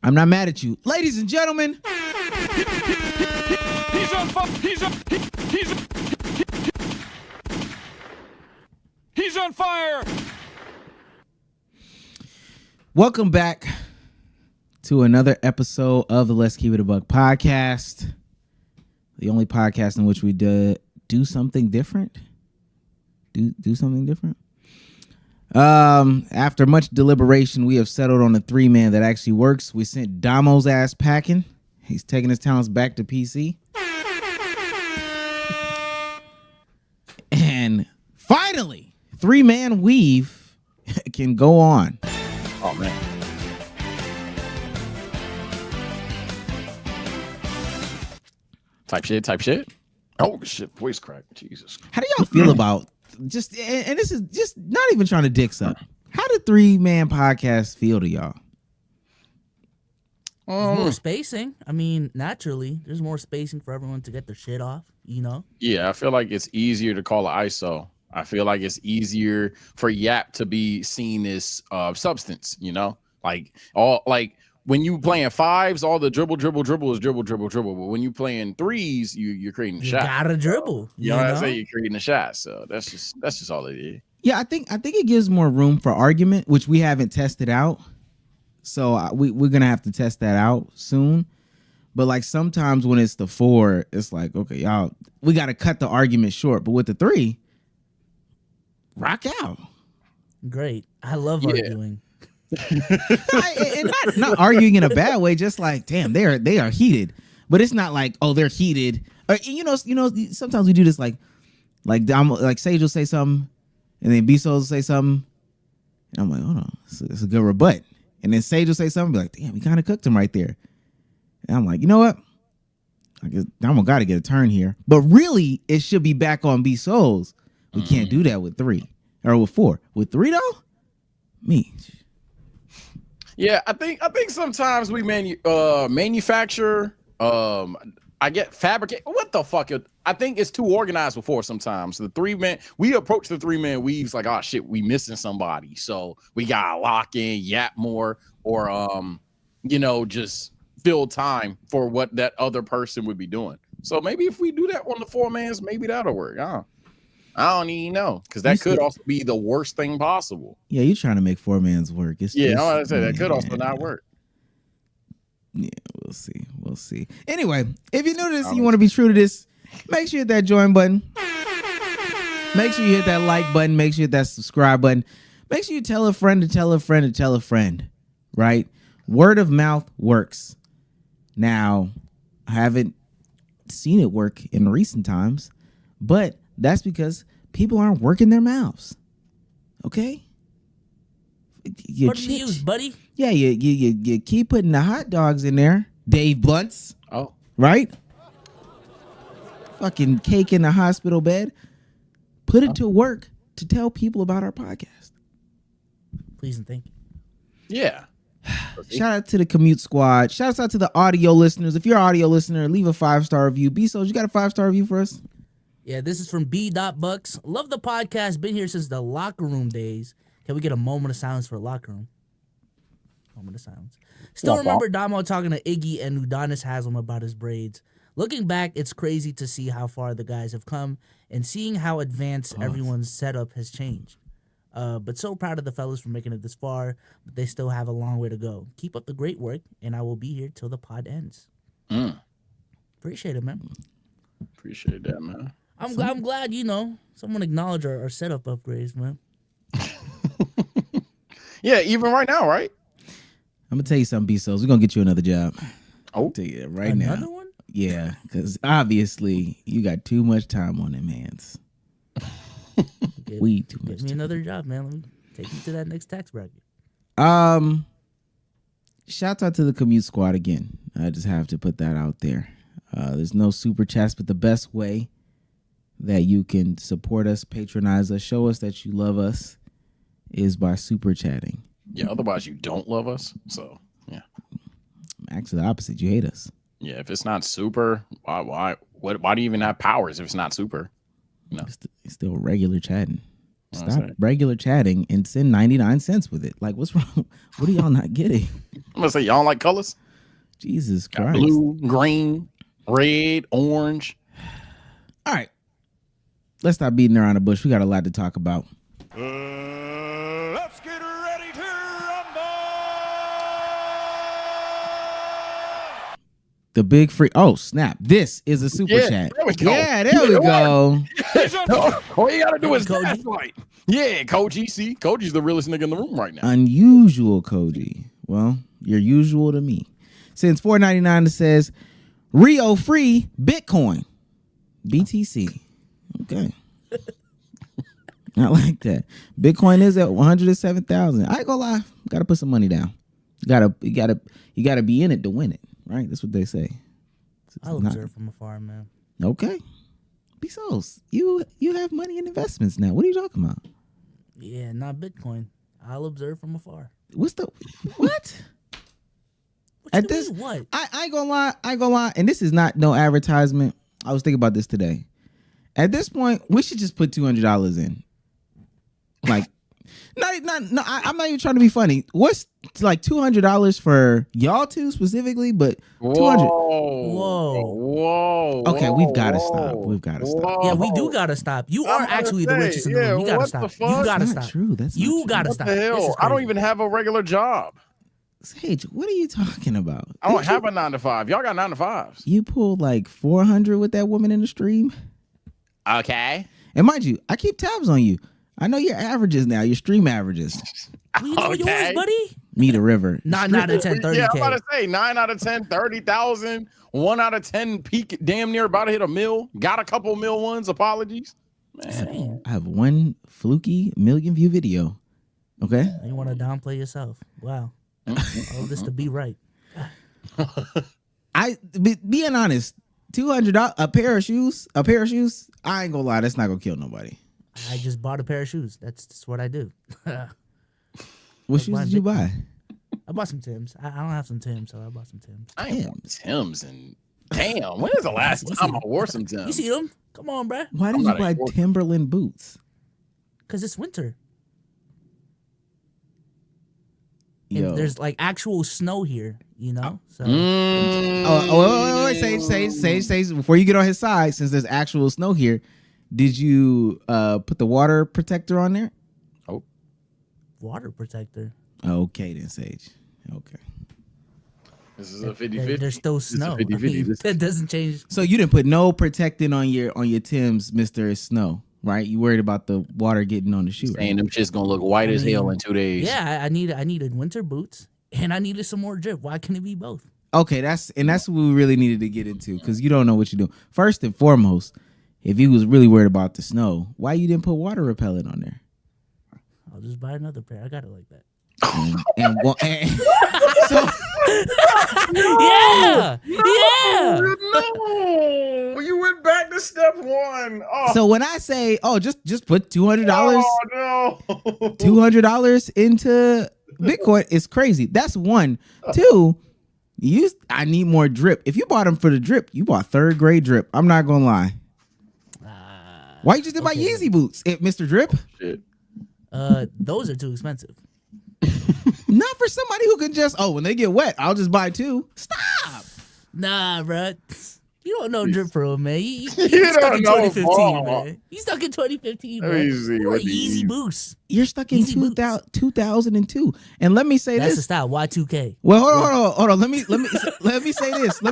I'm not mad at you. Ladies and gentlemen. He's on fire. He's on fire. Welcome back to another episode of the Let's Keep It a Buck podcast. The only podcast in which we do something different. Do something different. After much deliberation, we have settled on a 3-man that actually works. We sent Damo's ass packing. He's taking his talents back to PC. And finally, 3-man weave can go on. Oh, man. Type shit. Oh, shit. Voice crack. Jesus. How do y'all feel about just, and this is just not even trying to dick up. How did 3-man podcast feel to y'all? There's more spacing. I mean, naturally, there's more spacing for everyone to get their shit off, you know? Yeah, I feel like it's easier to call it ISO. I feel like it's easier for Yap to be seen as substance, you know? Like when you playing fives, all the dribble is dribble. But when you playing threes, you're creating a shot. You gotta dribble. You know what I say? You're creating a shot. So that's just all it is. Yeah, I think it gives more room for argument, which we haven't tested out. So we're gonna have to test that out soon. But like sometimes when it's the 4, it's like, okay, y'all, we gotta cut the argument short. But with the 3, rock out. Great. I love arguing. And not arguing in a bad way, just like, damn, they are heated. But it's not like, oh, they're heated. Or, you know, sometimes we do this like Sage will say something, and then Bsolz will say something, and I'm like, hold on, it's a good rebut. And then Sage will say something, be like, damn, he kind of cooked him right there. And I'm like, you know what? I guess I'm got to get a turn here. But really, it should be back on Bsolz. We can't do that with 3 or with 4. With 3 though, me. Yeah, I think sometimes we manufacture. I get fabricate. What the fuck? I think it's too organized before sometimes. The 3-man, we approach the 3-man weaves like, oh shit, we missing somebody, so we gotta lock in, yap more, or just fill time for what that other person would be doing. So maybe if we do that on the 4-mans, maybe that'll work. I don't even know, because that could also be the worst thing possible. Yeah, you're trying to make 4-mans work. I want to say that could also not work. Yeah, we'll see. Anyway, if you're new to this and you want to be true to this, make sure you hit that join button. Make sure you hit that like button. Make sure you hit that subscribe button. Make sure you tell a friend to tell a friend to tell a friend, right? Word of mouth works. Now, I haven't seen it work in recent times, but that's because people aren't working their mouths. Okay? What do you use, buddy? Yeah, you keep putting the hot dogs in there. Dave Blunts. Oh. Right? Fucking cake in the hospital bed. Put it to work to tell people about our podcast. Please and thank you. Yeah. Shout out to the commute squad. Shout out to the audio listeners. If you're an audio listener, leave a 5-star review. Bsolz, you got a 5-star review for us? Yeah, this is from B.Bucks. Love the podcast. Been here since the locker room days. Can we get a moment of silence for locker room? Moment of silence. Still remember Damo talking to Iggy and Udonis Haslam about his braids. Looking back, it's crazy to see how far the guys have come and seeing how advanced everyone's setup has changed. But so proud of the fellas for making it this far, but they still have a long way to go. Keep up the great work, and I will be here till the pod ends. Appreciate it, man. Appreciate that, man. I'm glad, someone acknowledged our setup upgrades, man. Yeah, even right now, right? I'm going to tell you something, Bsolz. We're going to get you another job. Oh. I'll tell you that right now. Another one? Yeah, because obviously you got too much time on them hands. Too much Get me another job, man. Let me take you to that next tax bracket. Shout out to the commute squad again. I just have to put that out there. There's no super chats, but the best way that you can support us, patronize us, show us that you love us is by super chatting. Yeah, otherwise you don't love us. So, yeah. Actually, the opposite. You hate us. Yeah, if it's not super, why do you even have powers if it's not super? No. It's still regular chatting. Stop regular chatting and send 99 cents with it. Like, what's wrong? What are y'all not getting? I'm gonna say y'all don't like colors. Jesus Got Christ. blue, green, red, orange. All right. Let's stop beating around the bush. We got a lot to talk about. Let's get ready to rumble. The big free. Oh, snap. This is a super chat. There we go. Yeah, there we go. He's on fire. All you gotta do is Koji. that's right. Yeah, Koji. See, Koji's the realest nigga in the room right now. Unusual Koji. Well, you're usual to me. Since $4.99 it says Rio free Bitcoin. BTC. Okay. I like that. Bitcoin is at 107,000. I ain't gonna lie. Gotta put some money down. You gotta be in it to win it. Right? That's what they say. I'll observe from afar, man. Okay. Bsolz, you have money in investments now. What are you talking about? Yeah, not Bitcoin. I'll observe from afar. What's the what? What At you this, mean, what? I ain't gonna lie, and this is not no advertisement. I was thinking about this today. At this point, we should just put $200 in. Like, I'm not even trying to be funny. What's like $200 for y'all two specifically, but 200. Whoa. Okay, we've got to stop. We've got to stop. Yeah, we do gotta stop. You are actually the richest in the room. You gotta stop. You fuck? gotta That's not stop. true. That's You not gotta true. stop. What the This is hell? I don't crazy. even have a regular job. Sage, what are you talking about? I don't have a 9 to 5. Y'all got 9 to 5s. You pulled like 400 with that woman in the stream. Okay. And mind you, I keep tabs on you. I know your averages now, your stream averages. We know yours, Okay. buddy. Me the river. 9 out of 10, 30K. Yeah, I'm about to say 9 out of 10, 30,000. 1 out of 10 peak, damn near about to hit a mil. Got a couple mil ones. Apologies. Man. I have one fluky million view video. Okay. You want to downplay yourself? Wow. All this to be right. Being honest, $200 a pair of shoes. I ain't gonna lie, that's not gonna kill nobody. I just bought a pair of shoes. That's what I do. What shoes did you buy? I bought some Timbs. I don't have some Timbs, so I bought some Timbs. I ain't want Tim's and damn. When is the last time I wore some Tim's? You see them? Come on, bruh. Why did I'm you not buy a- Timberland boots? Because it's winter. Yo. And there's like actual snow here, you know? So Wait, Sage. Before you get on his side, since there's actual snow here, did you put the water protector on there? water protector. Okay then, Sage. Okay. This is a 50-50. There's still snow. This is a 50-50. That doesn't change. So you didn't put no protecting on your Timbs, Mr. Snow, right? You worried about the water getting on the shoe. Saying them shit's gonna look white as hell in 2 days. Yeah, I needed winter boots and I needed some more drip. Why can't it be both? Okay, that's what we really needed to get into, because you don't know what you're doing. First and foremost, if you was really worried about the snow, why you didn't put water repellent on there? I'll just buy another pair. I got it like that. And so Yeah. No, you went back to step one. Oh, so when I say, just put $200, no. $200 into Bitcoin, it's crazy. That's one. Two, I need more drip. If you bought them for the drip, you bought third grade drip. I'm not gonna lie. Why you just did my Yeezy boots, Mr. Drip? Shit. Those are too expensive. Not for somebody who can just, when they get wet, I'll just buy two. Stop. Nah, bro. You don't know Drip Pro, man. You You stuck don't in know 2015, ball. man. You stuck in 2015, Let me man. see You what were the easy Yeezy- boost. You're stuck in Yeezy boots. 2002. And let me say That's the this. style. Y2K. Well, hold on. Let me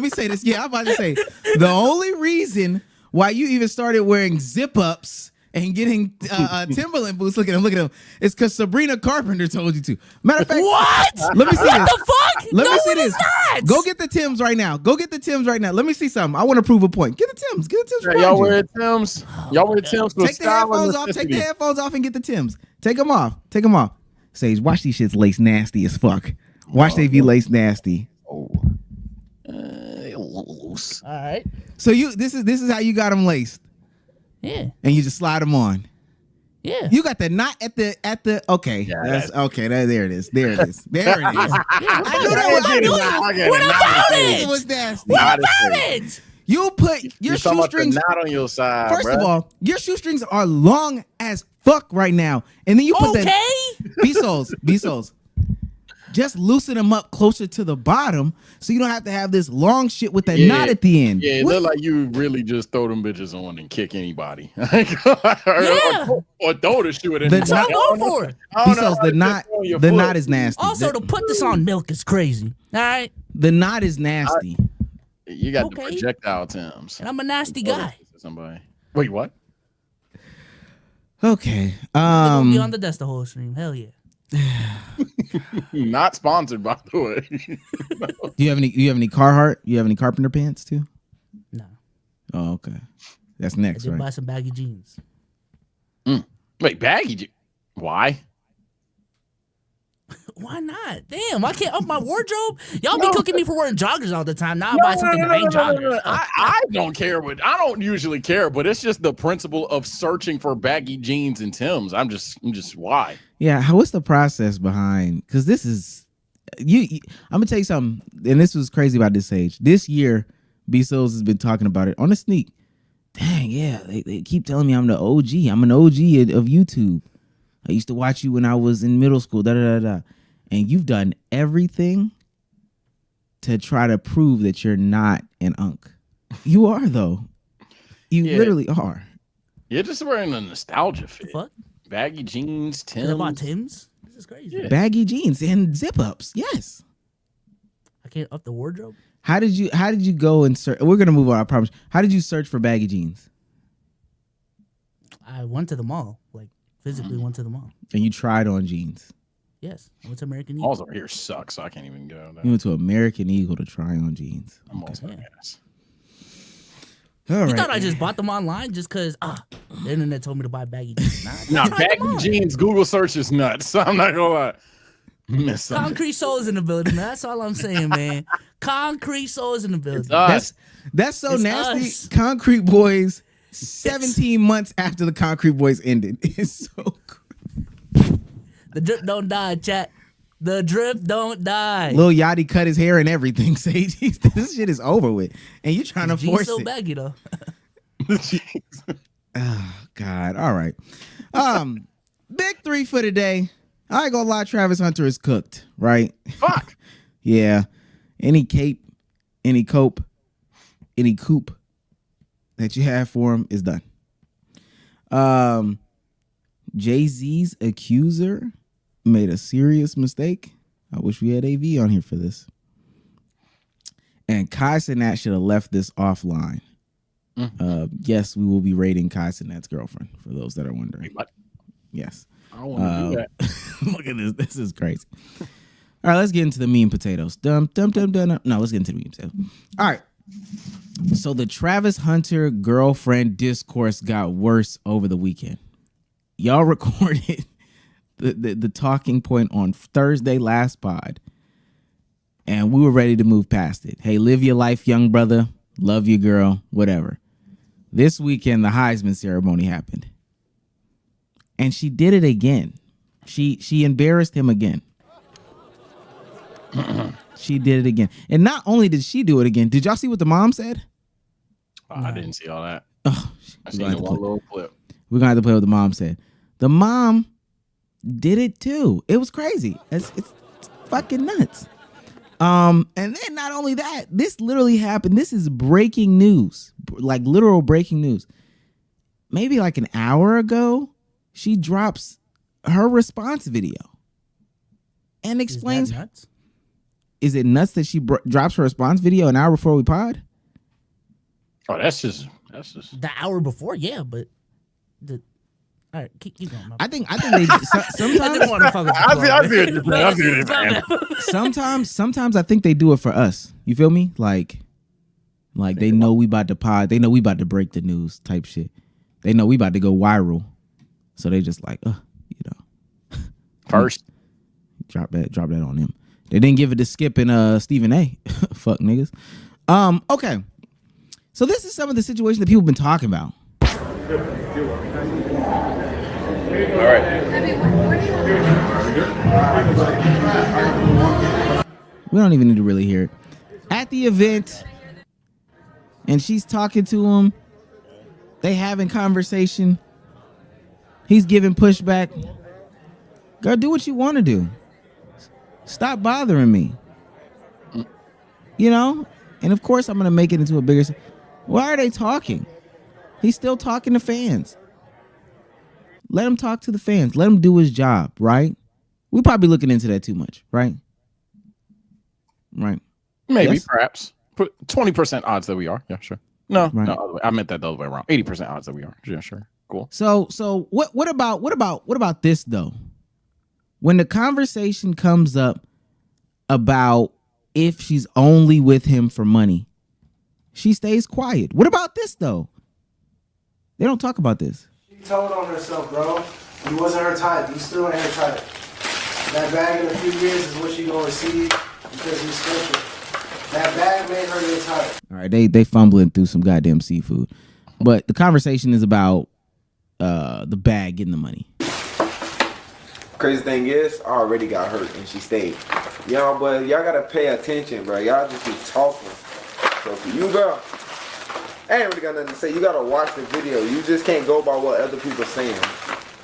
say this. Yeah, I'm about to say the only reason why you even started wearing zip ups and getting Timberland boots, look at him, it's because Sabrina Carpenter told you to. Matter of fact, What? let me see What this. the fuck? Let me No, see it this. is not. Go get the Timbs right now. Let me see something. I want to prove a point. Get the Timbs. Yeah, behind y'all you. wear Timbs. Y'all wear Timbs. for Take the style and headphones off. Take the necessity. headphones off and get the Timbs. Take them off. Sage, watch these shits lace nasty as fuck. Watch they be lace nasty. Oh. Loose. All right. So this is how you got them laced, Yeah. and you just slide them on. Yeah. You got the knot at the okay. Yeah, That's okay. There it is. There it is. I knew that was I get it. What about it it? was nasty. Not About as it? You put your You're talking about the shoestrings. knot on your side. First bruh. of all, your shoestrings are long as fuck right now, and then you put Okay. Bsolz. just loosen them up closer to the bottom so you don't have to have this long shit with that knot at the end. Yeah, it look like you really just throw them bitches on and kick anybody. or throw the shoe at anybody. That's what I'm going for. Bsolz, the knot is nasty. Also, to put this on milk is crazy. All right. The knot is nasty. You got the projectile Timbs. And I'm a nasty guy. Somebody. Wait, what? Okay. Be on the Desta whole stream. Hell yeah. Not sponsored, by the way. Do you have any Carhartt? You have any Carpenter pants too? No. Oh, okay. That's next, I did right? buy some baggy jeans. Wait, baggy? Why? Why not? Damn, I can't up my wardrobe. Y'all be cooking me for wearing joggers all the time. Now I buy something that ain't joggers. I don't care, but I don't usually care. But it's just the principle of searching for baggy jeans and Timbs. I'm just why? Yeah. What's the process behind? Because this is I'm gonna tell you something, and this was crazy about this age. This year, Bsolz has been talking about it on a sneak. Dang, yeah, they keep telling me I'm the OG. I'm an OG of YouTube. I used to watch you when I was in middle school. And you've done everything to try to prove that you're not an unk. You are, though. You literally are. You're just wearing a nostalgia fit. Fuck? Baggy jeans, Timbs. I bought Timbs? This is crazy. Yeah. Baggy jeans and zip ups. Yes. I can't up the wardrobe. How did you go and search? We're gonna move on, I promise. How did you search for baggy jeans? I went to the mall. Like, physically went to the mall. And you tried on jeans. Yes. I went to American Eagle. Malls over here suck, so I can't even go. You went to American Eagle to try on jeans. I'm also ass. All You right. thought I just bought them online just because the internet told me to buy baggy jeans? Nah, baggy jeans, Google search is nuts. So I'm not gonna lie. Miss something. Concrete Soul's in the building, man. That's all I'm saying, man. Concrete Soul's in the building. That's so It's nasty. us. Concrete Boys, 17 months after the Concrete Boys ended. It's so The drip don't die, chat. The drip don't die. Lil Yachty cut his hair and everything. Say this shit is over with, and you're trying to Jeans force so it. baggy though. Oh God! All right. Big three for today. I ain't gonna lie. Travis Hunter is cooked, right? Fuck. Yeah. Any cape, any cope, any coupe that you have for him is done. Jay-Z's accuser made a serious mistake. I wish we had AV on here for this. And Kai Cenat should have left this offline. Yes, we will be rating Kai Cenat's girlfriend, for those that are wondering. What? Yes. I don't want to do that. Look at this. This is crazy. All right, let's get into the mean potatoes. No, let's get into the mean potatoes. All right. So the Travis Hunter girlfriend discourse got worse over the weekend. Y'all recorded the talking point on Thursday last pod, and we were ready to move past it. Hey, live your life, young brother. Love you, girl. Whatever. This weekend, the Heisman ceremony happened, and she did it again. She embarrassed him again. She did it again, and not only did she do it again. Did y'all see what the mom said? I didn't see all that. Oh, I seen the one little clip. We're gonna have to play what the mom said. The mom did it too. It was crazy. It's fucking nuts. And then not only that, this literally happened. This is breaking news, like literal breaking news. Maybe like an hour ago, she drops her response video and explains. Is that nuts? Is it nuts that she drops her response video an hour before we pod? Oh, that's just The hour before, yeah, but all right, keep going. I think they sometimes. I didn't want to fuck with the I flow, see what man. you're saying. I see what you're saying. Sometimes I think they do it for us. You feel me? Like they know we about to pod. They know we about to break the news type shit. They know we about to go viral. So they just like, First. drop that on them. They didn't give it to Skip and Stephen A. Fuck niggas. Okay. So this is some of the situation that people have been talking about. All right. We don't even need to really hear it. At the event, and she's talking to him. They having conversation. He's giving pushback. Girl, do what you want to do. Stop bothering me. You know? And of course I'm gonna make it into a bigger. Why are they talking? He's still talking to fans. Let him talk to the fans. Let him do his job, right? We're probably looking into that too much, right? Right. Maybe, Yes? perhaps. Put 20% odds that we are. Yeah, sure. No, Right. no, other way. I meant that the other way around. 80% odds that we are. Yeah, sure. Cool. So what about this though? When the conversation comes up about if she's only with him for money, she stays quiet. What about this though? They don't talk about this. She told on herself, bro. You wasn't her type. You still ain't her type. That bag in a few years is what she gonna receive because he's special. That bag made her your type. All right, they fumbling through some goddamn seafood, but the conversation is about the bag getting the money. Crazy thing is, I already got hurt and she stayed. Y'all, but y'all gotta pay attention, bro. Y'all just be talking. So for you, bro, I ain't really got nothing to say. You gotta watch the video. You just can't go by what other people saying.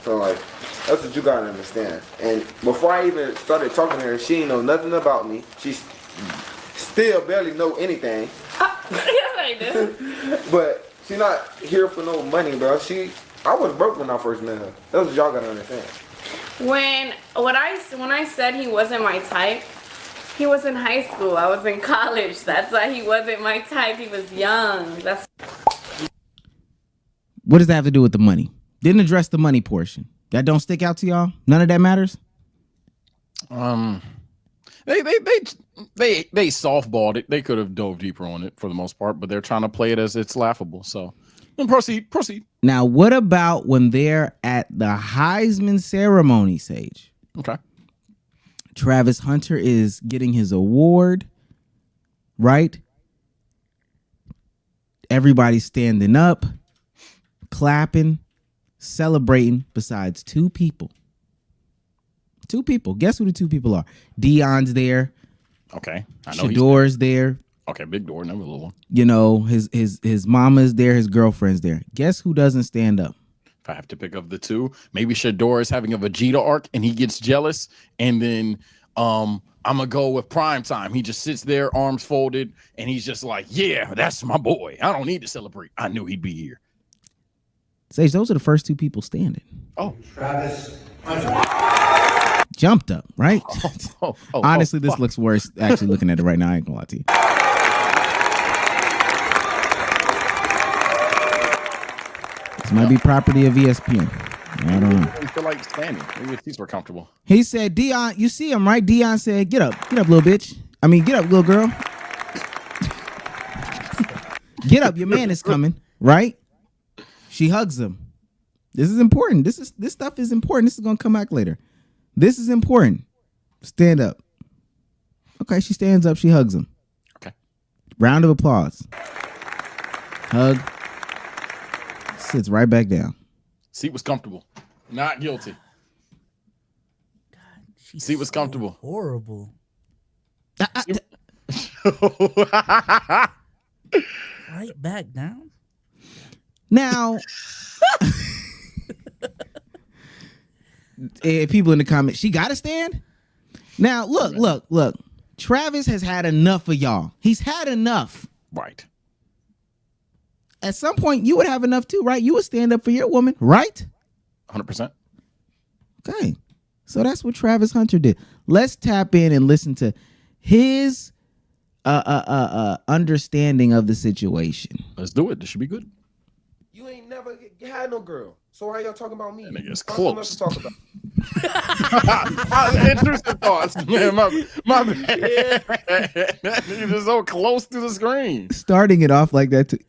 So like, that's what you gotta understand. And before I even started talking to her, she ain't know nothing about me. She still barely know anything. Yes, I do. But she not here for no money, bro. I was broke when I first met her. That's what y'all gotta understand. When I said he wasn't my type, he was in high school. I was in college. That's why he wasn't my type. He was young. That's What does that have to do with the money? Didn't address the money portion. That don't stick out to y'all? None of that matters? They softballed it. They could have dove deeper on it for the most part, but they're trying to play it as it's laughable. So proceed. Now, what about when they're at the Heisman ceremony, Sage? Okay. Travis Hunter is getting his award, right? Everybody's standing up, clapping, celebrating, besides two people. Two people. Guess who the two people are? Dion's there. Okay. I know Shador's there. Okay, big door, never little one. You know, his mama's there, his girlfriend's there. Guess who doesn't stand up? If I have to pick up the two, maybe Shador is having a Vegeta arc and he gets jealous, and then I'm gonna go with Prime Time. He just sits there, arms folded, and he's just like, "Yeah, that's my boy. I don't need to celebrate. I knew he'd be here." Sage, those are the first two people standing. Oh, Travis. Jumped up, right? Honestly, this fuck. looks worse. Actually, looking at it right now, I ain't gonna lie to you. This might be property of ESPN. I don't know. I feel like standing. Maybe his feet were comfortable. He said, Dion, you see him, right? Dion said, get up, little bitch. I mean, get up, little girl. Get up, your man is coming, right? She hugs him. This is important. This stuff is important. This is gonna come back later. This is important. Stand up. Okay, she stands up. She hugs him. Okay. Round of applause. Hug. Sits right back down. Seat was comfortable. Not guilty. She's Seat was so comfortable. Horrible. Right back down. Now, people in the comments, she got to stand. Now, look. Travis has had enough of y'all. He's had enough. Right. At some point, you would have enough too, right? You would stand up for your woman, right? 100%. Okay. So that's what Travis Hunter did. Let's tap in and listen to his understanding of the situation. Let's do it. This should be good. You ain't never had no girl. So why y'all talking about me? That nigga's Find close. something else to talk about. Intrusive thoughts. Man, my bad. You're just so close to the screen. Starting it off like that too.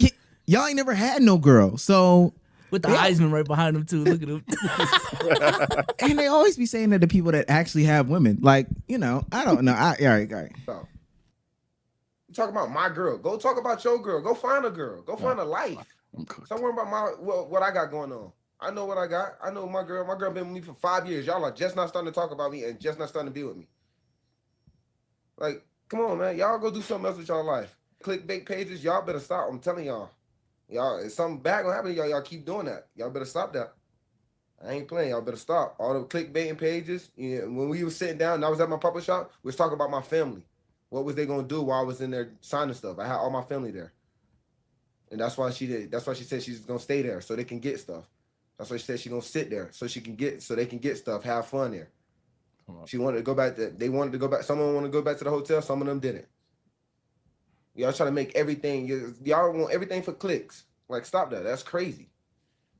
Y'all ain't never had no girl. So With the Heisman right behind him too. Look at him. and they always be saying that to people that actually have women. Like, you know, I don't know. All right. So, you talking about my girl. Go talk about your girl. Go find a girl. Go find a life. I'm cooked. Stop worrying about what I got going on. I know what I got. I know my girl. My girl been with me for 5 years. Y'all are just not starting to talk about me and just not starting to be with me. Like, come on, man. Y'all go do something else with y'all life. Clickbait pages, y'all better stop. I'm telling y'all. Y'all, if something bad gonna happen to y'all, y'all keep doing that. Y'all better stop that. I ain't playing. Y'all better stop. All the clickbaiting pages. Yeah, when we was sitting down and I was at my papa shop, we was talking about my family. What was they gonna do while I was in there signing stuff? I had all my family there. And that's why she did. That's why she said she's gonna stay there so they can get stuff. That's why she said she's gonna sit there so they can get stuff, have fun there. She wanted to go back. They wanted to go back. Someone wanted to go back to the hotel. Some of them didn't. Y'all trying to make everything. Y'all want everything for clicks. Like, stop that. That's crazy.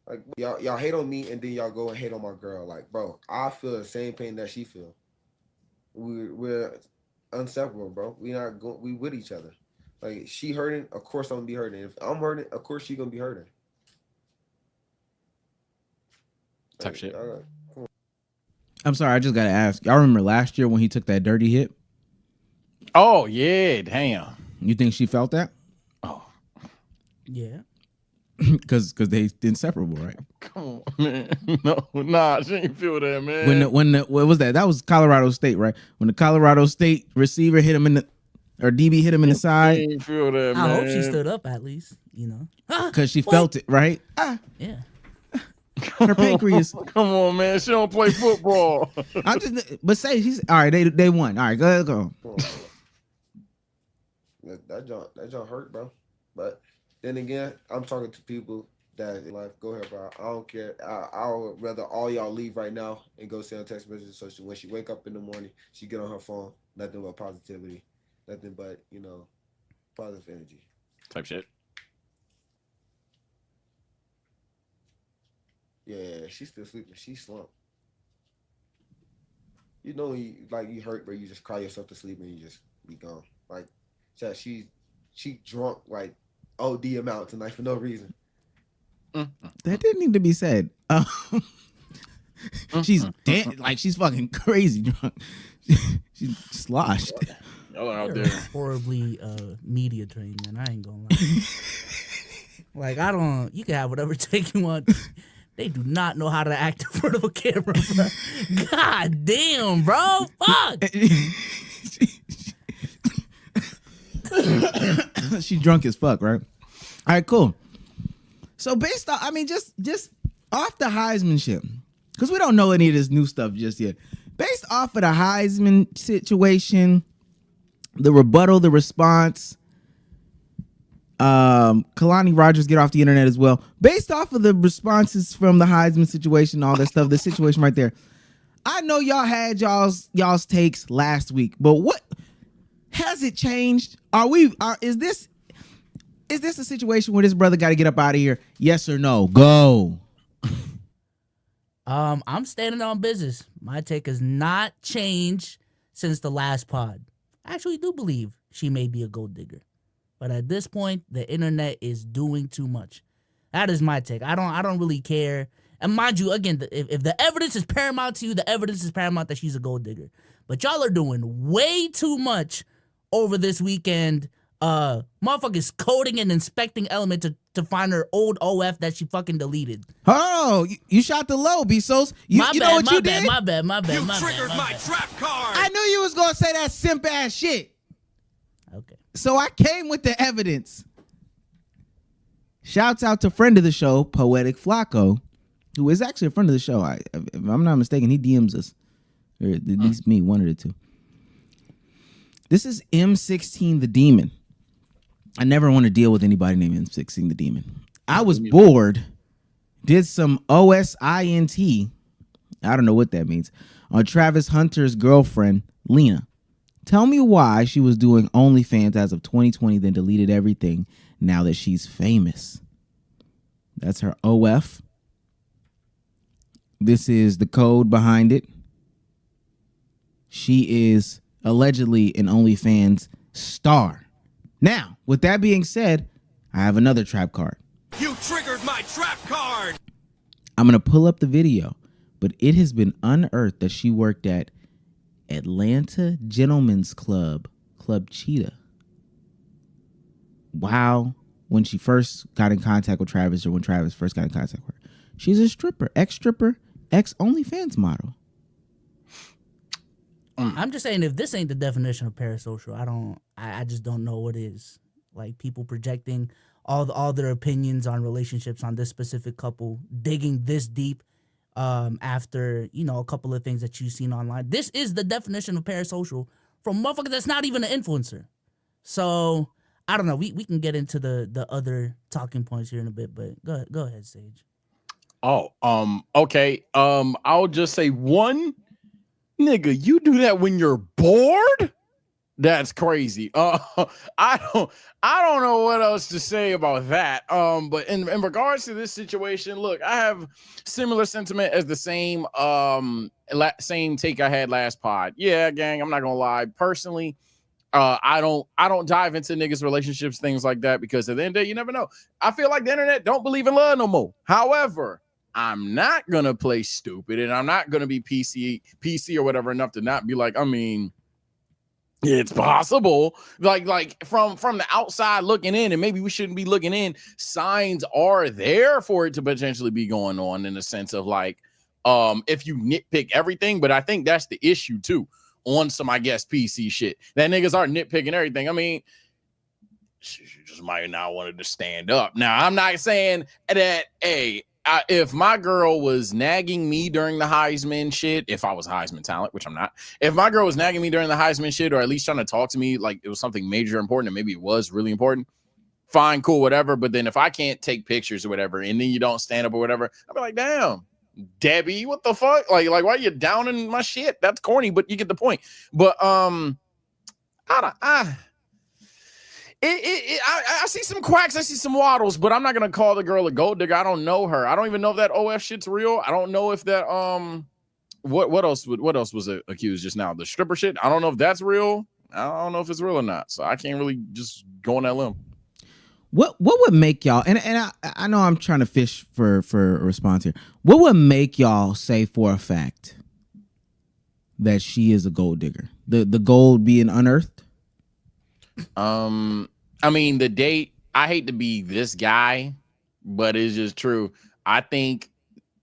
Like, y'all hate on me and then y'all go and hate on my girl. Like, bro, I feel the same pain that she feel. We're inseparable, bro. We with each other. Like, she hurting, of course I'm gonna be hurting. If I'm hurting, of course she gonna be hurting. Type shit. I'm sorry, I just gotta ask. Y'all remember last year when he took that dirty hit? Oh yeah, damn. You think she felt that? Oh Yeah. Because they inseparable, right? come on, man. No, nah, she ain't feel that, man. What was that? That was Colorado State, right? When the Colorado State receiver hit him or DB hit him in the She side. ain't feel that, man. I hope she stood up at least, you know. Because she felt it, right? Yeah. Her pancreas. Come on, man. She don't play football. But say she's all right. They won. All right, go. That joint hurt, bro. But then again, I'm talking to people that like, go ahead, bro. I don't care. I would rather all y'all leave right now and go send a text message. So when she wake up in the morning, she get on her phone. Nothing but positivity. Nothing but positive energy. Type shit. Yeah, she's still sleeping. She slumped. You know when you hurt, but you just cry yourself to sleep and you just be gone. Like, she drunk like OD amount tonight for no reason. That didn't need to be said. She's dead. Like, she's fucking crazy drunk. She's sloshed. Y'all are out They're there. horribly media trained, man. I ain't gonna lie. Like, you can have whatever take you want. They do not know how to act in front of a camera, bro. God damn, bro. Fuck. She drunk as fuck, right? All right, cool. So based on, just off the Heisman shit, because we don't know any of this new stuff just yet. Based off of the Heisman situation, the rebuttal, the response, Kalani Rogers get off the internet as well. Based off of the responses from the Heisman situation, all that stuff, the situation right there. I know y'all had y'all's takes last week, but what has it changed? Is this a situation where this brother got to get up out of here? Yes or no? Go. I'm standing on business. My take has not changed since the last pod. I actually do believe she may be a gold digger. But at this point, the internet is doing too much. That is my take. I don't really care. And mind you, again, if the evidence is paramount to you, the evidence is paramount that she's a gold digger. But y'all are doing way too much over this weekend. Motherfuckers coding and inspecting Element to find her old OF that she fucking deleted. Oh, you shot the low, Bsolz. You know what you did? My bad. You triggered my trap card. I knew you was gonna say that simp ass shit. Okay. So I came with the evidence. Shouts out to friend of the show, Poetic Flacco, who is actually a friend of the show. If I'm not mistaken, he DMs us. Or at least me, one of the two. This is M16 the Demon. I never want to deal with anybody named M16 the Demon. I was bored, did some OSINT, I don't know what that means, on Travis Hunter's girlfriend, Lena. Tell me why she was doing OnlyFans as of 2020, then deleted everything now that she's famous. That's her OF. This is the code behind it. She is allegedly an OnlyFans star. Now, with that being said, I have another trap card. You triggered my trap card. I'm going to pull up the video, but it has been unearthed that she worked at Atlanta Gentlemen's Club, Club Cheetah. Wow. When she first got in contact with Travis, or when Travis first got in contact with her. She's a stripper, ex-OnlyFans model. I'm just saying, if this ain't the definition of parasocial, I just don't know what is. Like, people projecting all their opinions on relationships on this specific couple, digging this deep after, you know, a couple of things that you've seen online. This is the definition of parasocial from motherfucker that's not even an influencer. So I don't know. We can get into the other talking points here in a bit, but go ahead, Sage. Oh, okay. I'll just say one, nigga, you do that when you're bored? That's crazy. I don't know what else to say about that. But in regards to this situation, look, I have similar sentiment as the same same take I had last pod. Yeah, gang, I'm not gonna lie. Personally, I don't dive into niggas' relationships, things like that, because at the end of the day, you never know. I feel like the internet don't believe in love no more. However, I'm not gonna play stupid, and I'm not gonna be PC or whatever enough to not be like, I mean, it's possible, like from the outside looking in, and maybe we shouldn't be looking in. Signs are there for it to potentially be going on, in the sense of like, if you nitpick everything. But I think that's the issue too, on some, I guess, PC shit, that niggas are nitpicking everything. I mean, you just might not want to stand up. Now, I'm not saying that, hey, if my girl was nagging me during the Heisman shit, if I was Heisman talent, which I'm not, if my girl was nagging me during the Heisman shit, or at least trying to talk to me like it was something major important, and maybe it was really important, fine, cool, whatever. But then if I can't take pictures or whatever, and then you don't stand up or whatever, I'll be like, damn, Debbie, what the fuck? Like why are you downing my shit? That's corny, but you get the point. But I see some quacks, I see some waddles, but I'm not gonna call the girl a gold digger. I don't know her. I don't even know if that OF shit's real. I don't know if that what else was it accused just now? The stripper shit. I don't know if that's real. I don't know if it's real or not. So I can't really just go on that limb. What would make y'all, and I know I'm trying to fish for a response here. What would make y'all say for a fact that she is a gold digger? The gold being unearthed? I mean, the date, I hate to be this guy, but it's just true. I think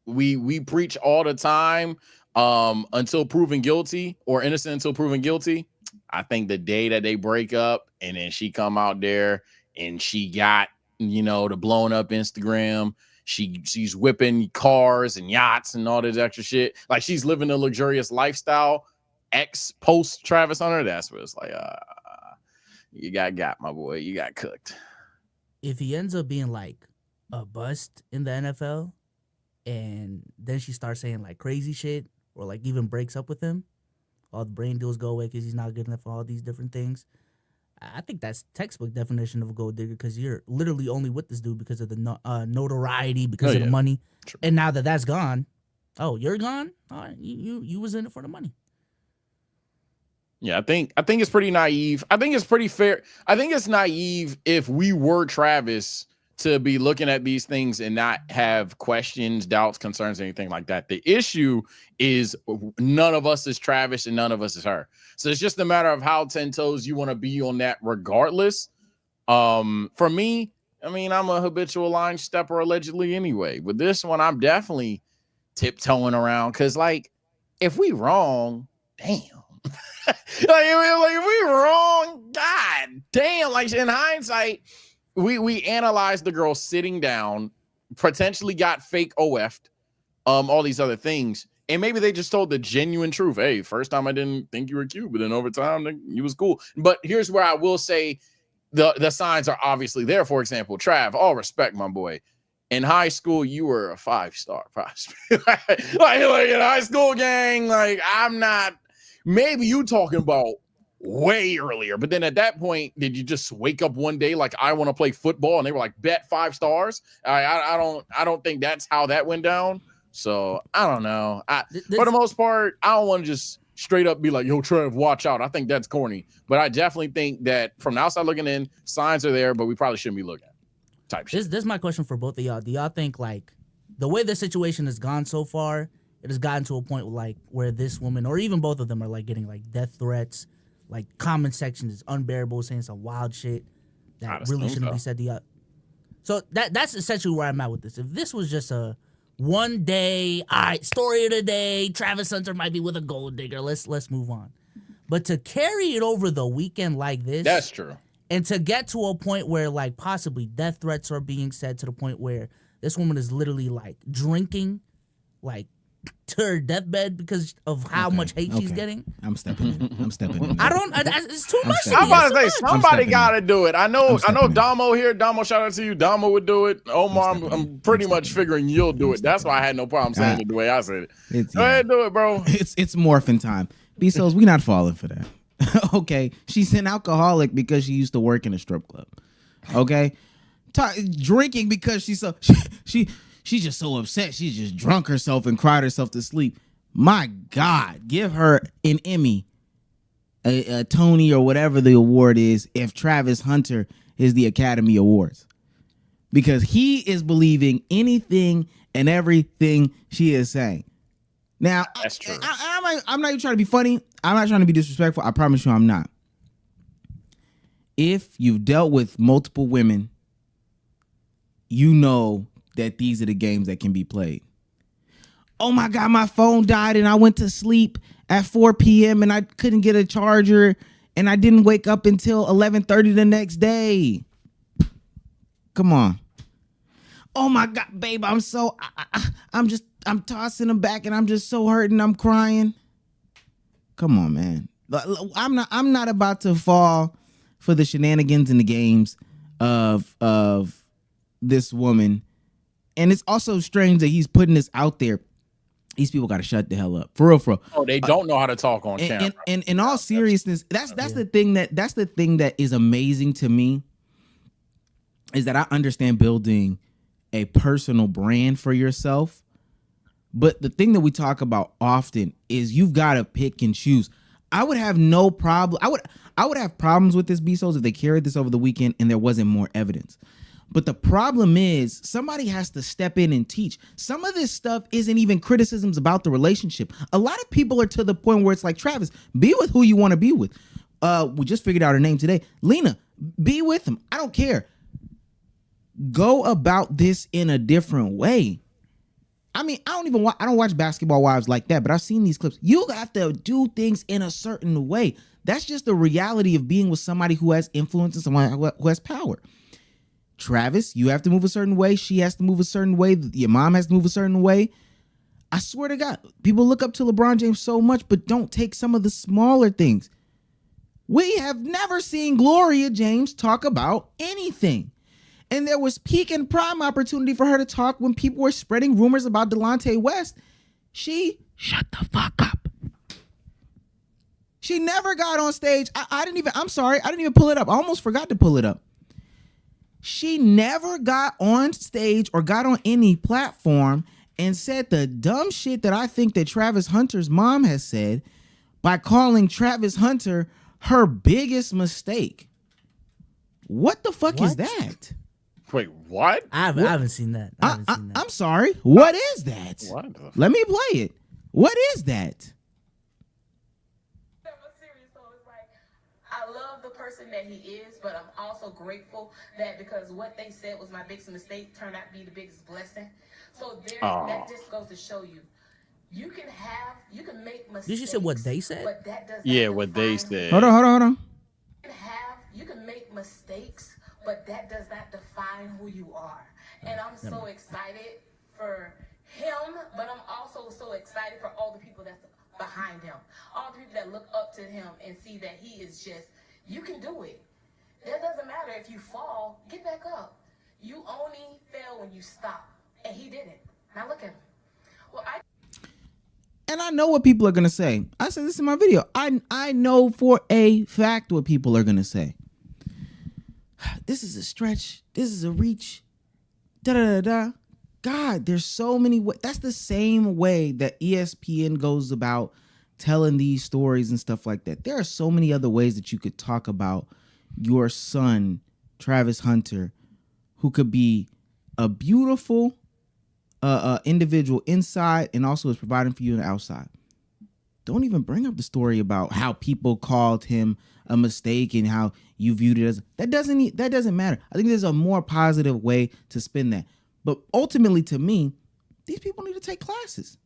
we preach all the time, until proven guilty, or innocent until proven guilty. I think the day that they break up and then she come out there and she got, you know, the blown up Instagram, she's whipping cars and yachts and all this extra shit, like she's living a luxurious lifestyle, post Travis Hunter. That's what it's like. You got my boy. You got cooked. If he ends up being like a bust in the NFL, and then she starts saying like crazy shit, or like even breaks up with him, all the brain deals go away because he's not good enough for all these different things. I think that's textbook definition of a gold digger, because you're literally only with this dude because of the notoriety, because of the money. True. And now that that's gone, oh, you're gone. All right, you was in it for the money. Yeah, I think it's pretty naive. I think it's pretty fair. I think it's naive if we were Travis to be looking at these things and not have questions, doubts, concerns, anything like that. The issue is none of us is Travis and none of us is her. So it's just a matter of how 10 toes you want to be on that regardless. For me, I mean, I'm a habitual line stepper allegedly anyway. With this one, I'm definitely tiptoeing around, because like, if we wrong, damn. like if we wrong, god damn. Like in hindsight, we analyzed the girl sitting down, potentially got fake OF'd, all these other things, and maybe they just told the genuine truth. Hey, first time I didn't think you were cute, but then over time you was cool. But here's where I will say the signs are obviously there. For example, Trav, all respect, my boy. In high school, you were a 5-star prospect. like in high school, gang. Like I'm not. Maybe you talking about way earlier, but then at that point, did you just wake up one day like, I want to play football, and they were like, bet 5 stars? I don't think that's how that went down. So I don't know. For the most part, I don't want to just straight up be like, yo, Trev, watch out. I think that's corny, but I definitely think that from the outside looking in, signs are there, but we probably shouldn't be looking type shit. This is my question for both of y'all. Do y'all think like the way the situation has gone so far, it has gotten to a point like where this woman, or even both of them, are like getting like death threats, like comment section is unbearable, saying some wild shit that really shouldn't be said to y'all. So that's essentially where I'm at with this. If this was just a one day, all right, story of the day, Travis Hunter might be with a gold digger, let's move on. But to carry it over the weekend like this, that's true. And to get to a point where like possibly death threats are being said, to the point where this woman is literally like drinking like to her deathbed because of how much hate she's getting. I'm stepping in. I'm stepping in. It's too much. stepping I'm in. about to say It's too much. somebody stepping got to do it. I know stepping in. Damo here. Damo, shout out to you. Damo would do it. Omar, I'm pretty much figuring you'll do it. That's why I had no problem saying it the way I said it. Go ahead, do it, bro. It's morphin' time. Bsolz, we not falling for that. Okay, she's an alcoholic because she used to work in a strip club. Okay, drinking because she's just so upset. She just drunk herself and cried herself to sleep. My God, give her an Emmy, a Tony, or whatever the award is if Travis Hunter is the Academy Awards, because he is believing anything and everything she is saying. Now, that's true. I'm not even trying to be funny. I'm not trying to be disrespectful. I promise you I'm not. If you've dealt with multiple women, you know that these are the games that can be played. Oh my God, my phone died and I went to sleep at 4 p.m. and I couldn't get a charger and I didn't wake up until 11:30 the next day. Come on. Oh my God, babe, I'm tossing them back and I'm just so hurting. I'm crying. Come on, man. I'm not about to fall for the shenanigans and the games of this woman. And it's also strange that he's putting this out there. These people got to shut the hell up. For real. Oh, they don't know how to talk on camera. And in all seriousness, that's the thing that is amazing to me, is that I understand building a personal brand for yourself. But the thing that we talk about often is you've got to pick and choose. I would have no problem. I would have problems with this, Bsolz, if they carried this over the weekend and there wasn't more evidence. But the problem is somebody has to step in and teach. Some of this stuff isn't even criticisms about the relationship. A lot of people are to the point where it's like, Travis, be with who you want to be with. We just figured out her name today. Lena, be with him. I don't care. Go about this in a different way. I mean, I don't watch Basketball Wives like that, but I've seen these clips. You have to do things in a certain way. That's just the reality of being with somebody who has influence and someone who has power. Travis, you have to move a certain way. She has to move a certain way. Your mom has to move a certain way. I swear to God, people look up to LeBron James so much, but don't take some of the smaller things. We have never seen Gloria James talk about anything. And there was peak and prime opportunity for her to talk when people were spreading rumors about Delonte West. She shut the fuck up. She never got on stage. I didn't even pull it up. I almost forgot to pull it up. She never got on stage or got on any platform and said the dumb shit that I think that Travis Hunter's mom has said by calling Travis Hunter her biggest mistake. What the fuck is that? Wait, what? I haven't seen that. I'm sorry. What is that? What? Let me play it. What is that? I love the person that he is, but I'm also grateful that because what they said was my biggest mistake turned out to be the biggest blessing. So that just goes to show you, you can make mistakes. Did you say what they said? But that does What they said. Hold on. You can make mistakes, but that does not define who you are. And I'm so excited for him, but I'm also so excited for all the people that's behind him. All the people that look up to him and see that he is just, you can do it. It doesn't matter if you fall, get back up. You only fail when you stop. And he didn't. Now look at him. Well, And I know what people are going to say. I said this in my video. I know for a fact what people are going to say. This is a stretch. This is a reach. Da-da-da-da. God, there's so many ways. That's the same way that ESPN goes about telling these stories and stuff like that. There are so many other ways that you could talk about your son, Travis Hunter, who could be a beautiful individual inside and also is providing for you on the outside. Don't even bring up the story about how people called him a mistake and how you viewed it as that doesn't matter. I think there's a more positive way to spin that. But ultimately, to me, these people need to take classes.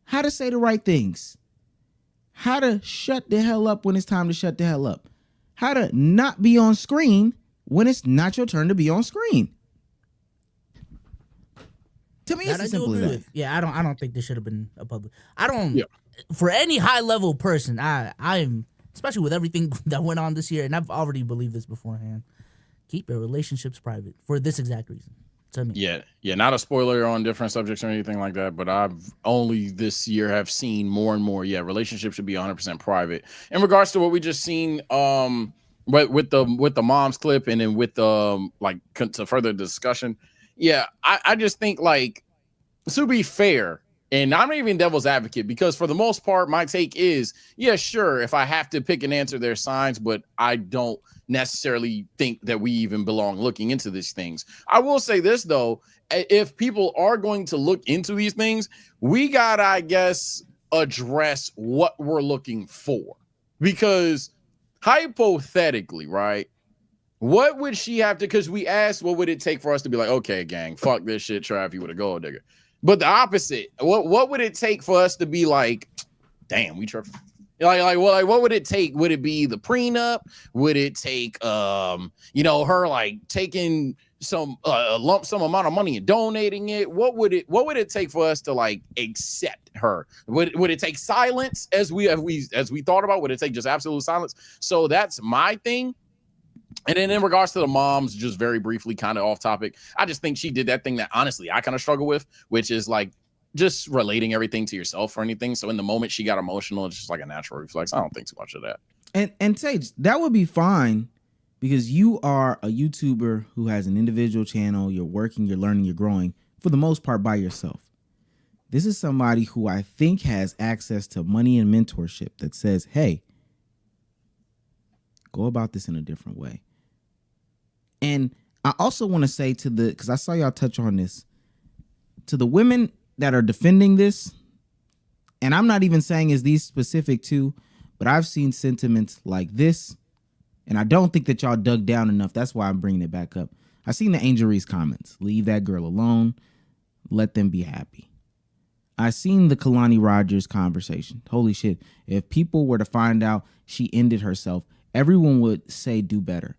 How to say the right things. How to shut the hell up when it's time to shut the hell up. How to not be on screen when it's not your turn to be on screen. To me, That it's I as do simple as agree that. with. Yeah, I don't think this should have been a public. I don't. Yeah. For any high level person, I'm especially with everything that went on this year, and I've already believed this beforehand. Keep your relationships private for this exact reason. To me. Yeah, not a spoiler on different subjects or anything like that, but I've only this year have seen more and more. Yeah, relationships should be 100% private. In regards to what we just seen, but with the mom's clip, and then with to further discussion, yeah, I just think, like, to be fair, and I'm not even devil's advocate, because for the most part, my take is, yeah, sure, if I have to pick an answer, there's signs, but I don't necessarily think that we even belong looking into these things. I will say this, though, if people are going to look into these things, we gotta, I guess, address what we're looking for. Because hypothetically, right, what would she have to, because we asked what would it take for us to be like, okay, gang, fuck this shit, try if you would have gold digger. But the opposite, what would it take for us to be like, damn, we tripped? What would it take? Would it be the prenup? Would it take her like taking some lump sum amount of money and donating it? What would it take for us to like accept her? Would it take silence, as we thought about? Would it take just absolute silence? So that's my thing. And then in regards to the moms, just very briefly, kind of off topic, I just think she did that thing that honestly I kind of struggle with, which is like just relating everything to yourself or anything. So in the moment she got emotional, it's just like a natural reflex. I don't think too much of that. And Sage, that would be fine, because you are a YouTuber who has an individual channel. You're working, you're learning, you're growing, for the most part by yourself. This is somebody who I think has access to money and mentorship that says, hey, go about this in a different way. And I also want to say because I saw y'all touch on this, to the women that are defending this, and I'm not even saying is these specific to, but I've seen sentiments like this, and I don't think that y'all dug down enough. That's why I'm bringing it back up. I seen the Angel Reese comments. Leave that girl alone. Let them be happy. I seen the Kalani Rogers conversation. Holy shit. If people were to find out she ended herself, everyone would say do better.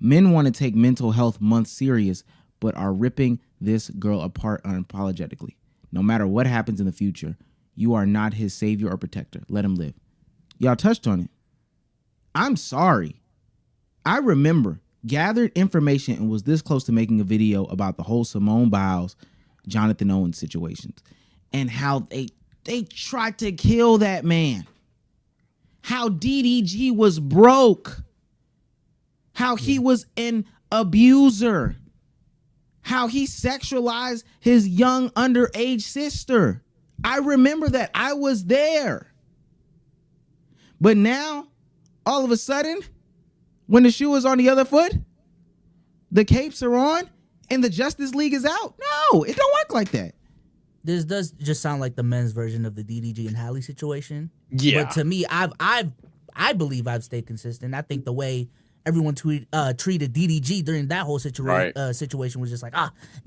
Men want to take mental health month serious, but are ripping this girl apart unapologetically. No matter what happens in the future, you are not his savior or protector. Let him live. Y'all touched on it. I'm sorry. I remember gathered information and was this close to making a video about the whole Simone Biles, Jonathan Owens situations, and how they tried to kill that man. How DDG was broke. How he was an abuser. How he sexualized his young underage sister. I remember that. I was there. But now, all of a sudden, when the shoe is on the other foot, the capes are on and the Justice League is out. No, it don't work like that. This does just sound like the men's version of the DDG and Halle situation. Yeah. But to me, I believe I've stayed consistent. I think the way everyone treated DDG during that whole situation was just like,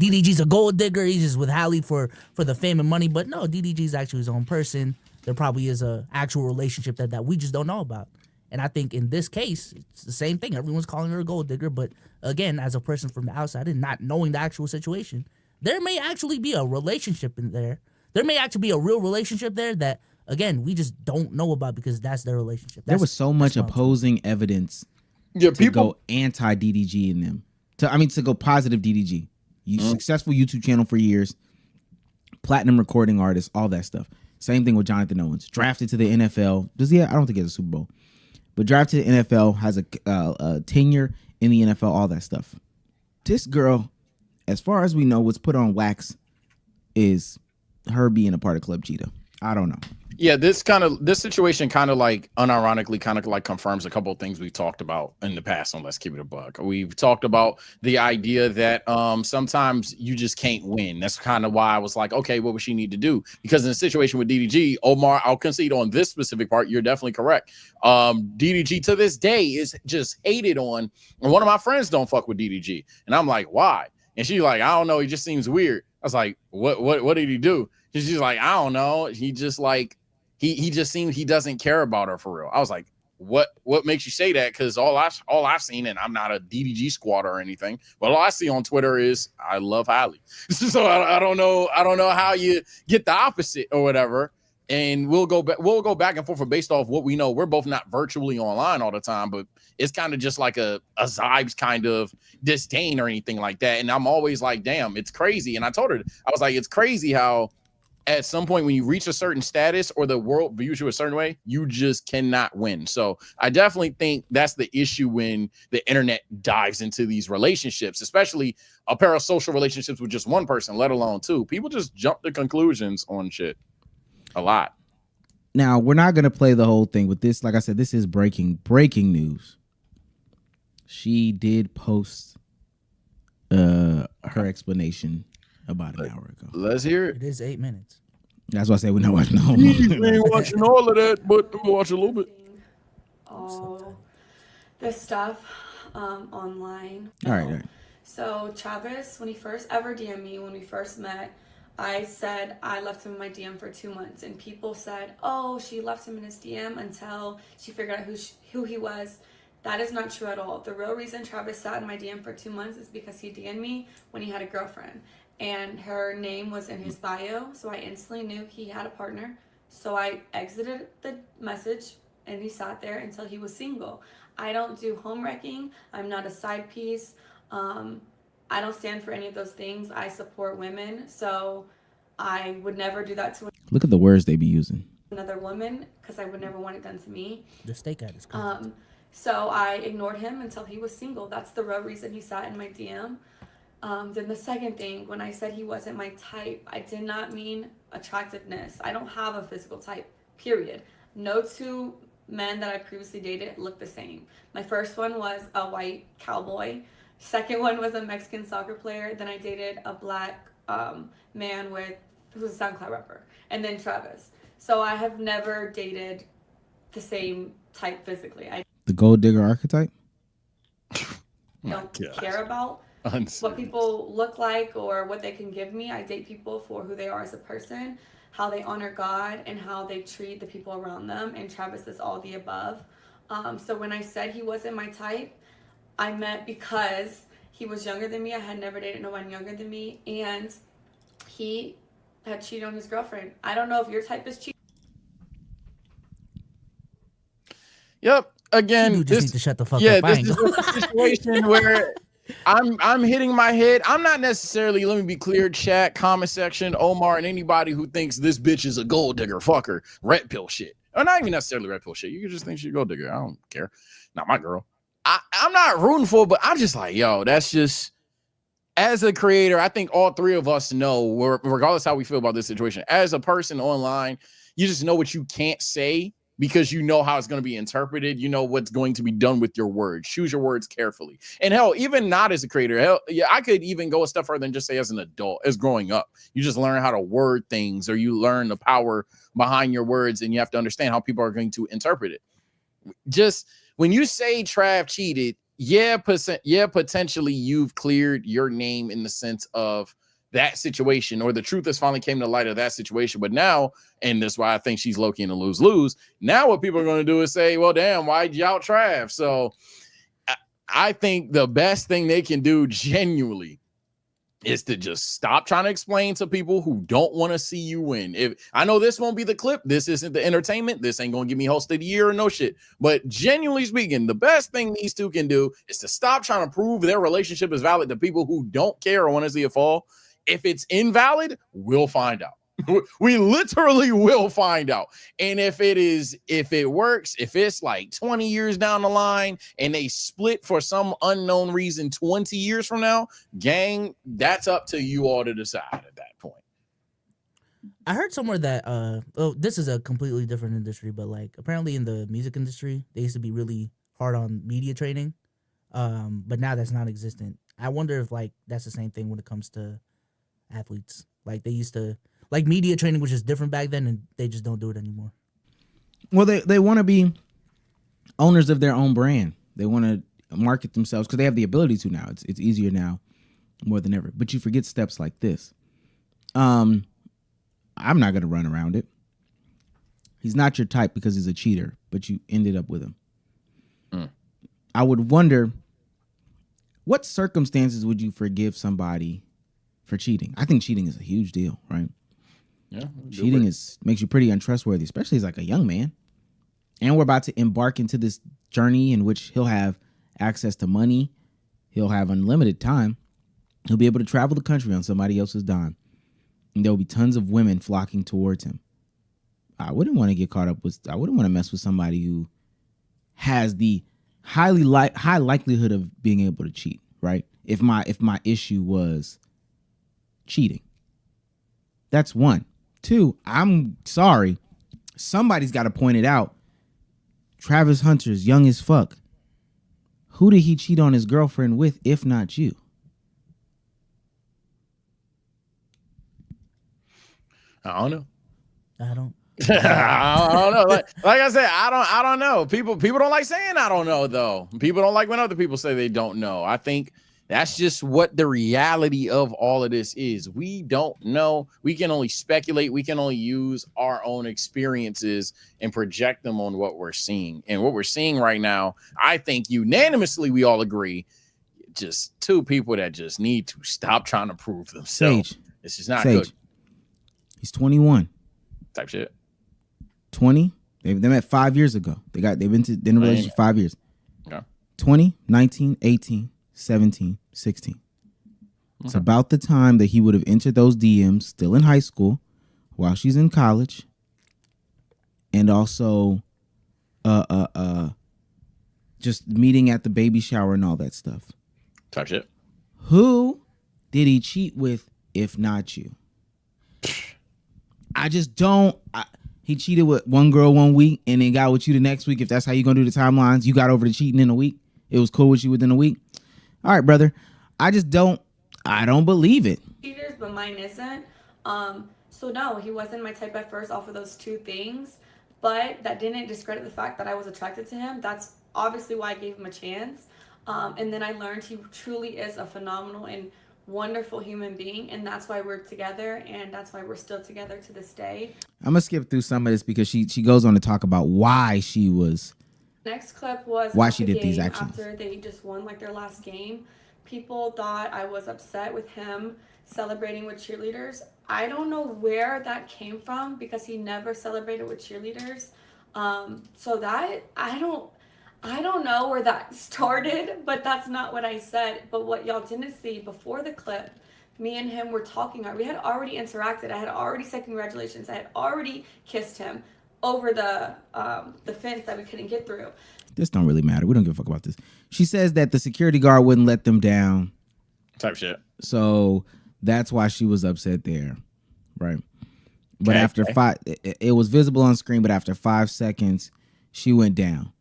DDG's a gold digger. He's just with Halle for the fame and money. But no, DDG's actually his own person. There probably is a actual relationship that we just don't know about. And I think in this case, it's the same thing. Everyone's calling her a gold digger. But again, as a person from the outside and not knowing the actual situation, there may actually be a relationship in there. There may actually be a real relationship there that, again, we just don't know about because that's their relationship. There was so much opposing evidence to go anti-DDG in them. To go positive DDG. Successful YouTube channel for years. Platinum recording artist, all that stuff. Same thing with Jonathan Owens. Drafted to the NFL. I don't think he has a Super Bowl. But drafted to the NFL, has a tenure in the NFL, all that stuff. This girl, as far as we know, what's put on wax is her being a part of Club Cheetah. I don't know. Yeah, this situation kind of like unironically kind of like confirms a couple of things we've talked about in the past on Let's Keep It a Buck. We've talked about the idea that sometimes you just can't win. That's kind of why I was like, okay, what would she need to do? Because in a situation with DDG, Omar, I'll concede on this specific part. You're definitely correct. DDG to this day is just hated on. And one of my friends don't fuck with DDG. And I'm like, why? And she's like, I don't know. He just seems weird. I was like, what did he do? She's like, I don't know. He just like, he just seems he doesn't care about her for real. I was like, what makes you say that? Because all I've seen, and I'm not a DDG squatter or anything, but all I see on Twitter is I love Hailey. So I don't know how you get the opposite or whatever. And we'll go back and forth based off what we know. We're both not virtually online all the time, but it's kind of just like a Zybes kind of disdain or anything like that. And I'm always like, damn, it's crazy. And I told her, I was like, it's crazy how at some point when you reach a certain status or the world views you a certain way, you just cannot win. So I definitely think that's the issue when the internet dives into these relationships, especially a pair of social relationships with just one person, let alone two. People just jump to conclusions on shit a lot. Now, we're not going to play the whole thing with this. Like I said, this is breaking news. She did post her explanation about an hour ago. Let's hear it. It is 8 minutes. That's why I say we're not watching the whole We movie. ain't watching all of that, but we'll watch a little bit. All this stuff online. All right. So Travis, when he first ever DM'd me, when we first met, I said I left him in my DM for 2 months, and people said, "Oh, she left him in his DM until she figured out who he was." That is not true at all. The real reason Travis sat in my DM for 2 months is because he DM'd me when he had a girlfriend, and her name was in his bio, so I instantly knew he had a partner. So I exited the message, and he sat there until he was single. I don't do home wrecking. I'm not a side piece. I don't stand for any of those things. I support women, so I would never do that to Look at the words they be using. another woman because I would never want it done to me. The steak ad is crazy. So I ignored him until he was single. That's the real reason he sat in my DM. Then the second thing, when I said he wasn't my type, I did not mean attractiveness. I don't have a physical type, period. No two men that I previously dated look the same. My first one was a white cowboy. Second one was a Mexican soccer player. Then I dated a black man who was a SoundCloud rapper. And then Travis. So I have never dated the same type physically. I The gold digger archetype? don't care about what people look like or what they can give me. I date people for who they are as a person, how they honor God, and how they treat the people around them. And Travis is all the above. So when I said he wasn't my type, I meant because he was younger than me. I had never dated no one younger than me, and he had cheated on his girlfriend. I don't know if your type is cheating. Yep. Again, You just need to shut the fuck up. this is a situation where I'm hitting my head. I'm not necessarily, let me be clear, chat, comment section, Omar, and anybody who thinks this bitch is a gold digger, fucker, red pill shit. Or not even necessarily red pill shit. You can just think she's a gold digger. I don't care. Not my girl. I'm not rooting for it, but I'm just like, yo, that's just, as a creator, I think all three of us know, regardless how we feel about this situation, as a person online, you just know what you can't say because you know how it's going to be interpreted. You know what's going to be done with your words. Choose your words carefully. And hell, even not as a creator, hell, yeah, I could even go a step further than just say as an adult, as growing up. You just learn how to word things, or you learn the power behind your words, and you have to understand how people are going to interpret it. Just when you say Trav cheated, potentially you've cleared your name in the sense of that situation, or the truth has finally came to light of that situation. But now, and that's why I think she's low-key in a lose-lose. Now what people are going to do is say, well, damn, why'd you out Trav? So I think the best thing they can do genuinely is to just stop trying to explain to people who don't want to see you win. If I know this won't be the clip, this isn't the entertainment, this ain't gonna give me host of the year or no shit. But genuinely speaking, the best thing these two can do is to stop trying to prove their relationship is valid to people who don't care or want to see it fall. If it's invalid, we'll find out. We literally will find out. And if it works, if it's like 20 years down the line and they split for some unknown reason 20 years from now, gang, that's up to you all to decide at that point. I heard somewhere that this is a completely different industry, but like apparently in the music industry, they used to be really hard on media training. But now that's not existent. I wonder if like that's the same thing when it comes to athletes. Like they used to, like media training was just different back then, and they just don't do it anymore. Well, they want to be owners of their own brand. They want to market themselves because they have the ability to now. It's easier now more than ever. But you forget steps like this. I'm not going to run around it. He's not your type because he's a cheater, but you ended up with him. I would wonder, what circumstances would you forgive somebody for cheating? I think cheating is a huge deal, right? Yeah, cheating makes you pretty untrustworthy, especially as like a young man. And we're about to embark into this journey in which he'll have access to money. He'll have unlimited time. He'll be able to travel the country on somebody else's dime. And there'll be tons of women flocking towards him. I wouldn't want to get caught up with, I wouldn't want to mess with somebody who has the high likelihood of being able to cheat, right? If my issue was cheating. That's one. Two, I'm sorry. Somebody's got to point it out. Travis Hunter's young as fuck. Who did he cheat on his girlfriend with, if not you? I don't know. I don't. I don't know. Like I said, I don't know. People don't like saying I don't know, though. People don't like when other people say they don't know. I think that's just what the reality of all of this is. We don't know. We can only speculate. We can only use our own experiences and project them on what we're seeing. And what we're seeing right now, I think unanimously we all agree, just two people that just need to stop trying to prove themselves. Sage. This is not Sage. good. He's 21. Type shit. 20. They met 5 years ago. They've been in a relationship 5 years. Yeah. 20, 19, 18, 17, 16. It's about the time that he would have entered those DMs still in high school while she's in college. And also just meeting at the baby shower and all that stuff. Type shit. Who did he cheat with if not you? I just don't. He cheated with one girl 1 week and then got with you the next week. If that's how you're going to do the timelines, you got over the cheating in a week. It was cool with you within a week. All right, brother. I don't believe it. Cheaters, but mine isn't. So no, he wasn't my type at first off of those two things, but that didn't discredit the fact that I was attracted to him. That's obviously why I gave him a chance. And then I learned he truly is a phenomenal and wonderful human being, and that's why we're together, and that's why we're still together to this day. I'm gonna skip through some of this because she goes on to talk about why she was. Next clip was why she did these actions after they just won like their last game. People thought I was upset with him celebrating with cheerleaders. I don't know where that came from because he never celebrated with cheerleaders. So that I don't know where that started, but that's not what I said. But what y'all didn't see before the clip, me and him were talking. We had already interacted. I had already said congratulations. I had already kissed him over the fence that we couldn't get through. This don't really matter. We don't give a fuck about this. She says that the security guard wouldn't let them down. Type shit. So that's why she was upset there, right? But after five, it was visible on screen. But after 5 seconds, she went down.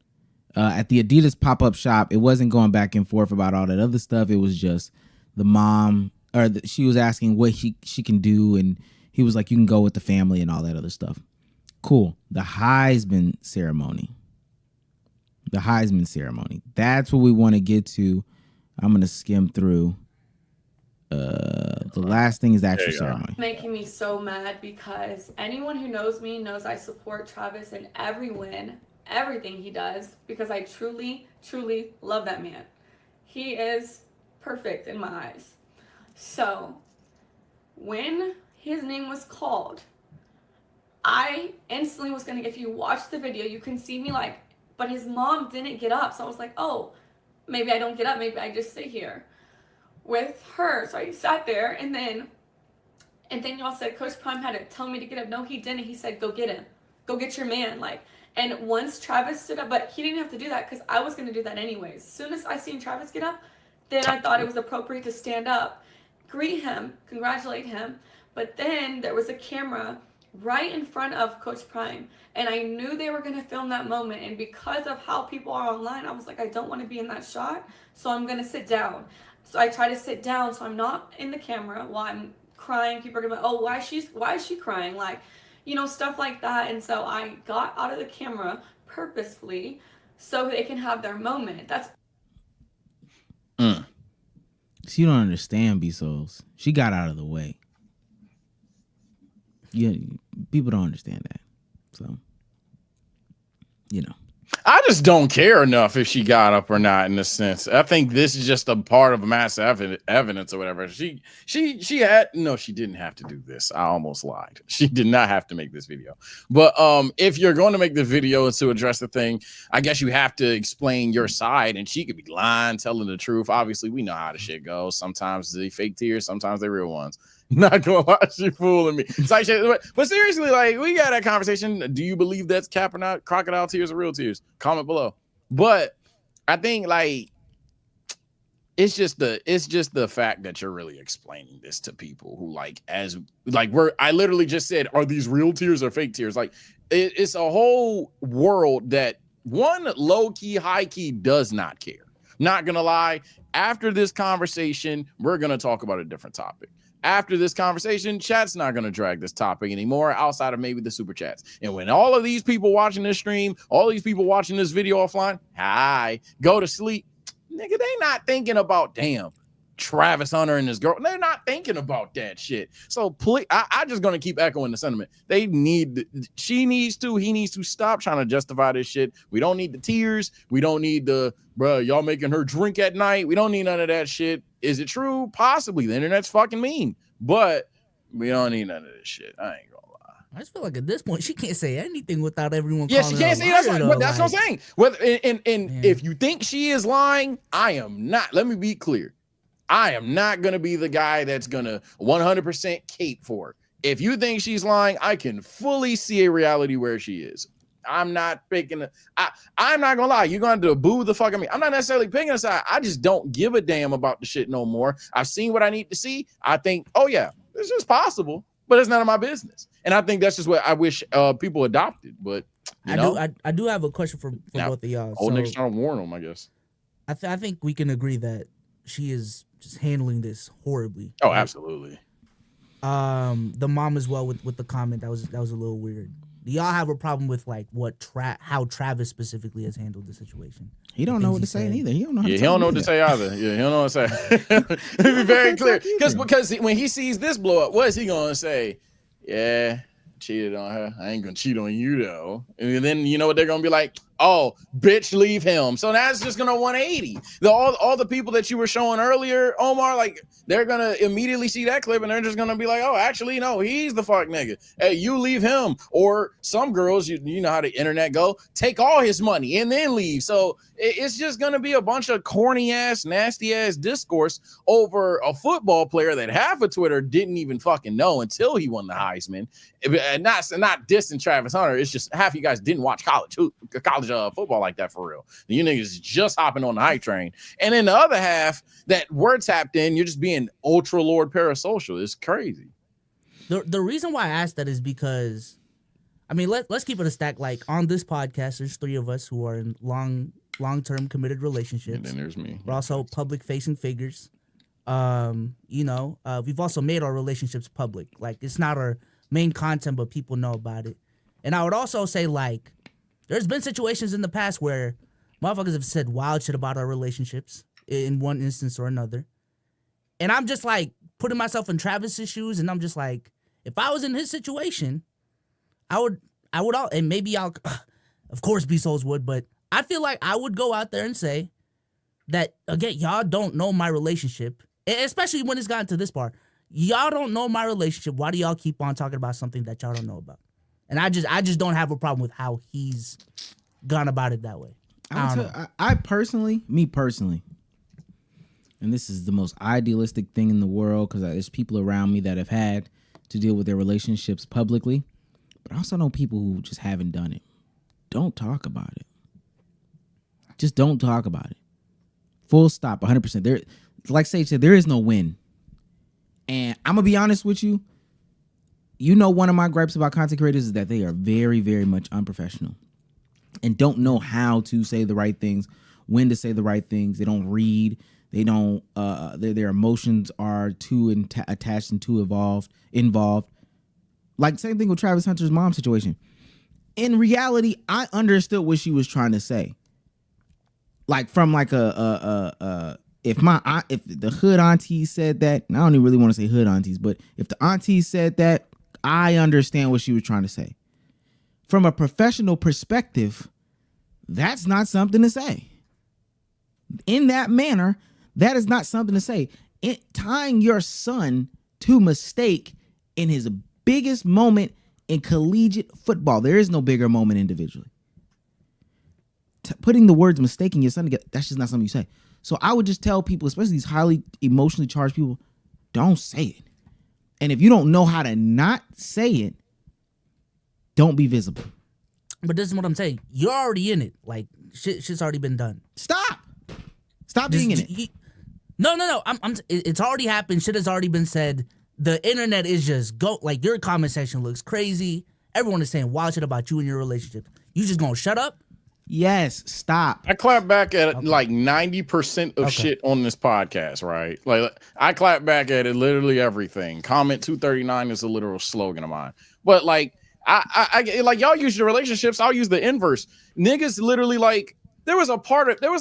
At the Adidas pop-up shop, it wasn't going back and forth about all that other stuff. It was just the mom, she was asking what she can do, and he was like, you can go with the family and all that other stuff. Cool. The Heisman ceremony. That's what we want to get to. I'm going to skim through. The last thing is the actual ceremony. Making me so mad because anyone who knows me knows I support Travis in every win. Everything he does, because I truly, truly love that man. He is perfect in my eyes. So when his name was called, I instantly was gonna, if you watch the video, you can see me like, but his mom didn't get up. So I was like, oh, maybe I don't get up. Maybe I just sit here with her. So I sat there and then y'all said Coach Prime had to tell me to get up. No, he didn't. He said, go get him. Go get your man. And once Travis stood up, but he didn't have to do that because I was going to do that anyways. As soon as I seen Travis get up, then I thought it was appropriate to stand up, greet him, congratulate him. But then there was a camera right in front of Coach Prime, and I knew they were going to film that moment. And because of how people are online, I was like, I don't want to be in that shot, so I'm going to sit down. So I try to sit down so I'm not in the camera while I'm crying. People are going to be like, oh, why is she crying? Stuff like that. And so I got out of the camera purposefully so they can have their moment. That's She don't understand, Bsolz. She got out of the way. Yeah, people don't understand that. So, I just don't care enough if she got up or not. In a sense, I think this is just a part of mass evidence or whatever. She had no, she didn't have to do this. I almost lied. She did not have to make this video. But if you're going to make the video to address the thing, I guess you have to explain your side. And she could be lying, telling the truth. Obviously, we know how the shit goes. Sometimes they fake tears, sometimes they're real ones. Not gonna lie, she fooling me. It's like, but seriously, like we got that conversation. Do you believe that's cap or not? Crocodile tears or real tears? Comment below. But I think like it's just the fact that you're really explaining this to people who I literally just said, are these real tears or fake tears? Like it's a whole world that one low key, high key does not care. Not gonna lie. After this conversation, we're gonna talk about a different topic. After this conversation, chat's not going to drag this topic anymore outside of maybe the super chats. And when all of these people watching this stream, all these people watching this video offline, go to sleep. Nigga, they not thinking about, damn, Travis Hunter and this girl. They're not thinking about that shit. So please, I just going to keep echoing the sentiment. He needs to stop trying to justify this shit. We don't need the tears. We don't need y'all making her drink at night. We don't need none of that shit. Is it true? Possibly. The internet's fucking mean, but we don't need none of this shit. I ain't gonna lie. I just feel like at this point she can't say anything without everyone. Yeah, she can't say that's what I'm saying. Whether and if you think she is lying, I am not. Let me be clear. I am not gonna be the guy that's gonna 100% cape for her. If you think she's lying, I can fully see a reality where she is. I'm not picking. I'm not gonna lie. You're going to boo the fuck at me. I'm not necessarily picking a side. I just don't give a damn about the shit no more. I've seen what I need to see. I think, oh yeah, this is possible, but it's none of my business. And I think that's just what I wish people adopted. But I do have a question for both of y'all. Old niggas trying to warn them, I guess. I think we can agree that she is just handling this horribly. Oh, right? Absolutely. The mom as well with the comment that was a little weird. Do y'all have a problem with like how Travis specifically has handled the situation? He don't know what to say either. He don't know. He don't know what to say either. Yeah, he don't know what to say. To be very clear, because when he sees this blow up, what is he gonna say? Yeah, cheated on her. I ain't gonna cheat on you though. And then you know what they're gonna be like? Oh, bitch, leave him. So that's just gonna 180. All the people that you were showing earlier, Omar, like they're gonna immediately see that clip and they're just gonna be like, oh, actually, no, he's the fuck nigga. Hey, you leave him. Or some girls, you know how the internet go, take all his money and then leave. So it's just gonna be a bunch of corny ass, nasty ass discourse over a football player that half of Twitter didn't even fucking know until he won the Heisman. And not dissing Travis Hunter. It's just half of you guys didn't watch college football like that for real. You niggas just hopping on the hype train. And then the other half that were tapped in, you're just being ultra lord parasocial. It's crazy. The reason why I asked that is because, I mean, let's keep it a stack. Like on this podcast, there's 3 of us who are in long-term committed relationships. And then there's me. We're also public-facing figures. We've also made our relationships public. Like it's not our main content, but people know about it. And I would also say like, there's been situations in the past where motherfuckers have said wild shit about our relationships in one instance or another. And I'm just like putting myself in Travis's shoes, and I'm just like, if I was in his situation, I would, and maybe I'll, of course, Bsolz would, but I feel like I would go out there and say that, again, y'all don't know my relationship, especially when it's gotten to this part. Y'all don't know my relationship. Why do y'all keep on talking about something that y'all don't know about? And I just don't have a problem with how he's gone about it that way. I personally, and this is the most idealistic thing in the world because there's people around me that have had to deal with their relationships publicly, but I also know people who just haven't done it. Don't talk about it. Just don't talk about it. Full stop, 100%. There, like Sage said, there is no win. And I'm going to be honest with you. You know, one of my gripes about content creators is that they are very, very much unprofessional and don't know how to say the right things, when to say the right things. They don't read. They don't, their emotions are too attached and too involved. Like same thing with Travis Hunter's mom situation. In reality, I understood what she was trying to say. Like from like if the hood auntie said that, and I don't even really want to say hood aunties, but if the auntie said that, I understand what she was trying to say. From a professional perspective, That's not something to say. In that manner, that is not something to say. Tying your son to mistake in his biggest moment in collegiate football. There is no bigger moment individually. Putting the words mistaking your son together, that's just not something you say. So I would just tell people, especially these highly emotionally charged people, don't say it. And if you don't know how to not say it, don't be visible. But this is what I'm saying. You're already in it. Like shit's already been done. Stop being in it. No. It's already happened. Shit has already been said. The internet is just like your comment section looks crazy. Everyone is saying wild shit about you and your relationship. You just gonna shut up? Yes, stop. I clap back at like 90% of shit on this podcast, right? Like I clap back at it literally everything. Comment 239 is a literal slogan of mine. But like I like y'all use your relationships, I'll use the inverse. Niggas literally like there was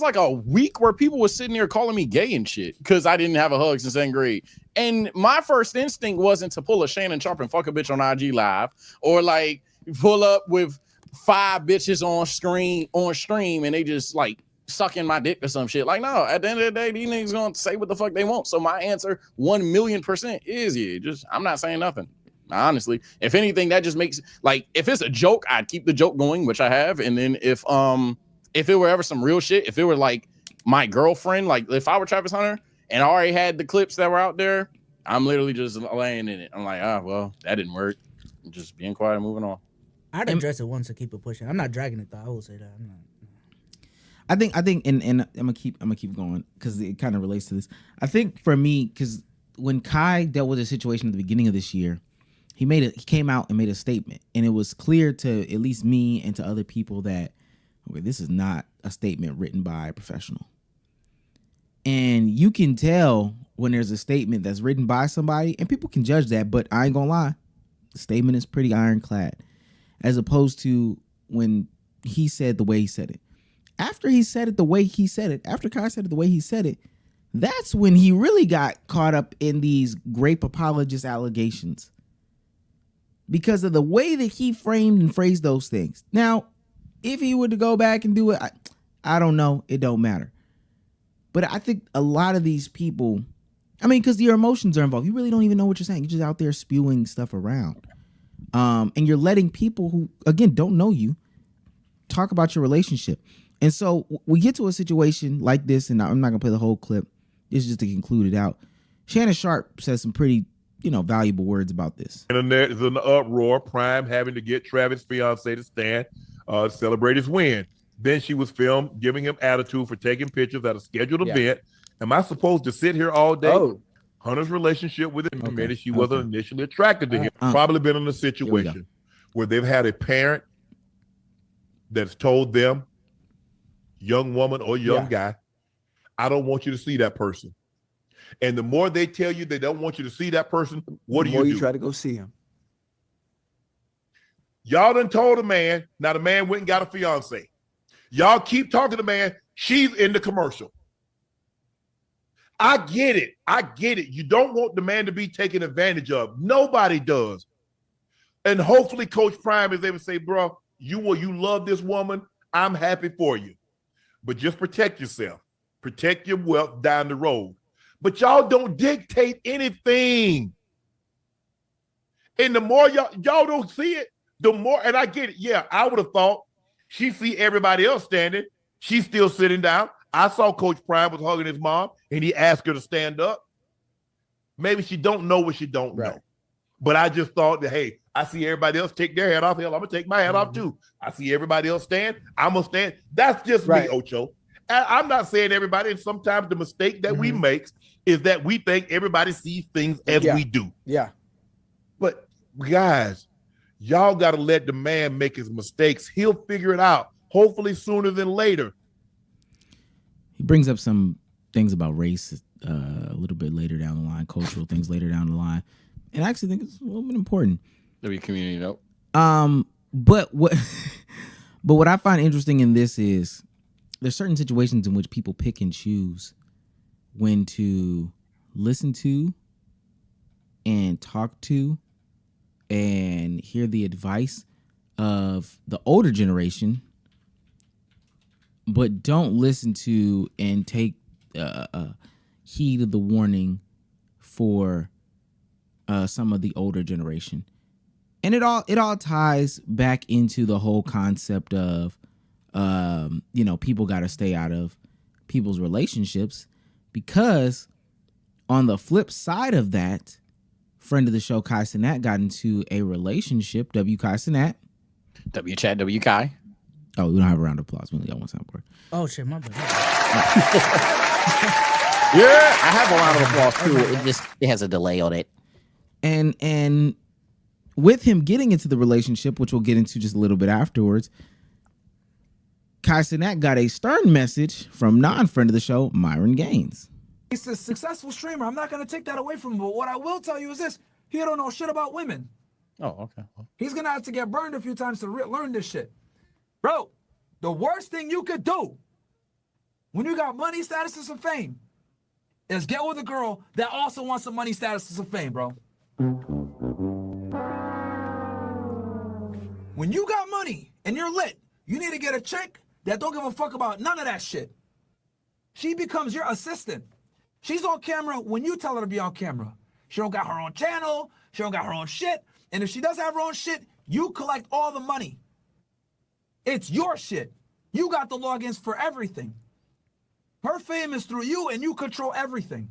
like a week where people were sitting there calling me gay and shit because I didn't have a hug since 10th grade. And my first instinct wasn't to pull a Shannon Sharp and fuck a bitch on IG Live or like pull up with 5 bitches on stream and they just like sucking my dick or some shit. Like, no, at the end of the day, these niggas gonna say what the fuck they want. So my answer 1,000,000% is I'm not saying nothing. Honestly, if anything, that just makes like if it's a joke, I'd keep the joke going, which I have. And then if it were ever some real shit, if it were like my girlfriend, like if I were Travis Hunter and I already had the clips that were out there, I'm literally just laying in it. I'm like, well, that didn't work. I'm just being quiet and moving on. I'd address it once to keep it pushing. I'm not dragging it though. I will say that. I'm not. I think, and I'm gonna keep going because it kind of relates to this. I think for me, because when Kai dealt with a situation at the beginning of this year, he came out and made a statement, and it was clear to at least me and to other people that this is not a statement written by a professional. And you can tell when there's a statement that's written by somebody, and people can judge that. But I ain't gonna lie, the statement is pretty ironclad. As opposed to when he said the way he said it. After he said it the way he said it, after Kai said it the way he said it, that's when he really got caught up in these grape apologist allegations. Because of the way that he framed and phrased those things. Now, if he were to go back and do it, I don't know. It don't matter. But I think a lot of these people, because your emotions are involved. You really don't even know what you're saying. You're just out there spewing stuff around. And you're letting people who, again, don't know you talk about your relationship. And so we get to a situation like this, and I'm not going to play the whole clip. This is just to conclude it out. Shannon Sharp says some pretty, valuable words about this. Internet is in the uproar. Prime having to get Travis' fiance to stand, celebrate his win. Then she was filmed giving him attitude for taking pictures at a scheduled event. Am I supposed to sit here all day? Oh. Hunter's relationship with him admitted she wasn't initially attracted to him. Probably been in a situation where they've had a parent that's told them, young woman or young guy, I don't want you to see that person. And the more they tell you they don't want you to see that person, what do you do? You try to go see him. Y'all done told a man, now the man went and got a fiance. Y'all keep talking to the man, she's in the commercial. I get it. You don't want the man to be taken advantage of. Nobody does. And hopefully Coach Prime is able to say, bro, you love this woman. I'm happy for you. But just protect yourself. Protect your wealth down the road. But y'all don't dictate anything. And the more y'all don't see it, the more, and I get it. Yeah, I would have thought she see everybody else standing. She's still sitting down. I saw Coach Prime was hugging his mom, and he asked her to stand up. Maybe she don't know what she don't know. But I just thought that, hey, I see everybody else take their hat off. Hell, I'm going to take my hat off too. I see everybody else stand. I'm going to stand. That's just me, Ocho. I'm not saying everybody, and sometimes the mistake that we make is that we think everybody sees things as we do. Yeah. But guys, y'all got to let the man make his mistakes. He'll figure it out, hopefully sooner than later. He brings up some things about race a little bit later down the line, cultural things later down the line. And I actually think it's a little bit important. Maybe community note. But what I find interesting in this is there's certain situations in which people pick and choose when to listen to and talk to and hear the advice of the older generation but don't listen to and take heed of the warning for some of the older generation. And it all ties back into the whole concept of people got to stay out of people's relationships, because on the flip side of that, friend of the show Kai Cenat got into a relationship. W Kai Cenat. W Chat W Kai. Oh, we don't have a round of applause. We only got one soundboard. Oh shit, my bad. Yeah, I have a round of applause too. It has a delay on it. And with him getting into the relationship, which we'll get into just a little bit afterwards, Kai Cenat got a stern message from non-friend of the show, Myron Gaines. He's a successful streamer. I'm not going to take that away from him. But what I will tell you is this. He don't know shit about women. Oh, okay. He's going to have to get burned a few times to learn this shit. Bro, the worst thing you could do when you got money, status, and fame is get with a girl that also wants some money, status, and fame, bro. When you got money and you're lit, you need to get a chick that don't give a fuck about none of that shit. She becomes your assistant. She's on camera when you tell her to be on camera. She don't got her own channel. She don't got her own shit. And if she does have her own shit, you collect all the money. It's your shit. You got the logins for everything. Her fame is through you, and you control everything.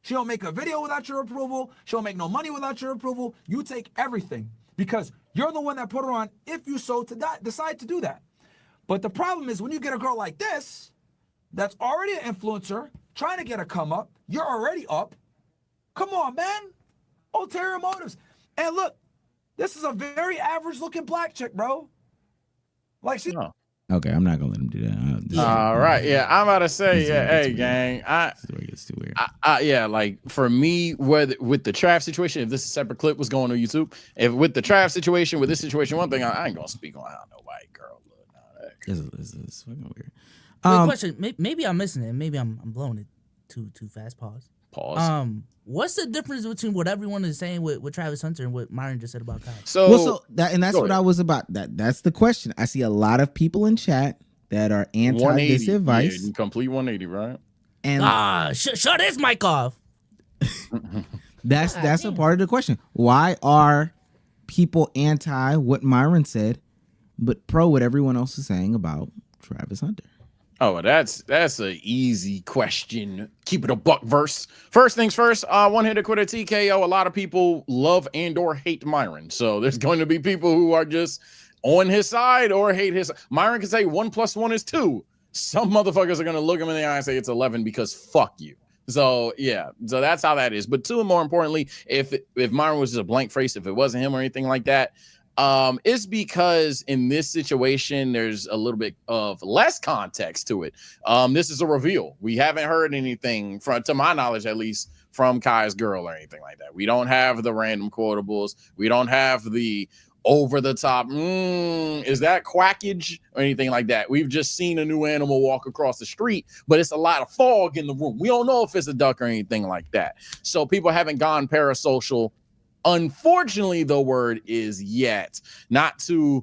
She don't make a video without your approval. She don't make no money without your approval. You take everything because you're the one that put her on if you so to decide to do that. But the problem is when you get a girl like this, that's already an influencer, trying to get a come up, you're already up. Come on, man. Ulterior motives. And look, this is a very average looking black chick, bro. Like she. Oh. Okay, I'm not gonna let him do that. All right, yeah, I'm about to say, yeah, hey, gang, This is where it gets too weird. yeah, like for me, whether with the Trav situation, if this is a separate clip was going on YouTube, if with the Trav situation, with this situation, one thing I ain't gonna speak on how no white girl look. This is fucking weird. Wait, question. Maybe I'm missing it. Maybe I'm blowing it too fast. Pause. What's the difference between what everyone is saying with Travis Hunter and what Myron just said about Kai? That's what I was about. That's the question. I see a lot of people in chat that are anti this advice. Yeah, complete 180, right? And shut his mic off. That's a part of the question. Why are people anti what Myron said, but pro what everyone else is saying about Travis Hunter? Oh, that's an easy question. Keep it a buck verse. First things first, one hitter quitter TKO. A lot of people love and or hate Myron. So there's going to be people who are just on his side or hate his. Myron can say 1 + 1 is 2. Some motherfuckers are going to look him in the eye and say it's 11 because fuck you. So yeah, so that's how that is. But two, and more importantly, if Myron was just a blank face, if it wasn't him or anything like that, it's because in this situation there's a little bit of less context to it. This is a reveal. We haven't heard anything to my knowledge, at least, from Kai's girl or anything like that. We don't have the random quotables. We don't have the over the top is that quackage or anything like that. We've just seen a new animal walk across the street, but it's a lot of fog in the room. We don't know if it's a duck or anything like that. So people haven't gone parasocial. Unfortunately, the word is yet. Not to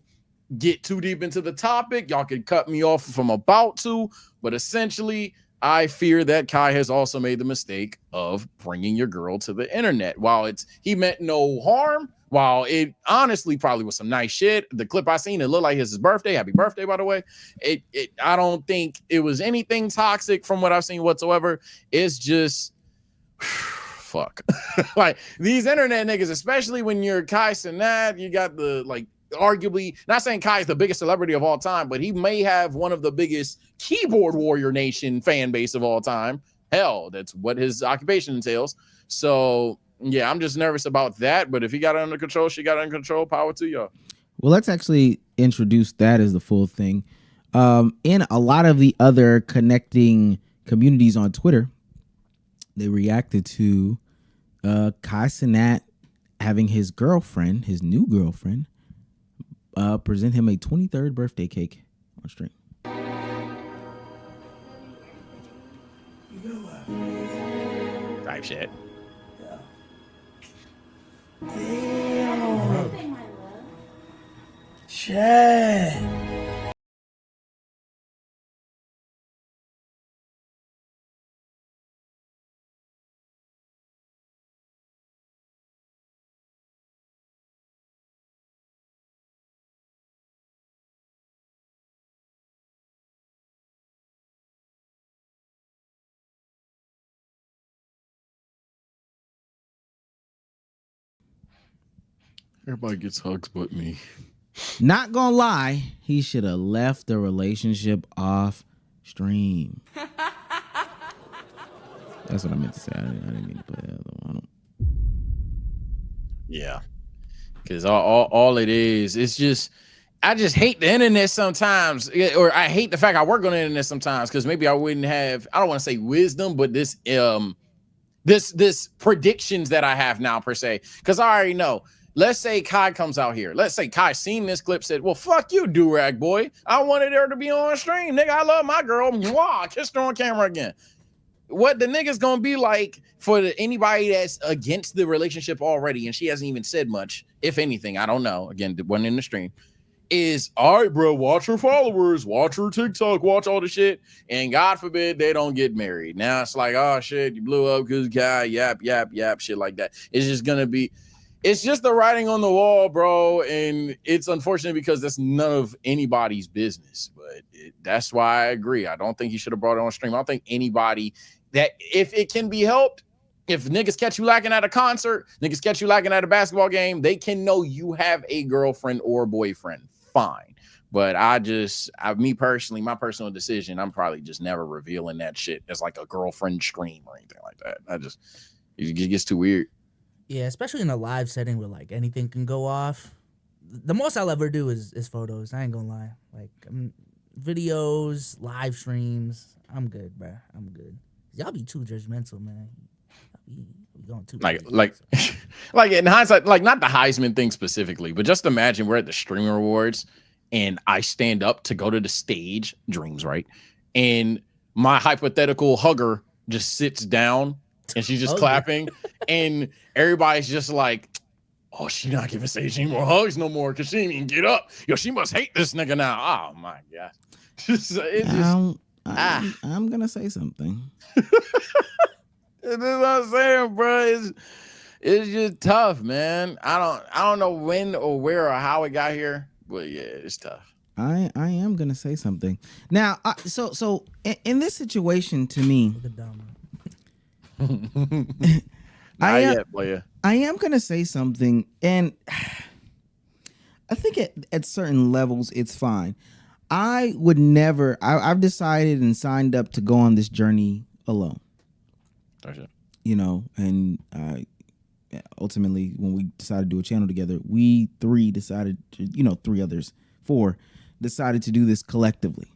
get too deep into the topic, y'all can cut me off if I'm about to, but essentially, I fear that Kai has also made the mistake of bringing your girl to the internet. While he meant no harm, while it honestly probably was some nice shit. The clip I seen, it looked like his birthday. Happy birthday, by the way. I don't think it was anything toxic from what I've seen whatsoever. It's just fuck. Like these internet niggas, especially when you're Kai Cenat, you got the arguably, not saying Kai is the biggest celebrity of all time, but he may have one of the biggest keyboard warrior nation fan base of all time. Hell, that's what his occupation entails. So yeah, I'm just nervous about that. But if he got it under control, she got it under control. Power to y'all. Well, let's actually introduce that as the full thing. In a lot of the other connecting communities on Twitter, they reacted to Kai Cenat having his girlfriend, his new girlfriend, present him a 23rd birthday cake on stream. Type shit. Damn. Shit. Everybody gets hugs but me. Not gonna lie, he should have left the relationship off stream. That's what I meant to say. I didn't mean to put that other one. Yeah, because all it is, it's just, I just hate the internet sometimes, or I hate the fact I work on the internet sometimes, because maybe I wouldn't have, I don't want to say wisdom, but this predictions that I have now per se, because I already know. Let's say Kai comes out here. Let's say Kai seen this clip, said, well, fuck you, do-rag boy. I wanted her to be on stream. Nigga, I love my girl. Mwah, kissed her on camera again. What the nigga's gonna be like for anybody that's against the relationship already, and she hasn't even said much, if anything, I don't know. Again, it wasn't in the stream. Is, all right, bro, watch her followers, watch her TikTok, watch all the shit, and God forbid they don't get married. Now it's like, oh shit, you blew up because guy, yap, shit like that. It's just gonna be, it's just the writing on the wall, bro, and it's unfortunate because that's none of anybody's business. But that's why I agree. I don't think he should have brought it on stream. I don't think anybody that, if it can be helped, if niggas catch you lacking at a concert, niggas catch you lacking at a basketball game, they can know you have a girlfriend or boyfriend. Fine. But me personally, my personal decision, I'm probably just never revealing that shit as like a girlfriend stream or anything like that. It gets too weird. Yeah, especially in a live setting where like anything can go off. The most I'll ever do is photos. I ain't gonna lie. Like videos, live streams. I'm good, bro. I'm good. Y'all be too judgmental, man. Y'all be going too like in hindsight, like not the Heisman thing specifically, but just imagine we're at the streaming awards and I stand up to go to the stage, dreams, right? And my hypothetical hugger just sits down and she's just clapping, and everybody's just like, oh, she not giving Sage any more hugs no more because she didn't even get up. Yo, she must hate this nigga now. Oh my god. I'm gonna say something. That's what I'm saying, bro. It's just tough, man. I don't know when or where or how it got here, but yeah, it's tough. I am gonna say something now. So in this situation, to me, I am gonna say something, and I think at certain levels it's fine. I would never. I've decided and signed up to go on this journey alone. You know, and ultimately, when we decided to do a channel together, we three decided to, four decided to do this collectively.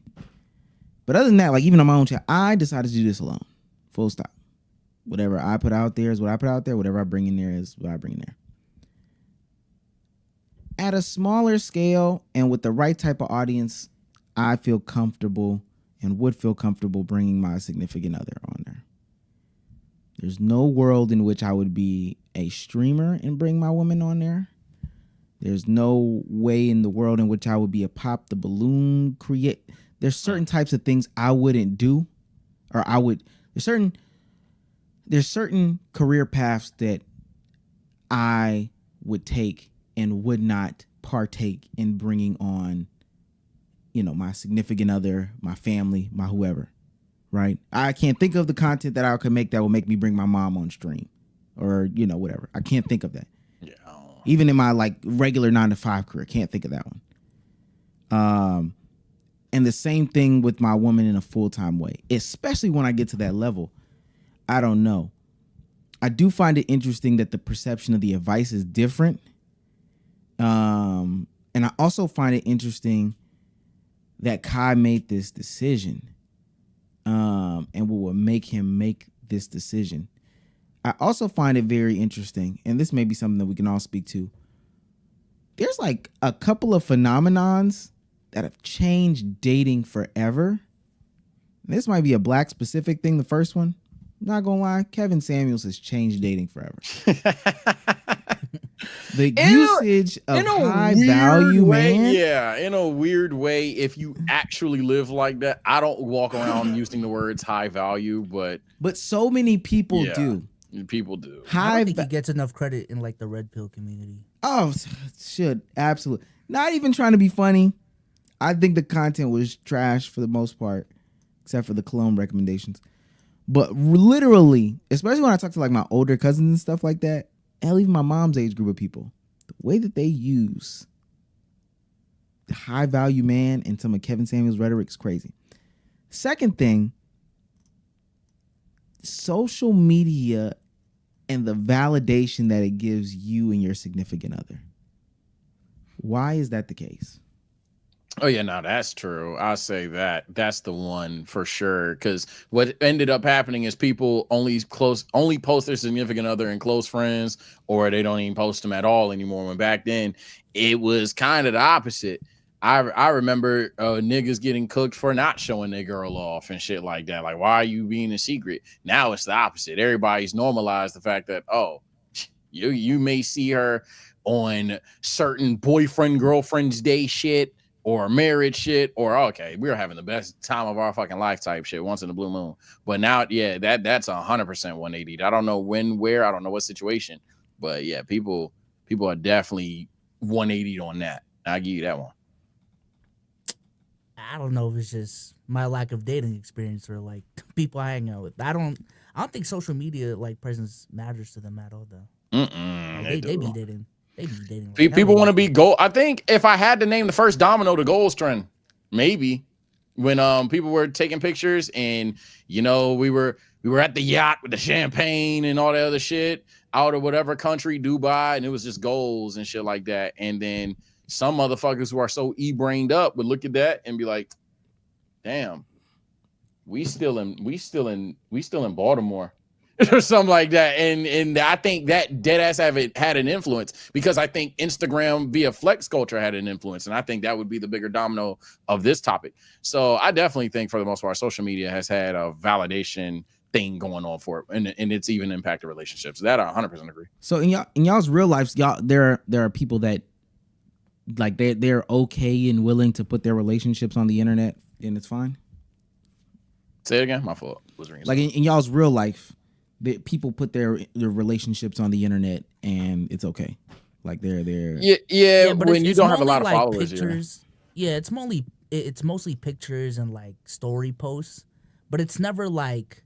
But other than that, like even on my own channel, I decided to do this alone. Full stop. Whatever I put out there is what I put out there. Whatever I bring in there is what I bring in there. At a smaller scale and with the right type of audience, I feel comfortable and would feel comfortable bringing my significant other on there. There's no world in which I would be a streamer and bring my woman on there. There's no way in the world in which I would be a pop the balloon create. There's certain types of things I wouldn't do, or I would. There's certain career paths that I would take and would not partake in bringing on, my significant other, my family, my whoever. Right? I can't think of the content that I could make that will make me bring my mom on stream or, whatever. I can't think of that. Yeah. Even in my like regular 9-to-5 career, can't think of that one. And the same thing with my woman in a full-time way, especially when I get to that level. I don't know. I do find it interesting that the perception of the advice is different. And I also find it interesting that Kai made this decision. And what will make him make this decision. I also find it very interesting, and this may be something that we can all speak to. There's like a couple of phenomenons that have changed dating forever. And this might be a black specific thing, the first one. Not gonna lie, Kevin Samuels has changed dating forever. The usage of high value, man. Yeah, in a weird way, if you actually live like that, I don't walk around using the words high value, but so many people do. People do. I don't think he gets enough credit in like the red pill community. Oh, should absolutely. Not even trying to be funny. I think the content was trash for the most part, except for the cologne recommendations. But literally, especially when I talk to like my older cousins and stuff like that, hell, even my mom's age group of people, The way that they use the high value man and some of Kevin Samuels' rhetoric is crazy. Second thing, social media and the validation that it gives you and your significant other. Why is that the case? Oh yeah, no, that's true. I'll say that's the one for sure. Because what ended up happening is people only post their significant other and close friends, or they don't even post them at all anymore. When back then it was kind of the opposite. I remember niggas getting cooked for not showing their girl off and shit like that. Like, why are you being a secret? Now it's the opposite. Everybody's normalized the fact that, oh, you may see her on certain boyfriend girlfriend's day shit or marriage shit, or okay, we're having the best time of our fucking life type shit once in a blue moon. But now, yeah, that's 100% 180. I don't know when, where, I don't know what situation, but yeah, people are definitely 180 on that. I'll give you that one. I don't know if it's just my lack of dating experience or like people I hang out with. I don't think social media like presence matters to them at all though. Like, they be dating. They be dating. Like, people want to be gold. I think if I had to name the first domino, the goals trend, maybe when people were taking pictures and we were at the yacht with the champagne and all that other shit out of whatever country, Dubai, and it was just goals and shit like that. And then some motherfuckers who are so e-brained up would look at that and be like, damn, we still in Baltimore or something like that. And I think that dead ass had an influence, because I think Instagram via flex culture had an influence. And I think that would be the bigger domino of this topic. So I definitely think for the most part, social media has had a validation thing going on for it, and it's even impacted relationships. That I 100% agree. So in y'all's real life, there are people that like they're okay and willing to put their relationships on the internet and it's fine. Say it again. My fault. Was ringing. Like in y'all's real life, people put their relationships on the internet and it's okay. Like they're yeah. But when you don't have a lot of like followers, pictures, yeah, it's mostly pictures and like story posts, but it's never like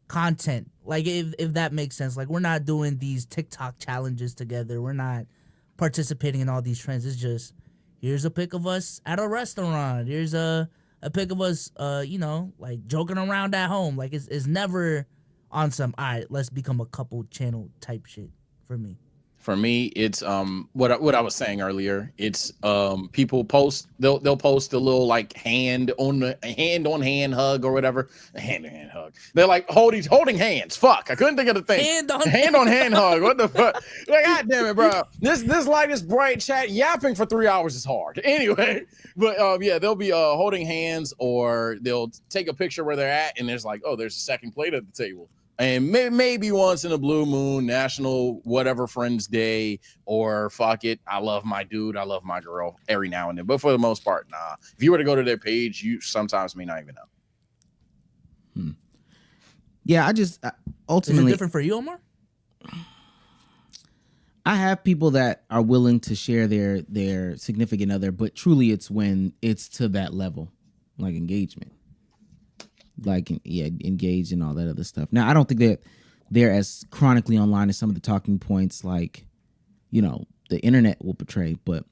content. Like if that makes sense. Like we're not doing these TikTok challenges together. We're not participating in all these trends. It's just, here's a pic of us at a restaurant. Here's a pic of us, like joking around at home. Like it's never on some, all right, let's become a couple channel type shit for me. For me, it's what I was saying earlier. It's people post, they'll post a little like hand on hand hug or whatever. A hand on hand hug. They're like holding hands. Fuck, I couldn't think of the thing. Hand on hand hug. What the fuck? Like, God damn it, bro. This light is bright. Chat yapping for 3 hours is hard. Anyway, but yeah, they'll be holding hands, or they'll take a picture where they're at, and there's like, oh, there's a second plate at the table. And maybe once in a blue moon, national whatever friends day, or fuck it, I love my dude, I love my girl every now and then. But for the most part, nah. If you were to go to their page, you sometimes may not even know. Yeah, ultimately. Is it different for you, Omar? I have people that are willing to share their significant other, but truly it's when it's to that level, like engagement. Like, yeah, engaged and all that other stuff. Now, I don't think that they're as chronically online as some of the talking points like, the internet will portray. But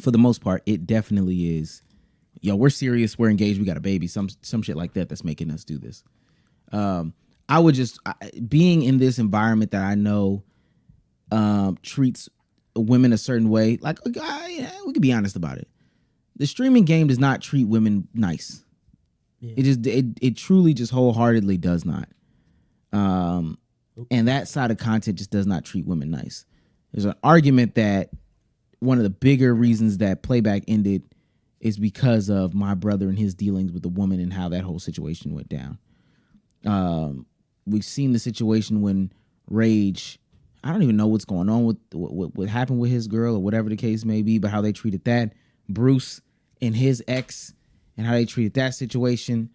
for the most part, it definitely is, we're serious, we're engaged, we got a baby, some shit like that that's making us do this. I would just, being in this environment that I know treats women a certain way, like, we can be honest about it. The streaming game does not treat women nice. Yeah. It truly just wholeheartedly does not. And that side of content just does not treat women nice. There's an argument that one of the bigger reasons that Playback ended is because of my brother and his dealings with the woman and how that whole situation went down. We've seen the situation when Rage, I don't even know what's going on with what happened with his girl or whatever the case may be, but how they treated that. Bruce and his ex, and how they treated that situation,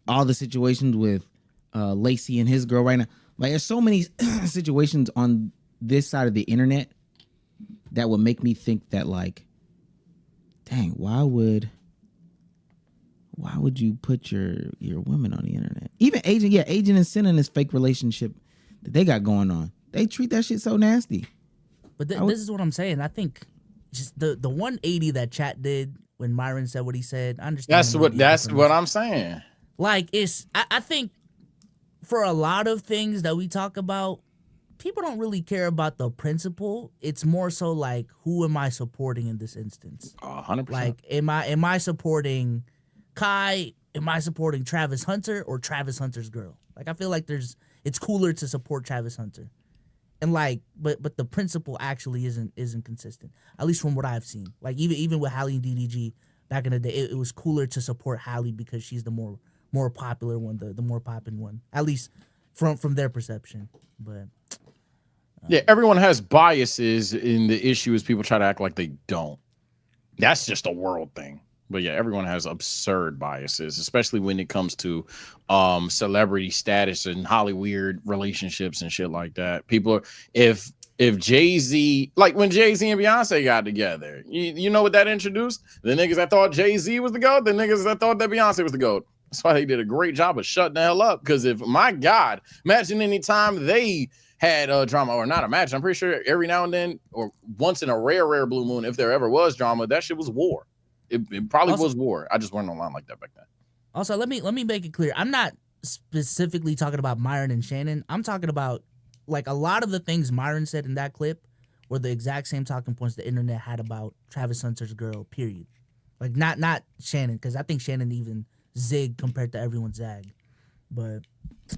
all the situations with Lacey and his girl right now. Like, there's so many situations on this side of the internet that would make me think that, like, dang, why would you put your women on the internet? Even Agent and Sin in this fake relationship that they got going on, they treat that shit so nasty. But this is what I'm saying. I think just the 180 that Chat did when Myron said what he said. I understand. That's what I'm saying. Like I think for a lot of things that we talk about, people don't really care about the principle. It's more so like, who am I supporting in this instance? 100%. Like, am I supporting Kai? Am I supporting Travis Hunter or Travis Hunter's girl? Like, I feel like it's cooler to support Travis Hunter, and like, but the principle actually isn't consistent. At least from what I've seen. Like even with Hallie and DDG back in the day, it was cooler to support Hallie because she's the more popular one, the more poppin' one. At least from their perception, but. Yeah, everyone has biases, and the issue is people try to act like they don't. That's just a world thing. But yeah, everyone has absurd biases, especially when it comes to celebrity status and Hollywood relationships and shit like that. People are, if Jay-Z, like when Jay-Z and Beyonce got together, you know what that introduced? The niggas that thought Jay-Z was the GOAT, the niggas that thought that Beyonce was the GOAT. That's why they did a great job of shutting the hell up. Because if, my God, imagine any time they had drama, or not imagine, I'm pretty sure every now and then, or once in a rare blue moon, if there ever was drama, that shit was war. It probably was war. I just weren't online like that back then. Also, let me make it clear. I'm not specifically talking about Myron and Shannon. I'm talking about, like, a lot of the things Myron said in that clip were the exact same talking points the internet had about Travis Hunter's girl, period. Like, not Shannon, because I think Shannon even zigged compared to everyone's zag. But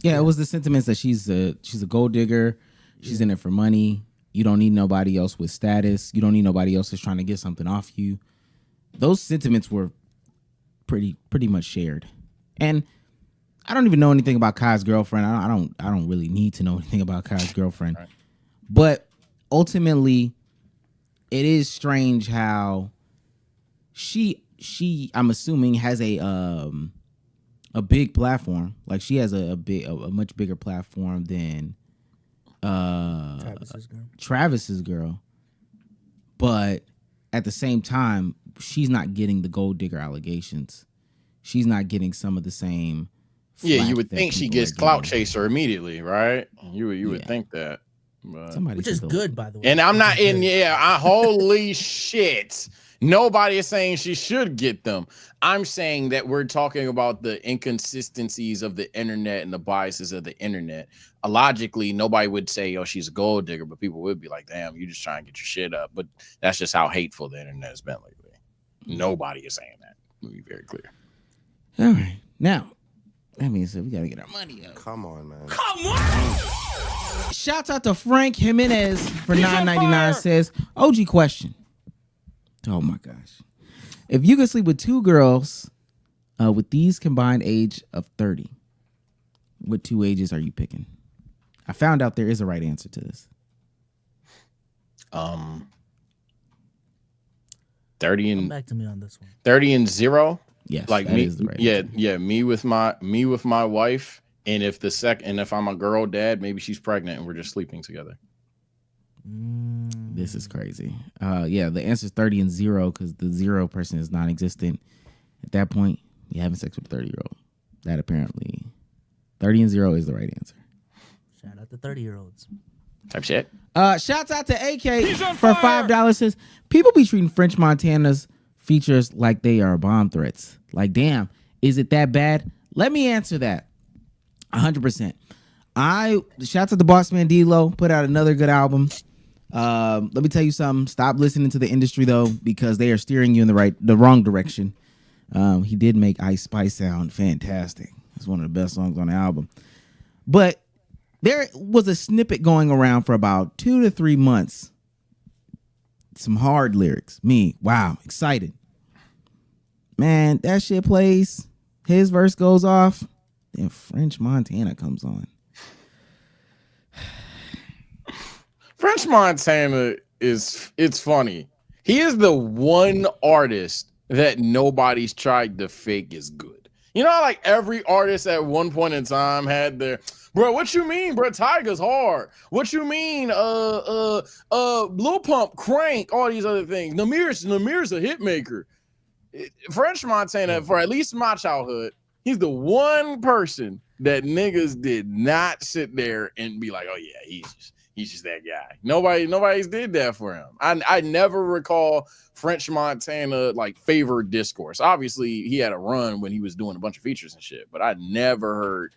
yeah, it was the sentiments that she's a gold digger. She's in it for money. You don't need nobody else with status. You don't need nobody else that's trying to get something off you. Those sentiments were pretty much shared. And I don't even know anything about Kai's girlfriend. I don't really need to know anything about Kai's girlfriend. Right. But ultimately, it is strange how she I'm assuming has a big platform. Like, she has a much bigger platform than Travis's girl. But at the same time, she's not getting the gold digger allegations. She's not getting some of the same. Yeah, you would think she gets clout chaser immediately, right? You would think that. But, which is good, by the way. And I'm not in. Yeah, holy shit. Nobody is saying she should get them. I'm saying that we're talking about the inconsistencies of the internet and the biases of the internet. Logically, nobody would say, "Oh, she's a gold digger," but people would be like, "Damn, you just trying to get your shit up." But that's just how hateful the internet has been lately. Nobody is saying that. Let me be very clear. All right, now that means that we gotta get our money up. Come on, man. Come on. Shouts out to Frank Jimenez for $9.99. Says, "OG question. Oh my gosh. If you could sleep with two girls with these combined age of 30, what two ages are you picking?" I found out there is a right answer to this. 30 and come back to me on this one. 30 and 0. Yes, like me. Right yeah. Me with my wife, and if I'm a girl dad, maybe she's pregnant and we're just sleeping together. This is crazy. Yeah, the answer is 30 and 0 because the 0 person is non-existent. At that point, you're having sex with a 30-year-old. That apparently 30 and 0 is the right answer. Shout out to 30-year-olds. Type shit. Shouts out to AK for $5. Says, people be treating French Montana's features like they are bomb threats. Like, damn, is it that bad? Let me answer that. 100%. Shouts out to Bossman D-Lo, put out another good album. Let me tell you something. Stop listening to the industry though, because they are steering you in the wrong direction. He did make Ice Spice sound fantastic. It's one of the best songs on the album. But there was a snippet going around for about 2 to 3 months. Some hard lyrics. Wow, excited. Man, that shit plays. His verse goes off. Then French Montana comes on. French Montana it's funny. He is the one artist that nobody's tried to fake is good. You know, like every artist at one point in time had their, bro, what you mean, bro? Tiger's hard. What you mean? Lil Pump, Crank, all these other things. Namir's a hit maker. French Montana, for at least my childhood, he's the one person that niggas did not sit there and be like, oh yeah, He's just that guy. Nobody's did that for him. I never recall French Montana like favored discourse. Obviously, he had a run when he was doing a bunch of features and shit, but I never heard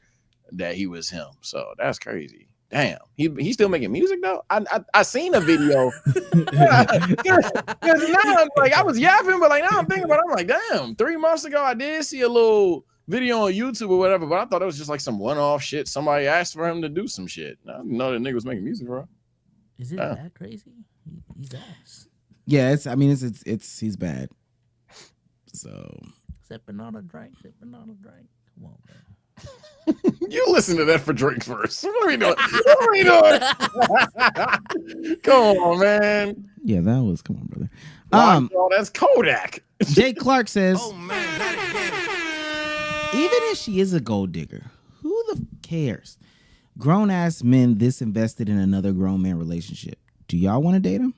that he was him. So that's crazy. Damn, he's still making music though. I seen a video. Now, like I was yapping, but like now I'm thinking about it, I'm like, damn, 3 months ago I did see a little video on YouTube or whatever, but I thought it was just like some one-off shit. Somebody asked for him to do some shit. I didn't know that nigga was making music, bro. Is it that crazy? He's ass. Yeah, it's he's bad. So Sipping on a drink. Come on, man. You listen to that for drinks first. What are we doing? Come on, man. yeah, that was come on, brother. That's Kodak. Jay Clark says, Oh man, not again. even if she is a gold digger, who the cares? Grown ass men this invested in another grown man relationship. Do y'all want to date him?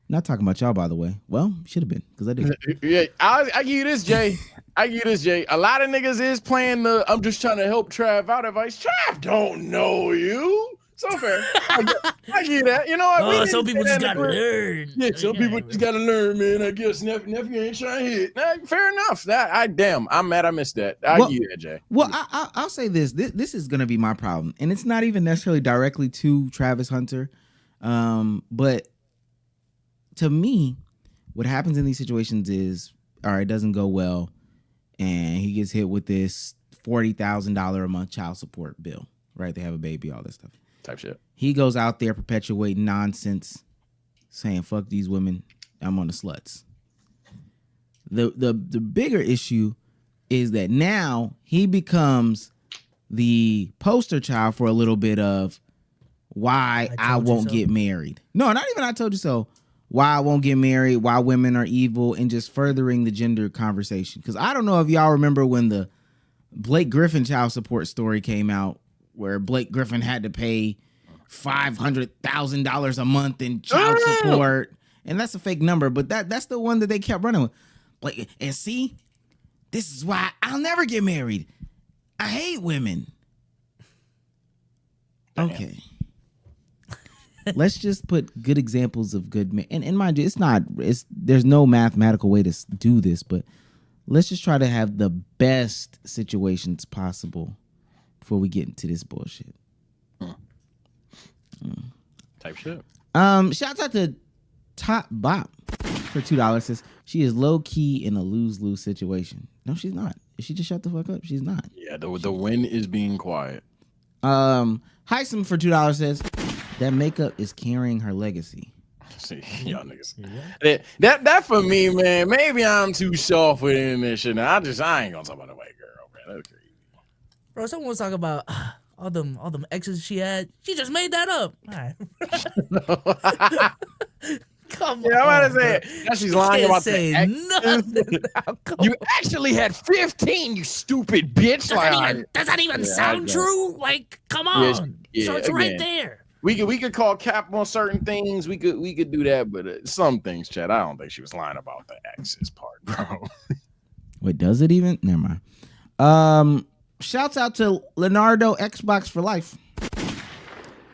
Not talking about y'all, by the way. Well, should have been because I did. Yeah, I give you this, Jay. A lot of niggas is playing the I'm just trying to help Trav out advice. Trav don't know you. So fair. I get that. You know what? Oh, some people just gotta learn. Yeah, some people just gotta learn, man. I guess nephew ain't trying to hit. Nah, fair enough. I'm mad I missed that. I get that, Jay. Well, I'll say this. This is gonna be my problem, and it's not even necessarily directly to Travis Hunter, but to me, what happens in these situations is, all right, it doesn't go well, and he gets hit with this $40,000 a month child support bill. Right? They have a baby, all this stuff. Type shit. He goes out there perpetuating nonsense, saying "fuck these women, I'm on the sluts." The bigger issue is that now he becomes the poster child for a little bit of why I won't get married. No, not even I told you so. Why I won't get married, why women are evil, and just furthering the gender conversation. Because I don't know if y'all remember when the Blake Griffin child support story came out, where Blake Griffin had to pay $500,000 a month in child support. And that's a fake number, but that's the one that they kept running with. Blake, and see, this is why I'll never get married. I hate women. Okay. Let's just put good examples of good men. And mind you, there's no mathematical way to do this, but let's just try to have the best situations possible before we get into this bullshit. Type shit. Shouts out to Top Bop for $2. Says she is low key in a lose-lose situation. No, she's not. If she just shut the fuck up, she's not. Yeah, the win is being quiet. Heisem for $2 says that makeup is carrying her legacy. See, y'all niggas. That for me, man. Maybe I'm too soft with this shit. Now, I ain't gonna talk about a white girl, man. That's crazy. Bro, someone was talking about all them exes she had. She just made that up. All right. Come on. I'm about to say now she's lying about the nothing. You actually had 15, you stupid bitch. Does that even sound true? Like, come on. So it's right there. We could call cap on certain things. We could do that, but some things, Chad. I don't think she was lying about the exes part, bro. Wait, does it even? Never mind. Shouts out to Leonardo Xbox for life.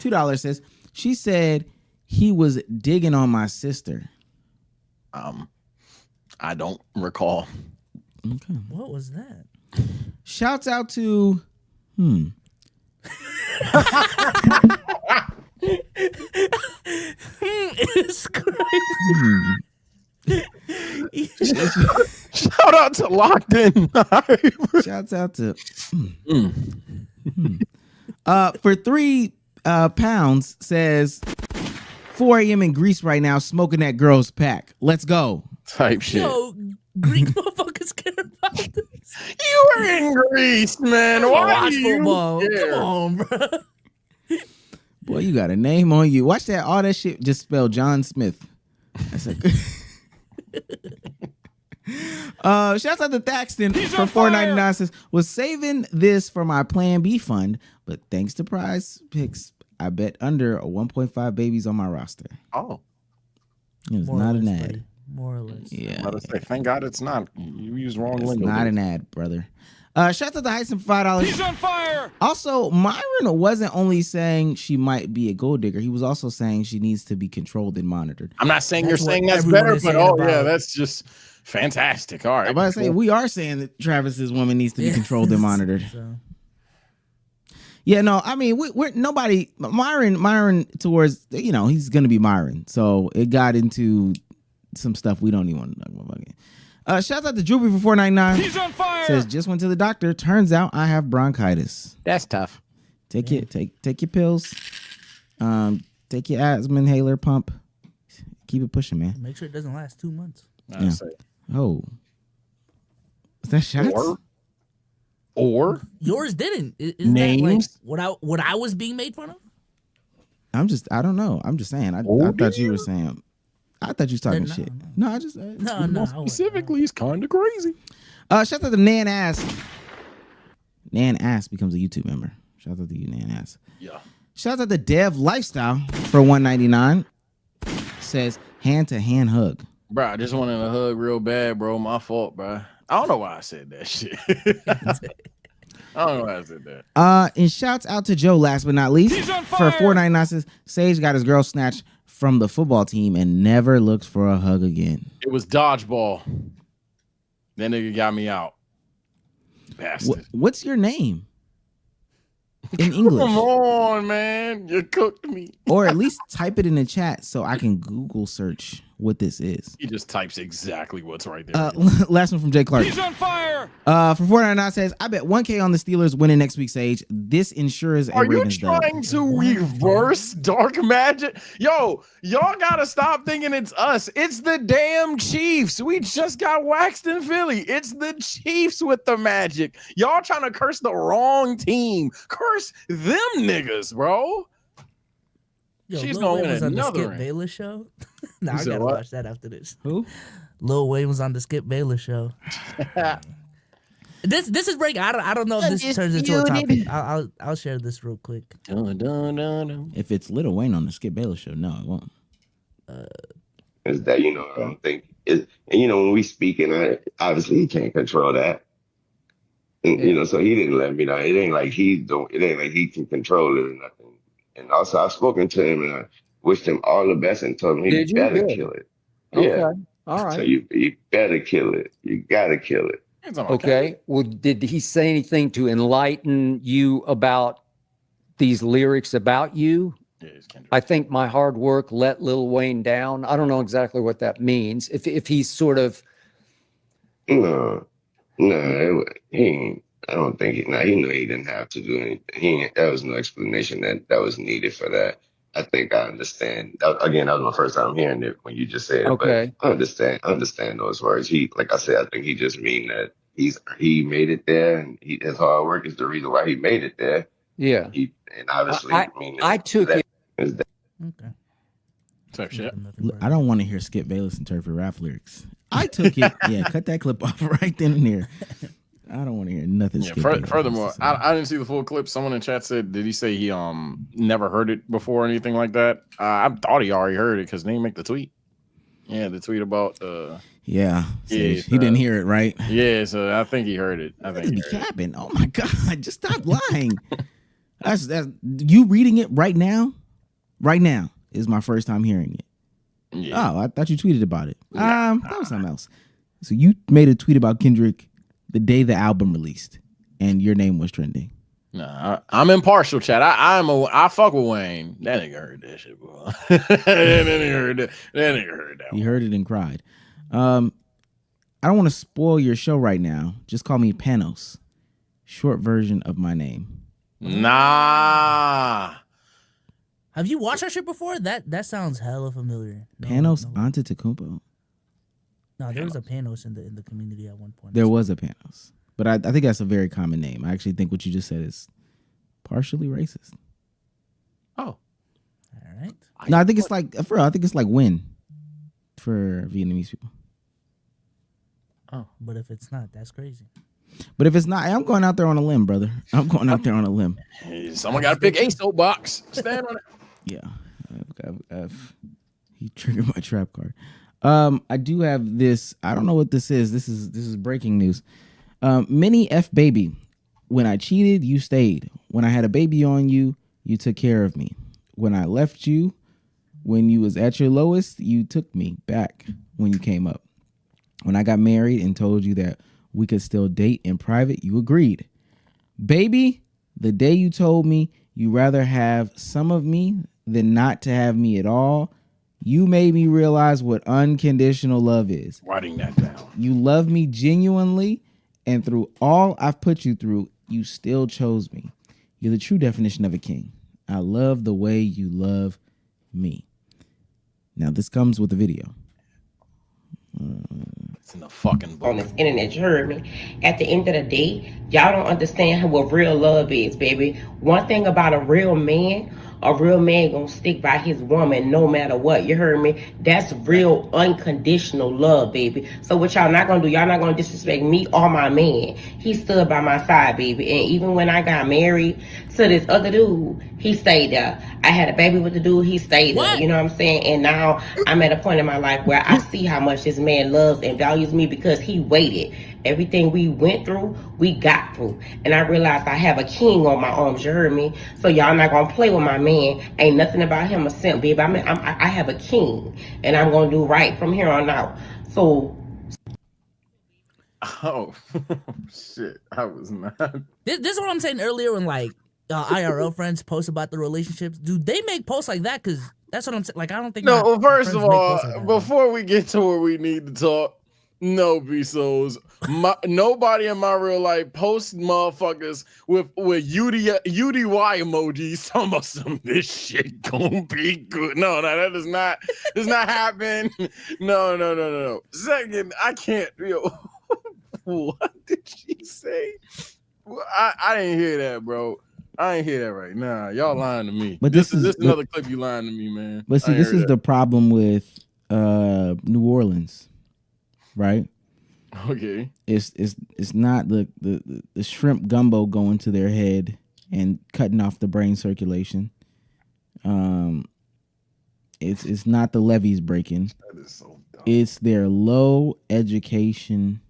$2 says she said he was digging on my sister. I don't recall. Okay. What was that? Shouts out to It's crazy. Shout out to Locked In. Shouts out to for £3 says 4 a.m. in Greece right now, smoking that girl's pack. Let's go. Type shit. Yo, Greek motherfuckers care about this. You were in Greece, man. Why watch do you football? care? Come on, bro. Boy, you got a name on you. Watch that. All that shit just spelled John Smith. That's a good. Shouts out to Thaxton for $4.99 says was saving this for my Plan B fund, but thanks to Prize Picks, I bet under 1.5 babies on my roster. Oh, it was not an ad. Buddy. More or less. Yeah. I was say, thank God it's not. You used wrong It's lingo. not an ad, brother. Shout out to Heisen for $5. He's on fire. Also, Myron wasn't only saying she might be a gold digger. He was also saying she needs to be controlled and monitored. I'm not saying That's you're what saying that's everyone better, is but saying about yeah, it. that's just fantastic. All right. I'm about to say we are saying that Travis's woman needs to be controlled and monitored. So, Yeah, no, I mean we're nobody. Myron towards he's gonna be Myron. So it got into some stuff we don't even want to talk about. Shout out to Droopy for $4.99. He's on fire. Says just went to the doctor. Turns out I have bronchitis. That's tough. Take your pills. Take your asthma inhaler pump. Keep it pushing, man. make sure it doesn't last 2 months. Yeah. Oh, is that shots? Or Yours didn't. Isn't Names? that like what I was being made fun of? I don't know. I'm just saying. I thought you were saying. I thought you was talking shit. No, I just No. specifically, it's kind of crazy. Shout out to Nan Ass. Nan Ass becomes a YouTube member. Shout out to you, Nan Ass. Yeah. Shout out to Dev Lifestyle for $1.99. Says hand to hand hug. Bro, I just wanted a hug real bad, bro. My fault, bro. I don't know why I said that shit. I don't know why I said that. And shouts out to Joe, last but not least, He's on for fire. $4.99. Says Sage got his girl snatched from the football team and never looked for a hug again. It was dodgeball. That nigga got me out. Bastard. What's your name in English? Come on, man. You cooked me. Or at least type it in the chat so I can Google search what this is. He just types exactly what's right there. Last one from Jay Clark. He's on fire. For $4.99 says, I bet 1K on the Steelers winning next week, Sage. This ensures a Are you Ravens dub. trying to reverse dark magic? Yo, y'all gotta stop thinking it's us. It's the damn Chiefs. We just got waxed in Philly. It's the Chiefs with the magic. Y'all trying to curse the wrong team. Curse them niggas, bro. Yo, She's Lil gonna Wayne win was on the another Skip ring. Bayless show. Nah, You I said gotta what? watch that after this. Who? Lil Wayne was on the Skip Bayless show. This is break. I don't know if this turns into a topic. I'll share this real quick. Dun, dun, dun, dun. If it's Lil Wayne on the Skip Bayless show, no, it won't. Is that I don't think it, and when we speak, and obviously he can't control that, and so he didn't let me know. It ain't like he can control it or nothing. And also, I've spoken to him and I wished him all the best and told him he better kill it. Yeah, All right. so you better kill it. You gotta kill it. It's on Okay. Well, did he say anything to enlighten you about these lyrics about you? Yeah, it's Kendrick. I think my hard work let Lil Wayne down. I don't know exactly what that means. If he's sort of No, he ain't. I don't think he knew he didn't have to do anything. There was no explanation that was needed for that. I think I understand. Again, that was my first time hearing it when you just said it. Okay. But I understand those words. Like I said, I think he just mean that he made it there, and his hard work is the reason why he made it there. yeah. And obviously, I took it. Okay. Type shit. I don't want to hear Skip Bayless interpret rap lyrics. I took it. Yeah, cut that clip off right then and there. I don't want to hear nothing. Yeah, Skip Bayless furthermore, has to say. I didn't see the full clip. Someone in chat said, did he say he never heard it before or anything like that? I thought he already heard it because they didn't make the tweet. Yeah, the tweet about Yeah, Yeah, he didn't hear it, right? yeah, so I think he heard it. I think He he be heard it. capping. Oh my god, just stop lying. that's you reading it right now. Right now is my first time hearing it. Yeah. Oh, I thought you tweeted about it. That was something else. So you made a tweet about Kendrick the day the album released, and your name was trending. Nah, I'm impartial, chat. I fuck with Wayne. That nigga heard that shit, bro. that nigga heard that. That nigga heard that. He heard it and cried. I don't want to spoil your show right now. Just call me Panos. Short version of my name. Nah. Have you watched that shit before? That sounds hella familiar. Panos Antetokounmpo. No, there was a Panos in the community at one point. There was a Panos, but I think that's a very common name. I actually think what you just said is partially racist. Oh. All right. No, I think it's like for real, I think it's like Win for Vietnamese people. Oh. But if it's not, that's crazy. But if it's not, I'm going out there on a limb, brother. I'm going out there on a limb. Hey, someone got to pick a soapbox. Stand on it. Yeah. He triggered my trap card. I do have this. I don't know what this is. This is breaking news. Minnie F baby. When I cheated, you stayed. When I had a baby on you, you took care of me. When I left you, when you was at your lowest, you took me back when you came up. When I got married and told you that we could still date in private, you agreed. Baby, the day you told me you rather have some of me than not to have me at all, you made me realize what unconditional love is. Writing that down. You love me genuinely, and through all I've put you through, you still chose me. You're the true definition of a king. I love the way you love me. Now, this comes with a video. It's in the fucking book. On this internet, you heard me. At the end of the day, y'all don't understand what real love is, baby. One thing about a real man gonna stick by his woman no matter what. You heard me? That's real unconditional love, baby. So what y'all not gonna do, y'all not gonna disrespect me or my man. He stood by my side, baby. And even when I got married to this other dude, he stayed there. I had a baby with the dude, he stayed there. You know what I'm saying? And now I'm at a point in my life where I see how much this man loves and values me because he waited. Everything we went through, we got through. And I realized I have a king on my arms, you heard me? So y'all not gonna play with my man. Ain't nothing about him a simp, baby. I have a king, and I'm gonna do right from here on out. So. Oh, shit. I was not. This is what I'm saying earlier when, like, IRL friends post about the relationships. Do they make posts like that? Because that's what I'm saying. Like, I don't think. No, well, first of all, like before we get to where we need to talk, no, Bsolz. Nobody in my real life posts motherfuckers with UDY emojis. Talking about some this shit gonna be good. No, that does not happen. No. Second, I can't. Yo, what did she say? I didn't hear that, bro. I ain't hear that right now. Y'all lying to me. But this is another clip you lying to me, man. But see, this is the problem with New Orleans, right? Okay. It's not the shrimp gumbo going to their head and cutting off the brain circulation. It's not the levees breaking. That is so dumb. It's their low education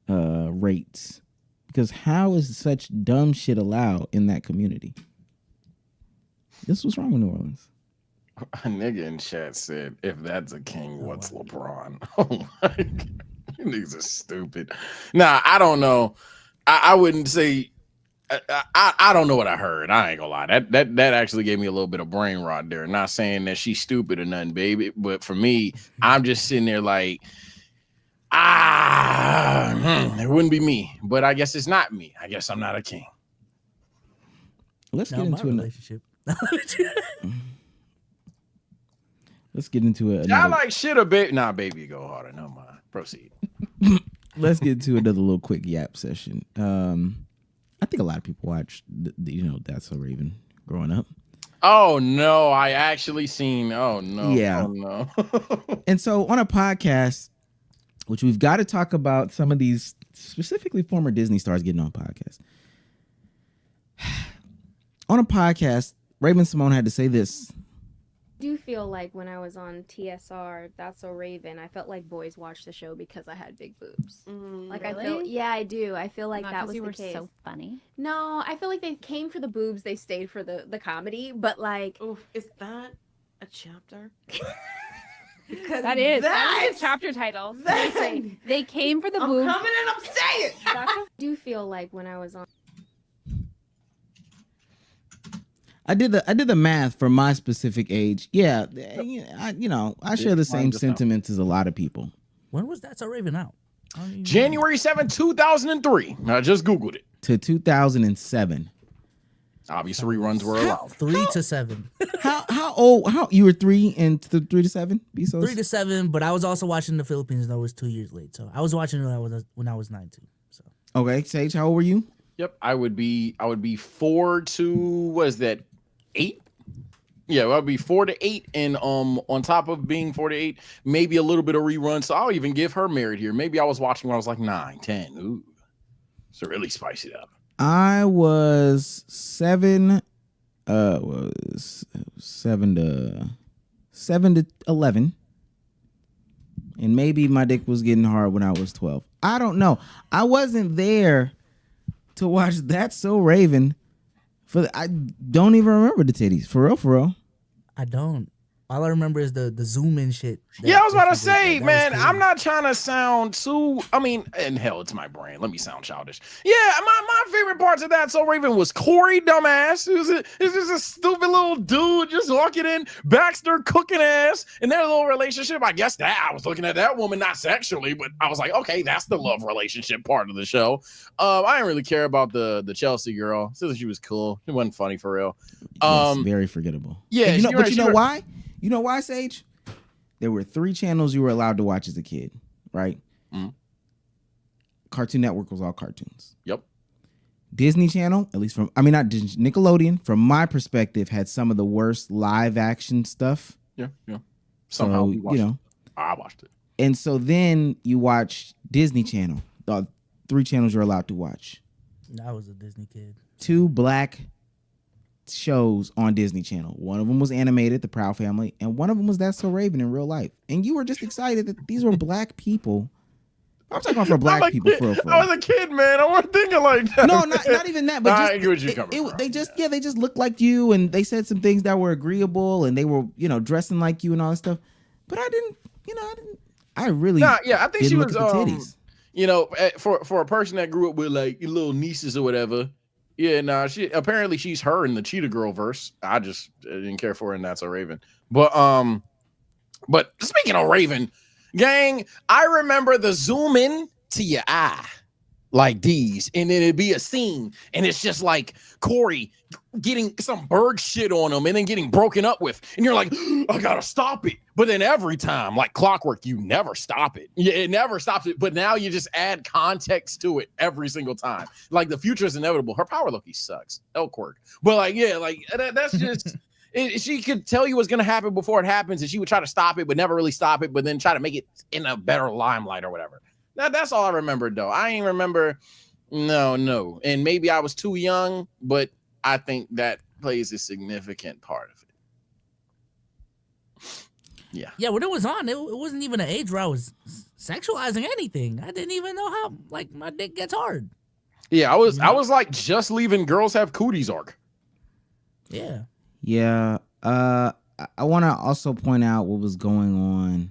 rates. Because how is such dumb shit allowed in that community? This was wrong with New Orleans. A nigga in chat said, if that's a king, what's LeBron? Oh my God. You niggas are stupid. Nah, I don't know. I wouldn't say I don't know what I heard. I ain't gonna lie. That actually gave me a little bit of brain rot there. Not saying that she's stupid or nothing, baby. But for me, I'm just sitting there like, it wouldn't be me. But I guess it's not me. I guess I'm not a king. Let's get into a relationship. Let's get into it. Y'all like shit or baby? Nah, baby, go harder. No mind. Proceed. Let's get to another little quick yap session. I think a lot of people watched, That's So Raven growing up. Oh no, I actually seen. Oh no, yeah. Oh no. And so on a podcast, which we've got to talk about some of these specifically former Disney stars getting on podcasts. On a podcast, Raven Simone had to say this. I do feel like when I was on TSR, That's So Raven, I felt like boys watched the show because I had big boobs. Like really? I do. I feel like Not that 'cause was you the were case. so funny. No, I feel like they came for the boobs. They stayed for the comedy. But like, is that a chapter? Because that is a chapter title. Seriously. They came for the boobs. I'm coming and I'm staying. I do feel like when I was on. I did the math for my specific age. Yeah, I share the same sentiments as a lot of people. When was That's So Raven out? January 7, 2003. I just Googled it. To 2007. Obviously, reruns were allowed. 3 to 7. How old? How you were 3 and 3 to 7? Bsolz? 3 to 7, but I was also watching in the Philippines. That was 2 years late, so I was watching when I was 9 too. So okay, Sage, how old were you? Yep, I would be 4 to what is that? 8? Yeah, I'd be 4 to 8, and on top of being 4 to 8, maybe a little bit of rerun. So I'll even give her Married Here. Maybe I was watching when I was like 9, 10. Ooh, so really spice it up. I was 7. Was 7 to 11. and maybe my dick was getting hard when I was 12. I don't know. I wasn't there to watch That's So Raven. I don't even remember the titties. For real. I don't. All I remember is the zoom in shit. Yeah, I was about to say, man, I'm not trying to sound too. I mean, and hell, it's my brain. Let me sound childish. Yeah, my favorite parts of That So Raven was Corey, dumbass. It's just a stupid little dude just walking in, Baxter cooking ass, and their little relationship. I guess that I was looking at that woman not sexually, but I was like, okay, that's the love relationship part of the show. I didn't really care about the Chelsea girl. So she was cool. It wasn't funny for real. Yes, very forgettable. Yeah, and you know why? You know why, Sage? There were 3 channels you were allowed to watch as a kid, right? Mm-hmm. Cartoon Network was all cartoons. Yep. Disney Channel, at least not Disney, Nickelodeon, from my perspective, had some of the worst live action stuff. Yeah. Somehow we watched it. I watched it. And so then you watch Disney Channel. The 3 channels you're allowed to watch. I was a Disney kid. 2 black shows on Disney Channel. One of them was animated, The Proud Family, and one of them was That's So Raven in real life. And you were just excited that these were black people. I'm talking about for black people. For real. I was a kid, man. I wasn't thinking like that. No, not even that. But I get what you're coming from. They just looked like you, and they said some things that were agreeable, and they were dressing like you and all that stuff. But I didn't. I really. Nah, yeah, I think she was. Look at the titties. For a person that grew up with like little nieces or whatever. Yeah, nah, she's her in the Cheetah Girl verse. I just didn't care for her in That's So Raven. But speaking of Raven, gang, I remember the zoom in to your eye like these, and then it'd be a scene, and it's just like Corey getting some bird shit on him and then getting broken up with, and you're like, I gotta stop it. But then every time, like clockwork, you never stop it. Yeah, it never stops it. But now you just add context to it every single time. Like the future is inevitable. Her power Loki sucks. Elkwork. But like, yeah, like that's just she could tell you what's gonna happen before it happens, and she would try to stop it, but never really stop it, but then try to make it in a better limelight or whatever. That's all I remember though. I ain't remember. No. And maybe I was too young, but I think that plays a significant part of it. Yeah, when it was on, it wasn't even an age where I was sexualizing anything. I didn't even know how like my dick gets hard. Yeah, I was like just leaving Girls Have Cooties arc. Yeah. Yeah. I want to also point out what was going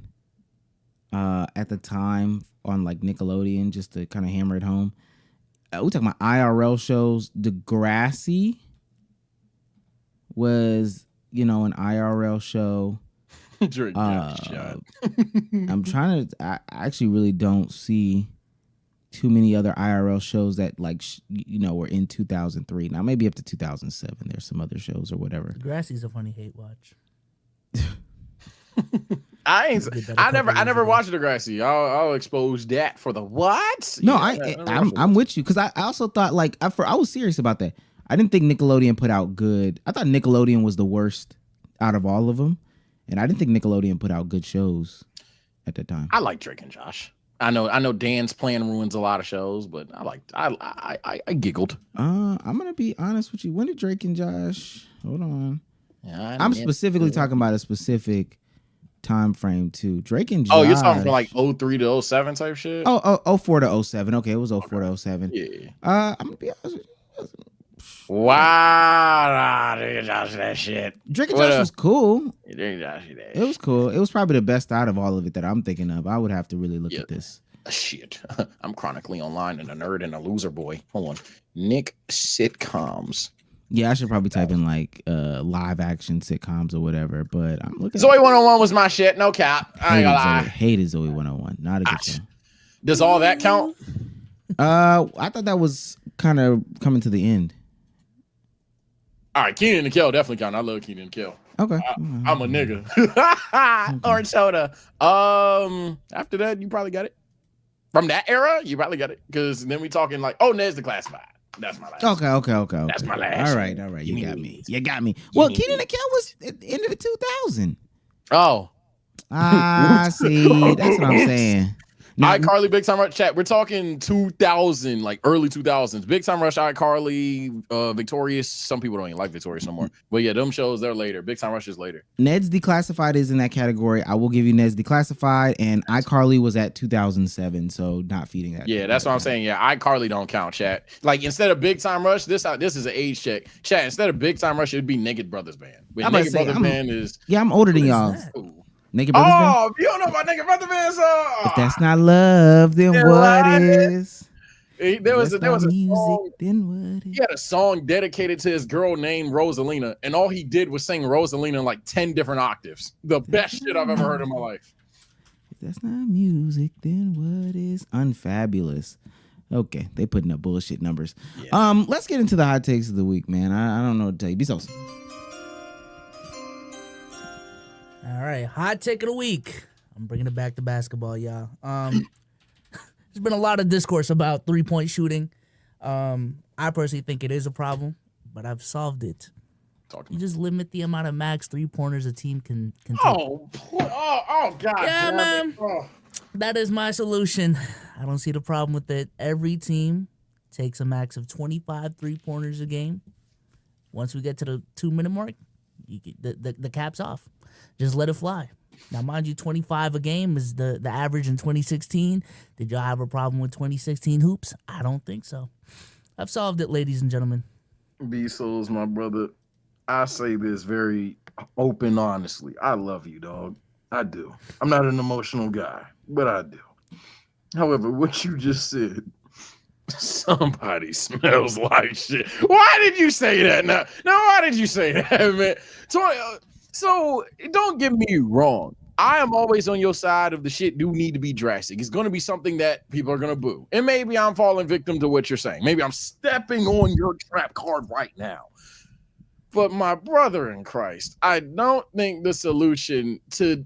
on at the time on like Nickelodeon, just to kind of hammer it home. We're talking about IRL shows. Degrassi was, an IRL show. I'm trying to. I actually really don't see too many other IRL shows that like were in 2003. Now maybe up to 2007. There's some other shows or whatever. Degrassi's a funny hate watch. I never watched Degrassi. I'll expose that for the what? No, I'm with you because I also thought like I was serious about that. I didn't think Nickelodeon put out good. I thought Nickelodeon was the worst out of all of them, and I didn't think Nickelodeon put out good shows at the time. I like Drake and Josh. I know Dan's plan ruins a lot of shows, but I giggled. I'm gonna be honest with you. When did Drake and Josh? Hold on. Yeah, I'm specifically talking about a specific time frame too. Drake and Josh. Oh, you're talking from like 03 to 07 type shit? 04 to 07. Okay, it was 04 to 07. Yeah. I'm gonna be honest with you. Wow, Drake and Josh, that shit. Drake and Josh was cool. Drake and Josh, it was cool. It was probably the best out of all of it that I'm thinking of. I would have to really look at this. Shit. I'm chronically online and a nerd and a loser boy. Hold on. Nick sitcoms. Yeah, I should probably type in like live action sitcoms or whatever, but I'm looking. Zoe 101 was my shit. No cap. I ain't gonna lie. Hated Zoe 101. Not a good show. Does all that count? I thought that was kind of coming to the end. All right, Keenan and Kel definitely count. I love Keenan and Kel. Okay. I'm a nigga. Orange soda. After that, you probably got it. From that era, you probably got it. Because then we talking like, Ned's the Classified. That's my last. Okay. That's my last. All right. You got me. Well, Keenan and Kel was at the end of the 2000. Oh. See, that's what I'm saying. iCarly, Big Time Rush, chat. We're talking 2000, like early 2000s. Big Time Rush, iCarly, Victorious. Some people don't even like Victorious no more. But yeah, them shows, they're later. Big Time Rush is later. Ned's Declassified is in that category. I will give you Ned's Declassified, and iCarly was at 2007, so not feeding that. Yeah, that's what I'm saying. Yeah, iCarly don't count, chat. Like instead of Big Time Rush, this is an age check. Chat, instead of Big Time Rush, it'd be Naked Brothers Band. But Naked Brothers Band is... Yeah, I'm older than y'all. Naked Brothers Band? You don't know about Naked Brothers Band? If that's not love, then what is? There was a song, then what is? he had a song dedicated to his girl named Rosalina, and all he did was sing Rosalina in like 10 different octaves. The best shit I've ever heard in my life. If that's not music, then what is? Unfabulous. Okay, they putting up bullshit numbers. Yeah. Let's get into the hot takes of the week, man. I don't know what to tell you. Bsolz. All right, hot take of the week. I'm bringing it back to basketball, y'all. There's been a lot of discourse about 3-point shooting. I personally think it is a problem, but I've solved it. You just limit the amount of max 3-pointers a team can take. Oh, God. Yeah, man. Oh. That is my solution. I don't see the problem with it. Every team takes a max of 25 3-pointers a game. Once we get to the 2-minute mark, you get the cap's off. Just let it fly. Now, mind you, 25 a game is the average in 2016. Did y'all have a problem with 2016 hoops? I don't think so. I've solved it, ladies and gentlemen. Bsolz, my brother, I say this very open, honestly. I love you, dog. I do. I'm not an emotional guy, but I do. However, what you just said, somebody smells like shit. Why did you say that? Now, why did you say that, man? So don't get me wrong. I am always on your side of the shit do need to be drastic. It's going to be something that people are going to boo. And maybe I'm falling victim to what you're saying. Maybe I'm stepping on your trap card right now. But my brother in Christ, I don't think the solution to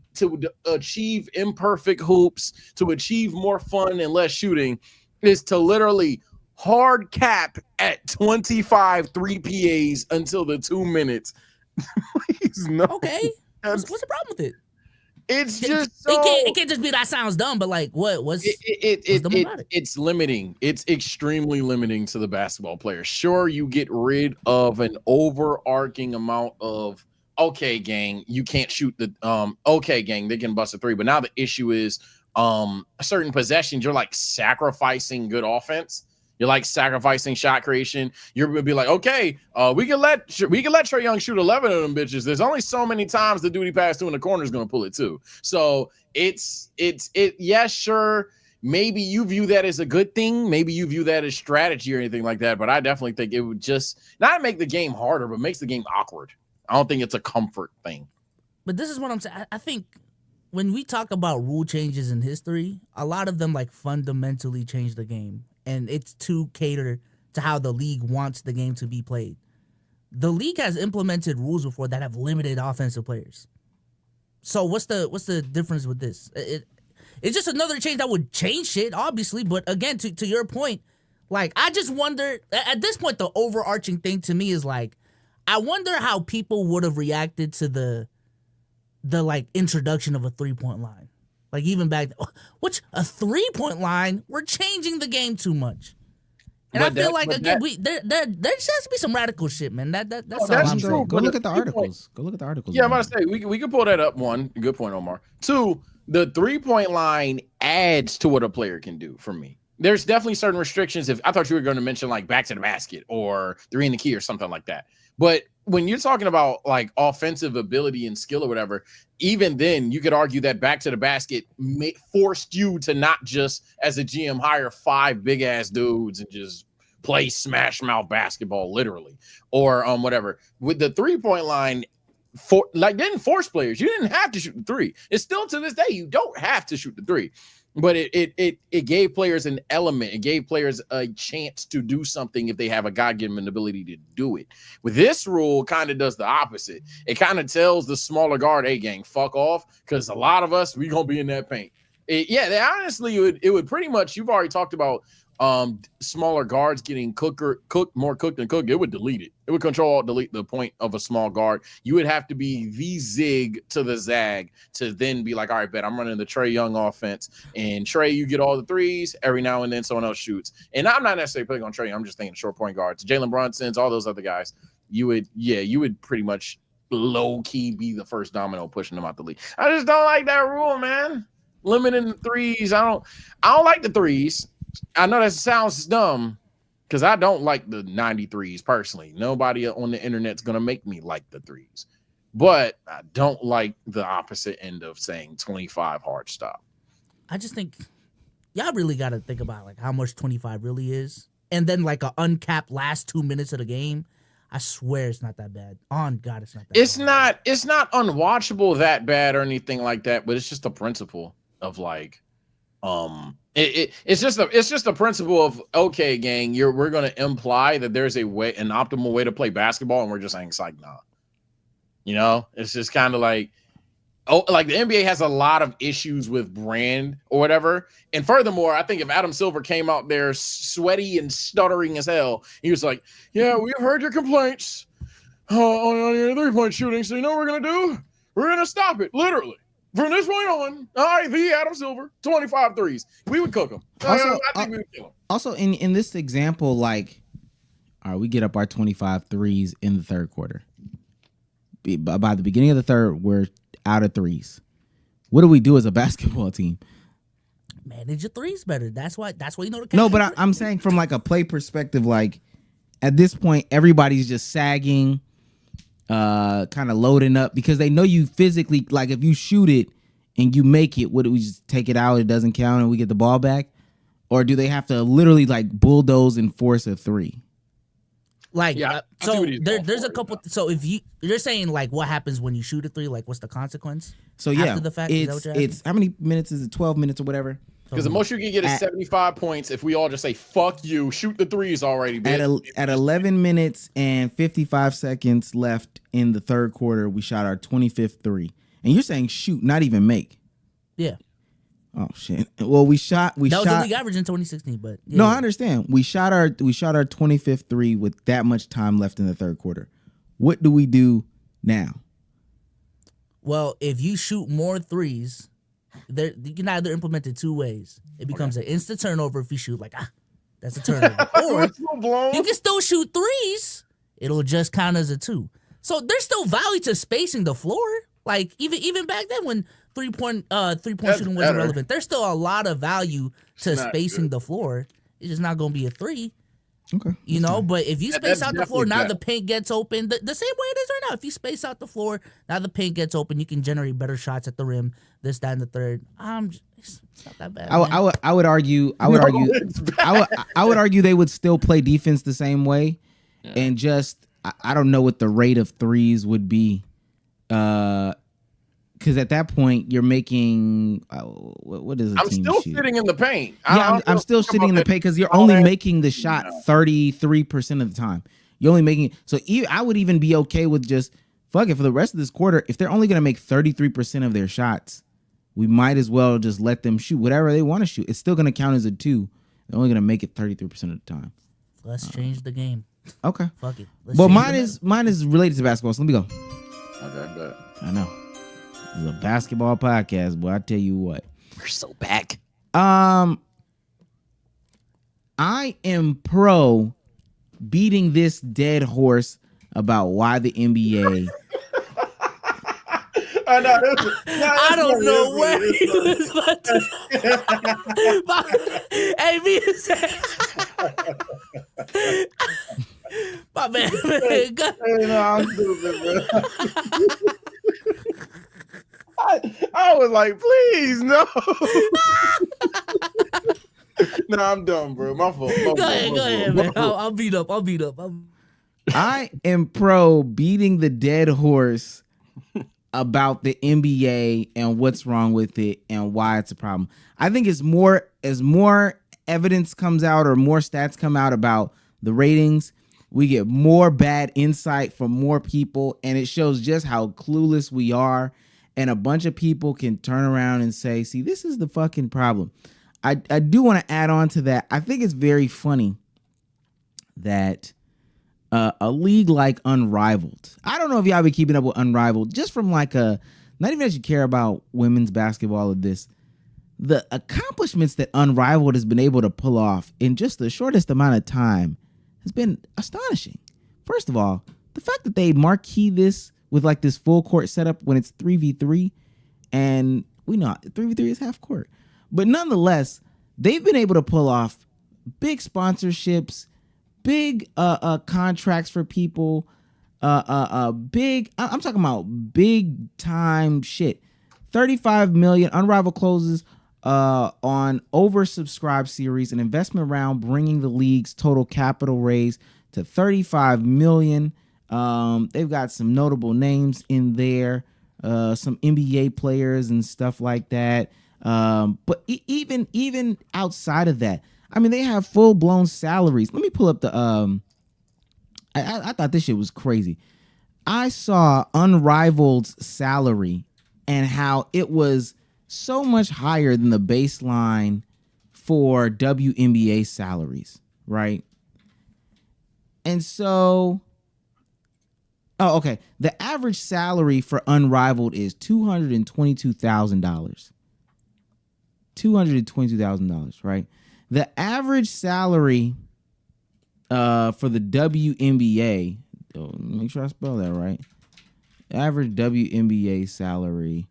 achieve imperfect hoops, to achieve more fun and less shooting, is to literally hard cap at 25 3 PAs until the 2 minutes. Please, no. Okay. What's the problem with it? It's just it can't just be that sounds dumb, but like what's dumb about it? It's limiting. It's extremely limiting to the basketball player. Sure, you get rid of an overarching amount of okay, gang, you can't shoot the okay, gang, they can bust a 3. But now the issue is certain possessions, you're like sacrificing good offense. You're like sacrificing shot creation. You're gonna be like, okay, we can let Trae Young shoot 11 of them bitches. There's only so many times the duty pass 2 in the corner is gonna pull it too. So it's yes, sure. Maybe you view that as a good thing. Maybe you view that as strategy or anything like that. But I definitely think it would just not make the game harder, but makes the game awkward. I don't think it's a comfort thing. But this is what I'm saying. I think when we talk about rule changes in history, a lot of them like fundamentally change the game. And it's to cater to how the league wants the game to be played. The league has implemented rules before that have limited offensive players. So what's the difference with this? It's just another change that would change shit, obviously. But again, to your point, like I just wonder at this point, the overarching thing to me is like, I wonder how people would have reacted to the like introduction of a 3-point line. Like even back, which a 3-point line, we're changing the game too much, and I feel like again there just has to be some radical shit, man. That's all I'm saying. Go look at the articles. Go look at the articles. Yeah, I'm about to say we can pull that up. 1, good point, Omar. 2, the 3-point line adds to what a player can do. For me, there's definitely certain restrictions. If I thought you were going to mention like back to the basket or 3 in the key or something like that, but when you're talking about like offensive ability and skill or whatever, even then you could argue that back to the basket forced you to not just as a GM hire 5 big ass dudes and just play smash mouth basketball literally or whatever. With the 3-point line, didn't force players. You didn't have to shoot the 3. It's still to this day you don't have to shoot the 3. But it gave players an element. It gave players a chance to do something if they have a God-given ability to do it. With this rule, kind of does the opposite. It kind of tells the smaller guard, hey, gang, fuck off, because a lot of us, we going to be in that paint. Honestly, it would pretty much, you've already talked about smaller guards getting more cooked than cooked, it would delete it. It would control delete the point of a small guard. You would have to be the zig to the zag to then be like, all right, bet I'm running the Trae Young offense. And Trae, you get all the threes. Every now and then someone else shoots. And I'm not necessarily putting on Trae. I'm just thinking short point guards. Jalen Brunson's, all those other guys. You would pretty much low key be the first domino pushing them out the league. I just don't like that rule, man. Limiting threes. I don't like the threes. I know that sounds dumb because I don't like the 93s personally. Nobody on the internet's gonna make me like the threes, but I don't like the opposite end of saying 25 hard stop. I just think y'all really got to think about like how much 25 really is, and then like an uncapped last 2 minutes of the game. I swear it's not that bad. On God, it's not that bad. It's not unwatchable that bad or anything like that, but it's just a principle of like, it's just a principle of, okay, gang, we're gonna imply that there's an optimal way to play basketball, and we're just saying psych, nah. You know, it's just kind of like, like the NBA has a lot of issues with brand or whatever. And furthermore, I think if Adam Silver came out there sweaty and stuttering as hell, he was like, yeah, we've heard your complaints on your 3-point shooting. So you know what we're going to do? We're going to stop it, literally. From this point on, all right, the Adam Silver, 25 threes. We would cook him. Also, I think we would kill him. Also, in this example, like, all right, we get up our 25 threes in the third quarter. By the beginning of the third, we're out of threes. What do we do as a basketball team? Manage your threes better. That's why you know the. No, but I'm saying from like a play perspective, like at this point, everybody's just sagging, kind of loading up because they know you physically. Like if you shoot it and you make it, what do we just take it out? It doesn't count, and we get the ball back, or do they have to literally like bulldoze and force a three? Like, yeah, so there's a couple. So if you're saying like what happens when you shoot a three, like what's the consequence? So yeah, after the fact, it's how many minutes is it? 12 minutes or whatever. Because the most you can get is 75 points if we all just say fuck you, shoot the threes already. Bitch. At 11 minutes and 55 seconds left in the third quarter, we shot our 25th three, and you're saying shoot, not even make. Yeah. Oh shit! Well, we shot. That was the league average in 2016, but yeah. No, I understand. We shot our 25th three with that much time left in the third quarter. What do we do now? Well, if you shoot more threes, you can either implement it two ways. It becomes an instant turnover if you shoot like that's a turnover, or you can still shoot threes. It'll just count as a two. So there's still value to spacing the floor. Like even back then when three-point shooting wasn't relevant, there's still a lot of value to spacing the floor. It's just not going to be a three. Okay. You know, but if you space out the floor, now the paint gets open. The same way it is right now. If you space out the floor, now the paint gets open. You can generate better shots at the rim. This, that, and the third. It's not that bad. I would argue. I would argue they would still play defense the same way, and just I don't know what the rate of threes would be. Because at that point you're making what is it? I'm still sitting in the paint. I'm still sitting in the paint because you're only making the shot 33% of the time. You're only making so I would even be okay with just fuck it for the rest of this quarter. If they're only gonna make 33% of their shots, we might as well just let them shoot whatever they want to shoot. It's still gonna count as a two. They're only gonna make it 33% of the time. Let's change the game. Okay. Fuck it. Well, mine is related to basketball. So let me go. Okay, good. I know. This is a basketball podcast, but I tell you what. We're so back. I am pro beating this dead horse about why the NBA. I know. I don't know where he was about to. Hey, me my man. I'm stupid, bro. I was like, please, no. No, I'm done, bro. My fault. Go ahead, man. I'll beat up. I am pro beating the dead horse about the NBA and what's wrong with it and why it's a problem. I think as more evidence comes out or more stats come out about the ratings, we get more bad insight from more people, and it shows just how clueless we are. And a bunch of people can turn around and say, see, this is the fucking problem. I do want to add on to that. I think it's very funny that a league like Unrivaled. I don't know if y'all been keeping up with Unrivaled, just from like not even that you care about women's basketball of this. The accomplishments that Unrivaled has been able to pull off in just the shortest amount of time has been astonishing. First of all, the fact that they marquee this with like this full court setup when it's 3v3, and we know 3v3 is half court, but nonetheless, they've been able to pull off big sponsorships, big contracts for people, big. I'm talking about big time shit. 35 million. Unrivaled closes on oversubscribed series, an investment round bringing the league's total capital raise to 35 million. They've got some notable names in there, some NBA players and stuff like that. But even outside of that, I mean, they have full blown salaries. Let me pull up the I thought this shit was crazy. I saw Unrivaled's salary and how it was so much higher than the baseline for WNBA salaries, right? And so, oh, okay. The average salary for Unrivaled is $222,000. $222,000, right? The average salary for the WNBA, make sure I spell that right. Average WNBA salary.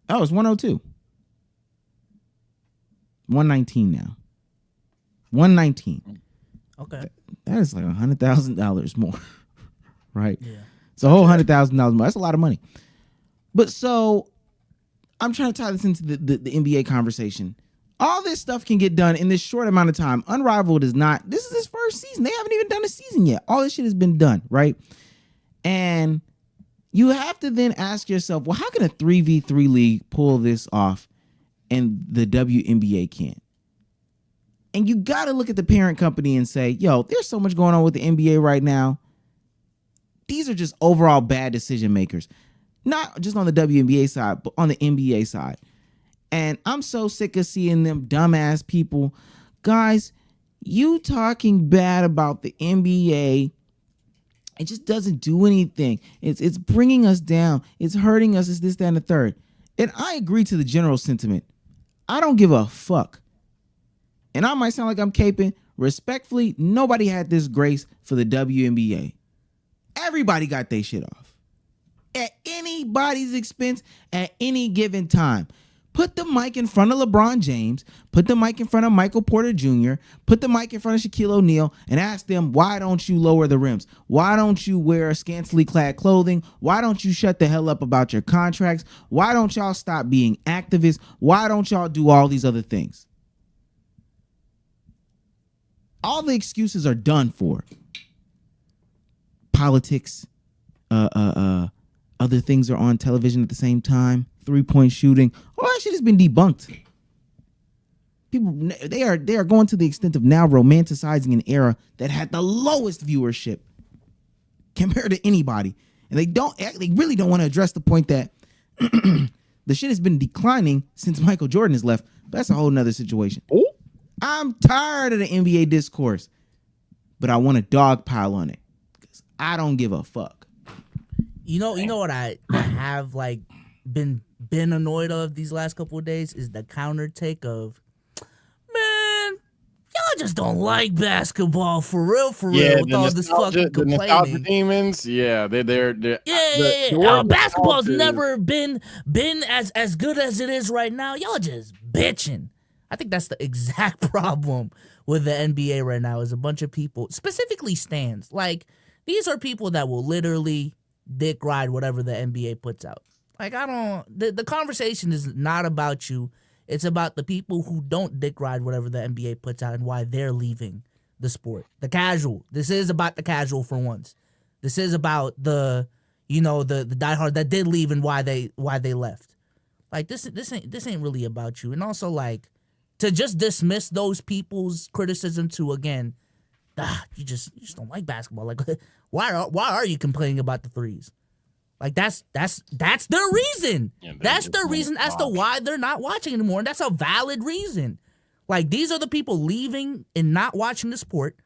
Oh, it's 102. 119 now. 119. Okay. That is like $100,000 more. Right? Yeah. It's a whole $100,000 more. That's a lot of money. But so I'm trying to tie this into the NBA conversation. All this stuff can get done in this short amount of time. Unrivaled is not, this is his first season. They haven't even done a season yet. All this shit has been done, right? And you have to then ask yourself, well, how can a 3v3 league pull this off and the WNBA can't? And you got to look at the parent company and say, yo, there's so much going on with the NBA right now. These are just overall bad decision makers. Not just on the WNBA side, but on the NBA side. And I'm so sick of seeing them dumbass people. Guys, you talking bad about the NBA, it just doesn't do anything. It's bringing us down. It's hurting us. It's this, that, and the third. And I agree to the general sentiment. I don't give a fuck. And I might sound like I'm caping. Respectfully, nobody had this grace for the WNBA. Everybody got their shit off. At anybody's expense at any given time. Put the mic in front of LeBron James. Put the mic in front of Michael Porter Jr. Put the mic in front of Shaquille O'Neal and ask them, why don't you lower the rims? Why don't you wear scantily clad clothing? Why don't you shut the hell up about your contracts? Why don't y'all stop being activists? Why don't y'all do all these other things? All the excuses are done for. Politics, other things are on television at the same time. 3-point shooting. All that shit has been debunked. People, they are going to the extent of now romanticizing an era that had the lowest viewership compared to anybody, and they really don't want to address the point that the shit has been declining since Michael Jordan has left. But that's a whole nother situation. Ooh. I'm tired of the NBA discourse, but I want a dog pile on it because I don't give a fuck. You know what I have like been annoyed of these last couple of days is the counter take of, man, y'all just don't like basketball for real, with all this fucking complaining. The nostalgia demons, yeah, they're basketball's never been as good as it is right now. Y'all just bitching. I think that's the exact problem with the NBA right now is a bunch of people, specifically stans. Like, these are people that will literally dick ride whatever the NBA puts out. Like, the conversation is not about you. It's about the people who don't dick ride whatever the NBA puts out and why they're leaving the sport. The casual. This is about the casual for once. This is about the diehard that did leave and why they left. Like, this ain't really about you. And also, like, to just dismiss those people's criticism to, again, you just don't like basketball. Like, why are you complaining about the threes? Like that's their reason. Yeah, That's their reason as to why they're not watching anymore, and that's a valid reason. Like these are the people leaving and not watching the sport.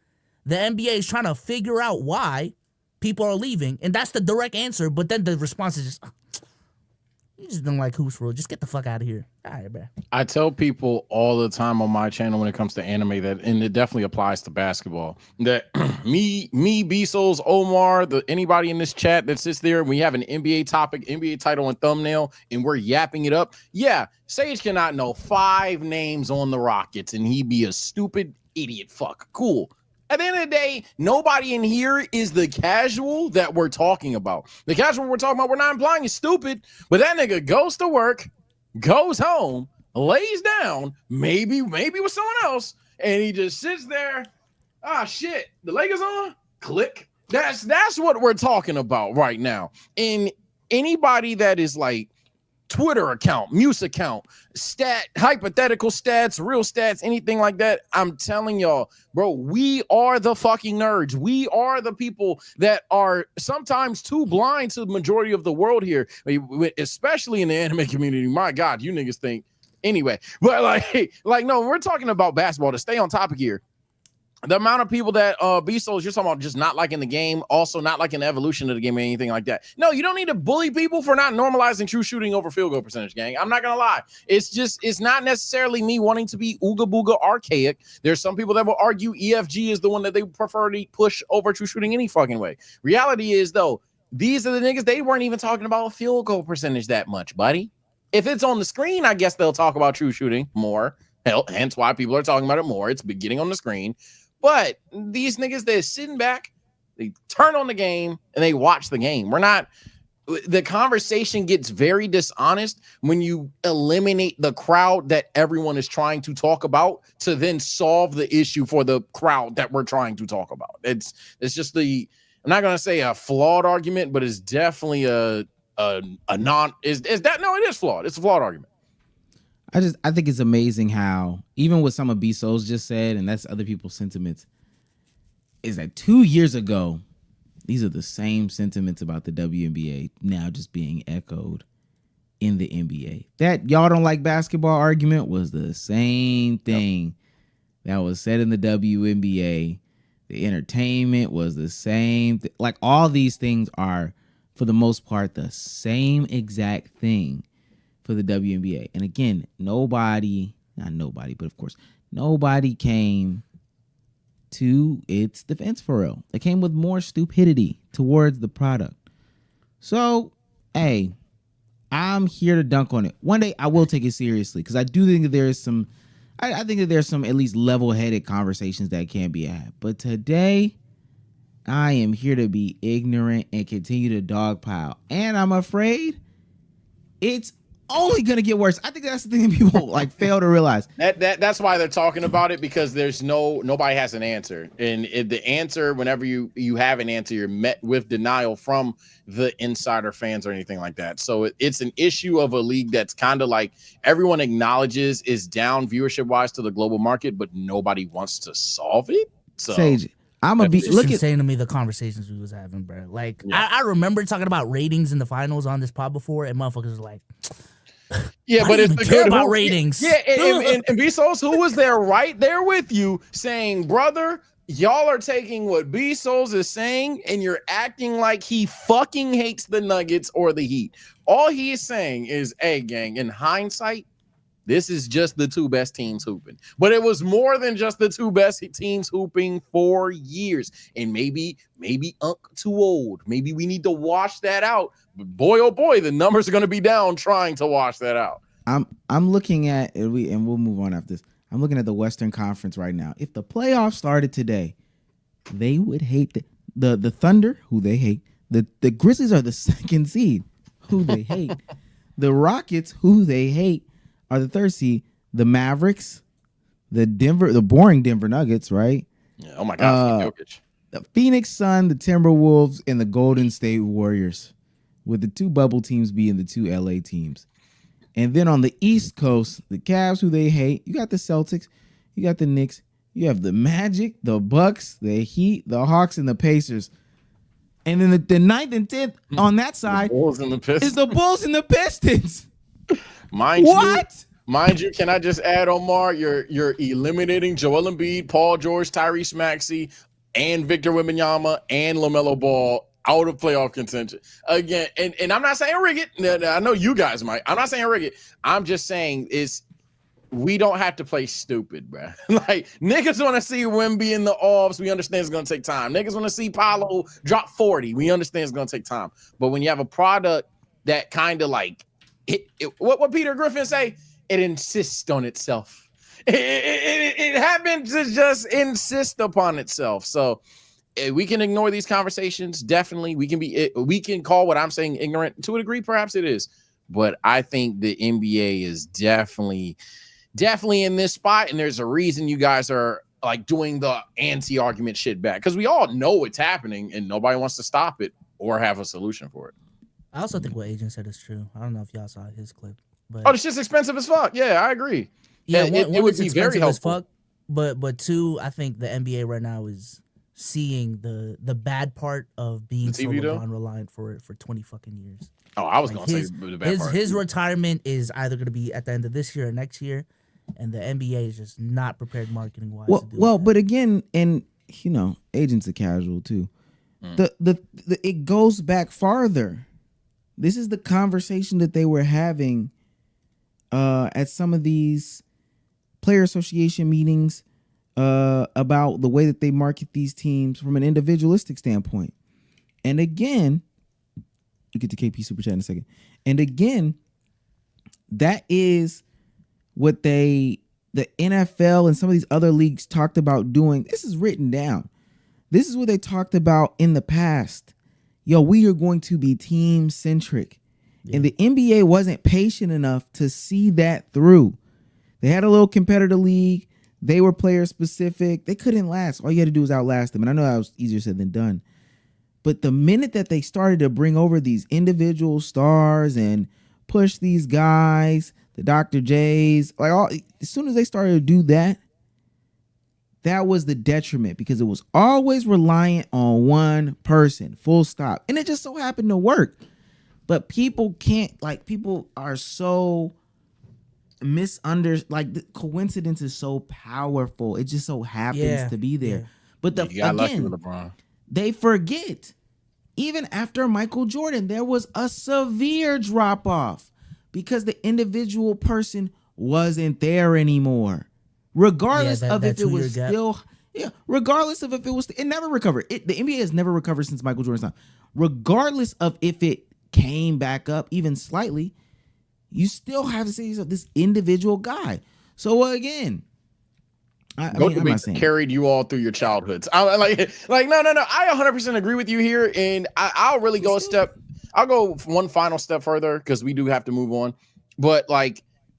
The NBA is trying to figure out why people are leaving, and that's the direct answer. But then the response is just, you just don't like hoops, bro. Just get the fuck out of here. All right, bro. I tell people all the time on my channel when it comes to anime that, and it definitely applies to basketball, that me, Bsolz, Omar, anybody in this chat that sits there, we have an NBA topic, NBA title and thumbnail, and we're yapping it up. Yeah, Sage cannot know 5 names on the Rockets, and he be a stupid idiot fuck. Cool. At the end of the day, nobody in here is the casual that we're talking about. The casual we're talking about, we're not implying is stupid, but that nigga goes to work, goes home, lays down, maybe with someone else, and he just sits there. Ah, shit, the Lakers on? Click. That's what we're talking about right now. And anybody that is like Twitter account, Muse account, hypothetical stats, real stats, anything like that, I'm telling y'all, bro, we are the fucking nerds. We are the people that are sometimes too blind to the majority of the world here, especially in the anime community. My God, you niggas think anyway. But like no, we're talking about basketball to stay on topic here. The amount of people that Bsolz, you're talking about just not liking the game, also not liking the evolution of the game or anything like that. No, you don't need to bully people for not normalizing true shooting over field goal percentage, gang. I'm not gonna lie. It's not necessarily me wanting to be ooga booga archaic. There's some people that will argue EFG is the one that they prefer to push over true shooting any fucking way. Reality is though, these are the niggas, they weren't even talking about field goal percentage that much, buddy. If it's on the screen, I guess they'll talk about true shooting more. Hence why people are talking about it more. It's getting on the screen. But these niggas, they're sitting back, they turn on the game, and they watch the game. The conversation gets very dishonest when you eliminate the crowd that everyone is trying to talk about to then solve the issue for the crowd that we're trying to talk about. It's just I'm not going to say a flawed argument, but it's definitely it is flawed. It's a flawed argument. I think it's amazing how even what some of Bsolz just said, and that's other people's sentiments, is that 2 years ago, these are the same sentiments about the WNBA now just being echoed in the NBA. That y'all don't like basketball argument was the same thing that was said in the WNBA. The entertainment was the same. Like all these things are, for the most part, the same exact thing for the WNBA. And again, nobody came to its defense for real. They came with more stupidity towards the product. So, hey, I'm here to dunk on it. One day I will take it seriously because I do think that there's some, I think that there's some at least level-headed conversations that can be had. But today, I am here to be ignorant and continue to dogpile. And I'm afraid it's only gonna get worse. I think that's the thing that people like fail to realize. That's why they're talking about it, because there's nobody has an answer, and the answer, whenever you have an answer, you're met with denial from the insider fans or anything like that. So it's an issue of a league that's kind of like everyone acknowledges is down viewership wise to the global market, but nobody wants to solve it. So Sage, I'm gonna be looking insane to me the conversations we was having, bro. Like I remember talking about ratings in the finals on this pod before, and motherfuckers was like, yeah, but it's the good about ratings. Yeah, and Bsolz, who was there right there with you saying, brother, y'all are taking what Bsolz is saying and you're acting like he fucking hates the Nuggets or the Heat. All he is saying is, hey, gang, in hindsight, this is just the 2 best teams hooping. But it was more than just the 2 best teams hooping for years. And maybe Unc too old. Maybe we need to wash that out. But boy, oh boy, the numbers are going to be down trying to wash that out. I'm looking at, and we'll move on after this. I'm looking at the Western Conference right now. If the playoffs started today, they would hate the Thunder, who they hate. The Grizzlies are the 2nd seed, who they hate. The Rockets, who they hate, are the 3rd seed. The Mavericks, the boring Denver Nuggets, right? Yeah, oh my God, the Phoenix Sun, the Timberwolves, and the Golden State Warriors, with the 2 bubble teams being the 2 LA teams. And then on the East Coast, the Cavs, who they hate, you got the Celtics, you got the Knicks, you have the Magic, the Bucks, the Heat, the Hawks, and the Pacers. And then the 9th and 10th on that side Bulls and the Pistons. is the Bulls and the Pistons. Mind you, can I just add, Omar, you're eliminating Joel Embiid, Paul George, Tyrese Maxey, and Victor Wembanyama and LaMelo Ball out of playoff contention again. And I'm not saying rig it. I know you guys might. I'm not saying rig it. I'm just saying we don't have to play stupid, bro. Like, niggas want to see Wemby in the offs. We understand it's going to take time. Niggas want to see Paolo drop 40. We understand it's going to take time. But when you have a product that kind of like, what Peter Griffin say? It insists on itself. It happens to just insist upon itself. So we can ignore these conversations. Definitely, we can call what I'm saying ignorant to a degree. Perhaps it is, but I think the NBA is definitely in this spot, and there's a reason you guys are like doing the anti-argument shit back, because we all know it's happening and nobody wants to stop it or have a solution for it. I also think what Agent said is true. I don't know if y'all saw his clip, but it's just expensive as fuck. Yeah, I agree. Yeah, it would be very helpful. as fuck, but two, I think the NBA right now is seeing the bad part of being so LeBron reliant for 20 fucking years. Oh, I was gonna say the bad part. His retirement is either gonna be at the end of this year or next year, and the NBA is just not prepared marketing wise. But again, and you know, Agent's a casual too. The it goes back farther. This is the conversation that they were having at some of these player association meetings about the way that they market these teams from an individualistic standpoint. And again, we'll get to KP Super Chat in a second. And again, that is what the NFL and some of these other leagues talked about doing. This is written down. This is what they talked about in the past. Yo, we are going to be team centric. Yeah. And the NBA wasn't patient enough to see that through. They had a little competitor league. They were player specific. They couldn't last. All you had to do was outlast them. And I know that was easier said than done. But the minute that they started to bring over these individual stars and push these guys, the Dr. J's, as soon as they started to do that, that was the detriment, because it was always reliant on one person, full stop. And it just so happened to work. But people people are so the coincidence is so powerful. It just so happens to be there. But lucky with LeBron. They forget, even after Michael Jordan, there was a severe drop off because the individual person wasn't there anymore. Regardless of if it was still, regardless of if it was, it never recovered. The NBA has never recovered since Michael Jordan's time. Regardless of if it came back up even slightly, you still have to say yourself, this individual guy. So again, I'm not saying carried you all through your childhoods. No. I 100% agree with you here, and I'll really go I'll go one final step further, because we do have to move on. But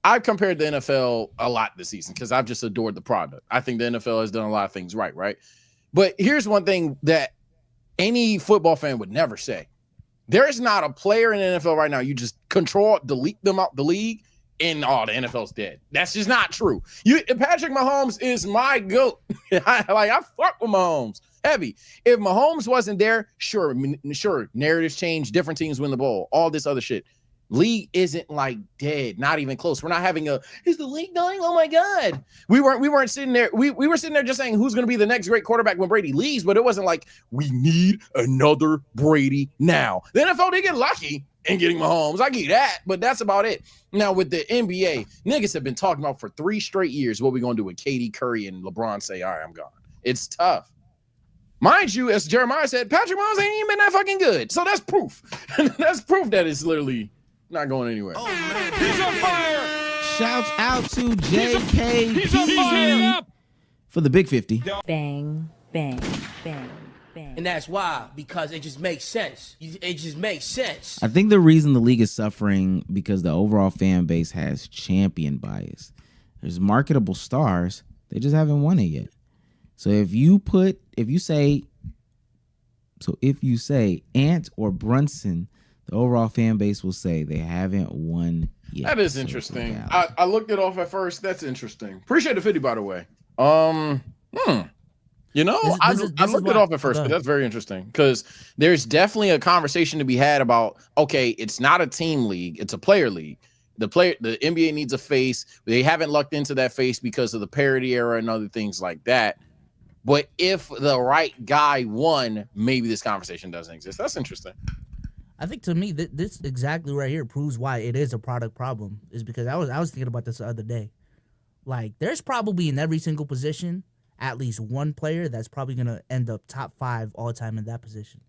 I've compared the NFL a lot this season because I've just adored the product. I think the NFL has done a lot of things right? But here's one thing that any football fan would never say. There is not a player in the NFL right now you just delete them out the league, and the NFL's dead. That's just not true. Patrick Mahomes is my GOAT. I fuck with Mahomes heavy. If Mahomes wasn't there, sure, narratives change, different teams win the bowl, all this other shit. League isn't dead, not even close. We're not having is the league dying? Oh my God. We weren't sitting there. We were sitting there just saying who's going to be the next great quarterback when Brady leaves, but it wasn't we need another Brady now. The NFL did get lucky in getting Mahomes. I get that, but that's about it. Now with the NBA, niggas have been talking about for 3 straight years what we're going to do with KD, Curry, and LeBron say, all right, I'm gone. It's tough. Mind you, as Jeremiah said, Patrick Mahomes ain't even been that fucking good. So that's proof. That's proof that it's literally not going anywhere. Oh, man. He's on fire. Shouts out to JKP for the big 50. Bang, bang, bang, bang. And that's why, because it just makes sense. It just makes sense. I think the reason the league is suffering because the overall fan base has champion bias. There's marketable stars. They just haven't won it yet. So if you say Ant or Brunson, the overall fan base will say they haven't won yet. That is interesting. I looked it off at first. That's interesting. Appreciate the 50, by the way. You know, I looked it off at first, but that's very interesting because there's definitely a conversation to be had about, okay, it's not a team league, it's a player league. The NBA needs a face. They haven't lucked into that face because of the parity era and other things like that. But if the right guy won, maybe this conversation doesn't exist. That's interesting. I think to me, this exactly right here proves why it is a product problem. Is because I was thinking about this the other day. Like, there's probably in every single position at least one player that's probably gonna end up top 5 all time in that position.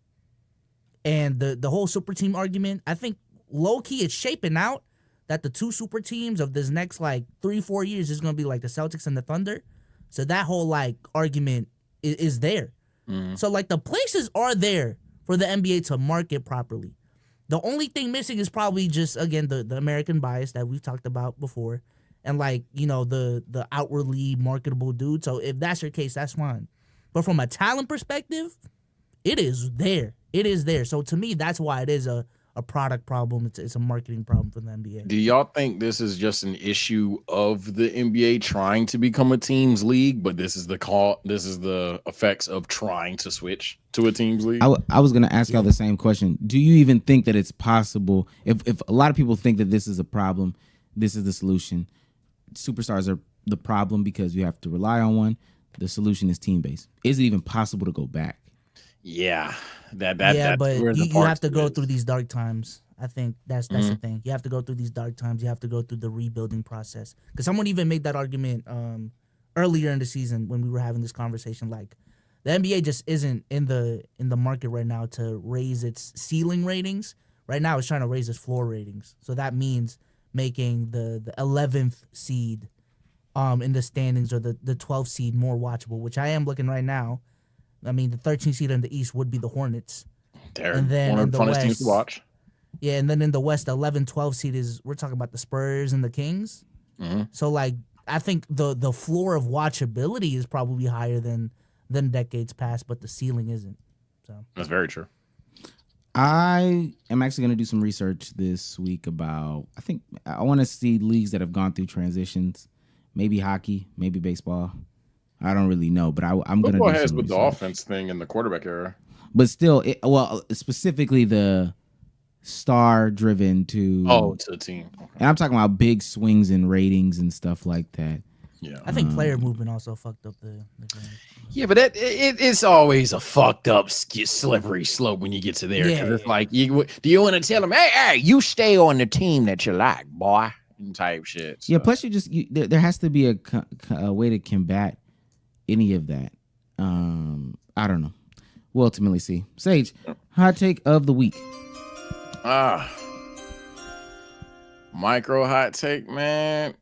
And the whole super team argument, I think low key it's shaping out that the 2 super teams of this next like 3-4 years is gonna be like the Celtics and the Thunder. So that whole like argument is there. So like the places are there for the NBA to market properly. The only thing missing is probably just, again, the American bias that we've talked about before. And like, you know, the outwardly marketable dude. So if that's your case, that's fine. But from a talent perspective, it is there. It is there. So to me, that's why it is a product problem. It's a marketing problem for the NBA. Do y'all think this is just an issue of the NBA trying to become a teams league, but this is the effects of trying to switch to a teams league? I was going to ask y'all the same question. Do you even think that it's possible, if a lot of people think that this is a problem, this is the solution? Superstars are the problem because you have to rely on one. The solution is team-based. Is it even possible to go back? Yeah. But you have to go through these dark times. I think that's the thing. You have to go through these dark times. You have to go through the rebuilding process. Because someone even made that argument earlier in the season when we were having this conversation. Like, the NBA just isn't in the market right now to raise its ceiling ratings. Right now, it's trying to raise its floor ratings. So that means making the 11th seed in the standings or the 12th seed more watchable, which I am looking right now. I mean, the 13th seed in the East would be the Hornets. They're one of the funnest teams to watch. Yeah, and then in the West, the 11, 12 seed we're talking about the Spurs and the Kings. So, like, I think the floor of watchability is probably higher than decades past, but the ceiling isn't. So that's very true. I am actually going to do some research this week about, I want to see leagues that have gone through transitions, maybe hockey, maybe baseball. I don't really know, but I'm going to do some has with research. the offense thing in the quarterback era. But still, specifically the star-driven to the team. Okay. And I'm talking about big swings in ratings and stuff like that. Yeah, I think player movement also fucked up the game. Yeah, but it's always a fucked up, slippery slope when you get to there. Yeah. It's like, do you want to tell them, hey, you stay on the team that you like, boy, type shit. So. Yeah, plus there has to be a way to combat any of that. I don't know. We'll ultimately see. Sage, hot take of the week. Micro hot take, man.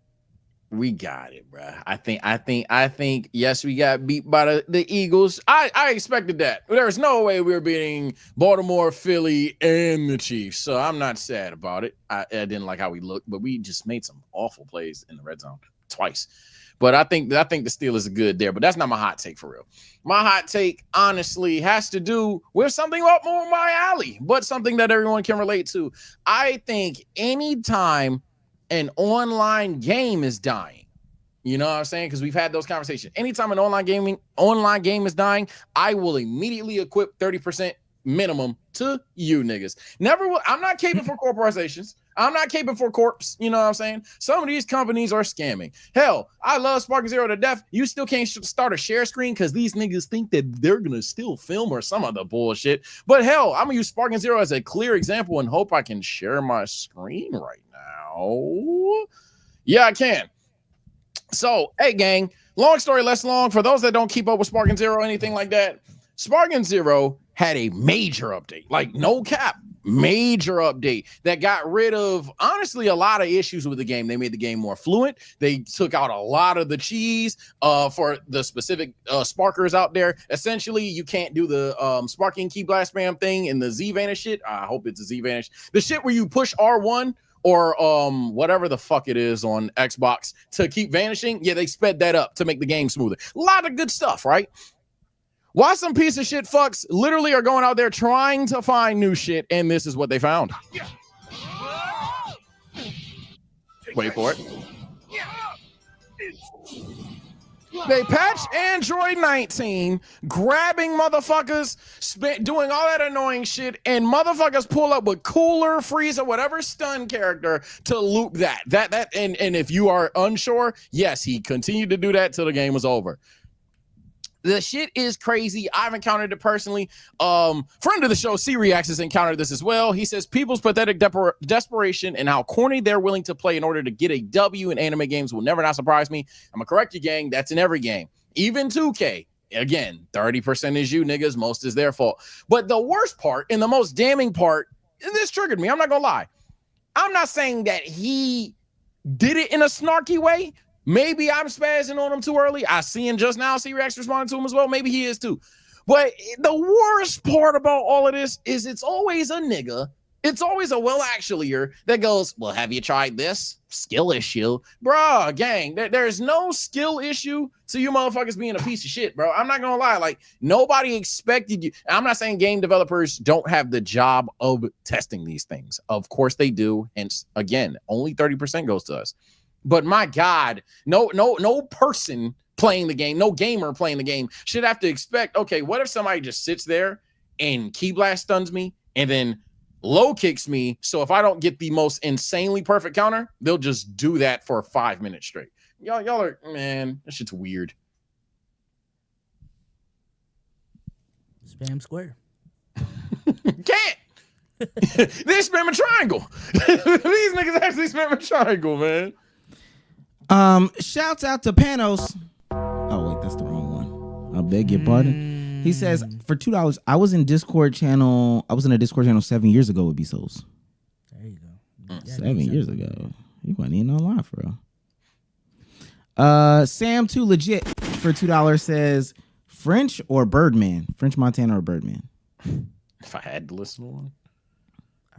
We got it, bro. I think. Yes, we got beat by the Eagles. I expected that. There's no way we were beating Baltimore, Philly, and the Chiefs. So I'm not sad about it. I didn't like how we looked, but we just made some awful plays in the red zone twice. But I think the Steelers are good there. But that's not my hot take for real. My hot take, honestly, has to do with something up more my alley, but something that everyone can relate to. I think anytime an online game is dying, you know what I'm saying? Because we've had those conversations. Anytime an online game is dying, I will immediately equip 30% minimum to you niggas. I'm not caping for corporations. I'm not caping for corps. You know what I'm saying? Some of these companies are scamming. Hell, I love Sparking Zero to death. You still can't start a share screen because these niggas think that they're going to still film or some other bullshit. But hell, I'm going to use Sparking Zero as a clear example and hope I can share my screen right now. Yeah, I can. So, hey, gang, long story less long. For those that don't keep up with Sparking Zero or anything like that, Sparking Zero had a major update, like no cap, major update that got rid of, honestly, a lot of issues with the game. They made the game more fluent. They took out a lot of the cheese for the specific sparkers out there. Essentially, you can't do the sparking key blast spam thing in the Z Vanish shit. I hope it's a Z Vanish. The shit where you push R1 or whatever the fuck it is on Xbox to keep vanishing. Yeah, they sped that up to make the game smoother. A lot of good stuff, right? Why some piece of shit fucks literally are going out there trying to find new shit, and this is what they found. Wait for it. They patched Android 19, grabbing motherfuckers, doing all that annoying shit, and motherfuckers pull up with Cooler, Frieza, whatever stun character to loop that. And if you are unsure, yes, he continued to do that till the game was over. The shit is crazy. I've encountered it personally. Friend of the show, C-Reacts, has encountered this as well. He says people's pathetic desperation and how corny they're willing to play in order to get a W in anime games will never not surprise me. I'm gonna correct you, gang. That's in every game. Even 2K. Again, 30% is you niggas. Most is their fault. But the worst part and the most damning part, and this triggered me. I'm not gonna lie. I'm not saying that he did it in a snarky way. Maybe I'm spazzing on him too early. I see him just now. C-Rex responding to him as well. Maybe he is too. But the worst part about all of this is it's always a nigga. It's always a well-actuallyer that goes, well, have you tried this? Skill issue. Bruh, gang, there's no skill issue to you motherfuckers being a piece of shit, bro. I'm not going to lie. Like, nobody expected you. I'm not saying game developers don't have the job of testing these things. Of course they do. And again, only 30% goes to us. But my God, no person playing the game, no gamer playing the game should have to expect, okay, what if somebody just sits there and key blast stuns me and then low kicks me? So if I don't get the most insanely perfect counter, they'll just do that for 5 minutes straight. Y'all are, man, that shit's weird. Spam square. Can't. They spam a triangle. These niggas actually spam a triangle, man. Shouts out to Panos. Oh wait, that's the wrong one. I beg your pardon. He says for $2, I was in a Discord channel 7 years ago with Bsolz. There you go. 7 years ago. You wasn't even online for real. Sam Too Legit for $2 says French or Birdman? French Montana or Birdman? If I had to listen to one.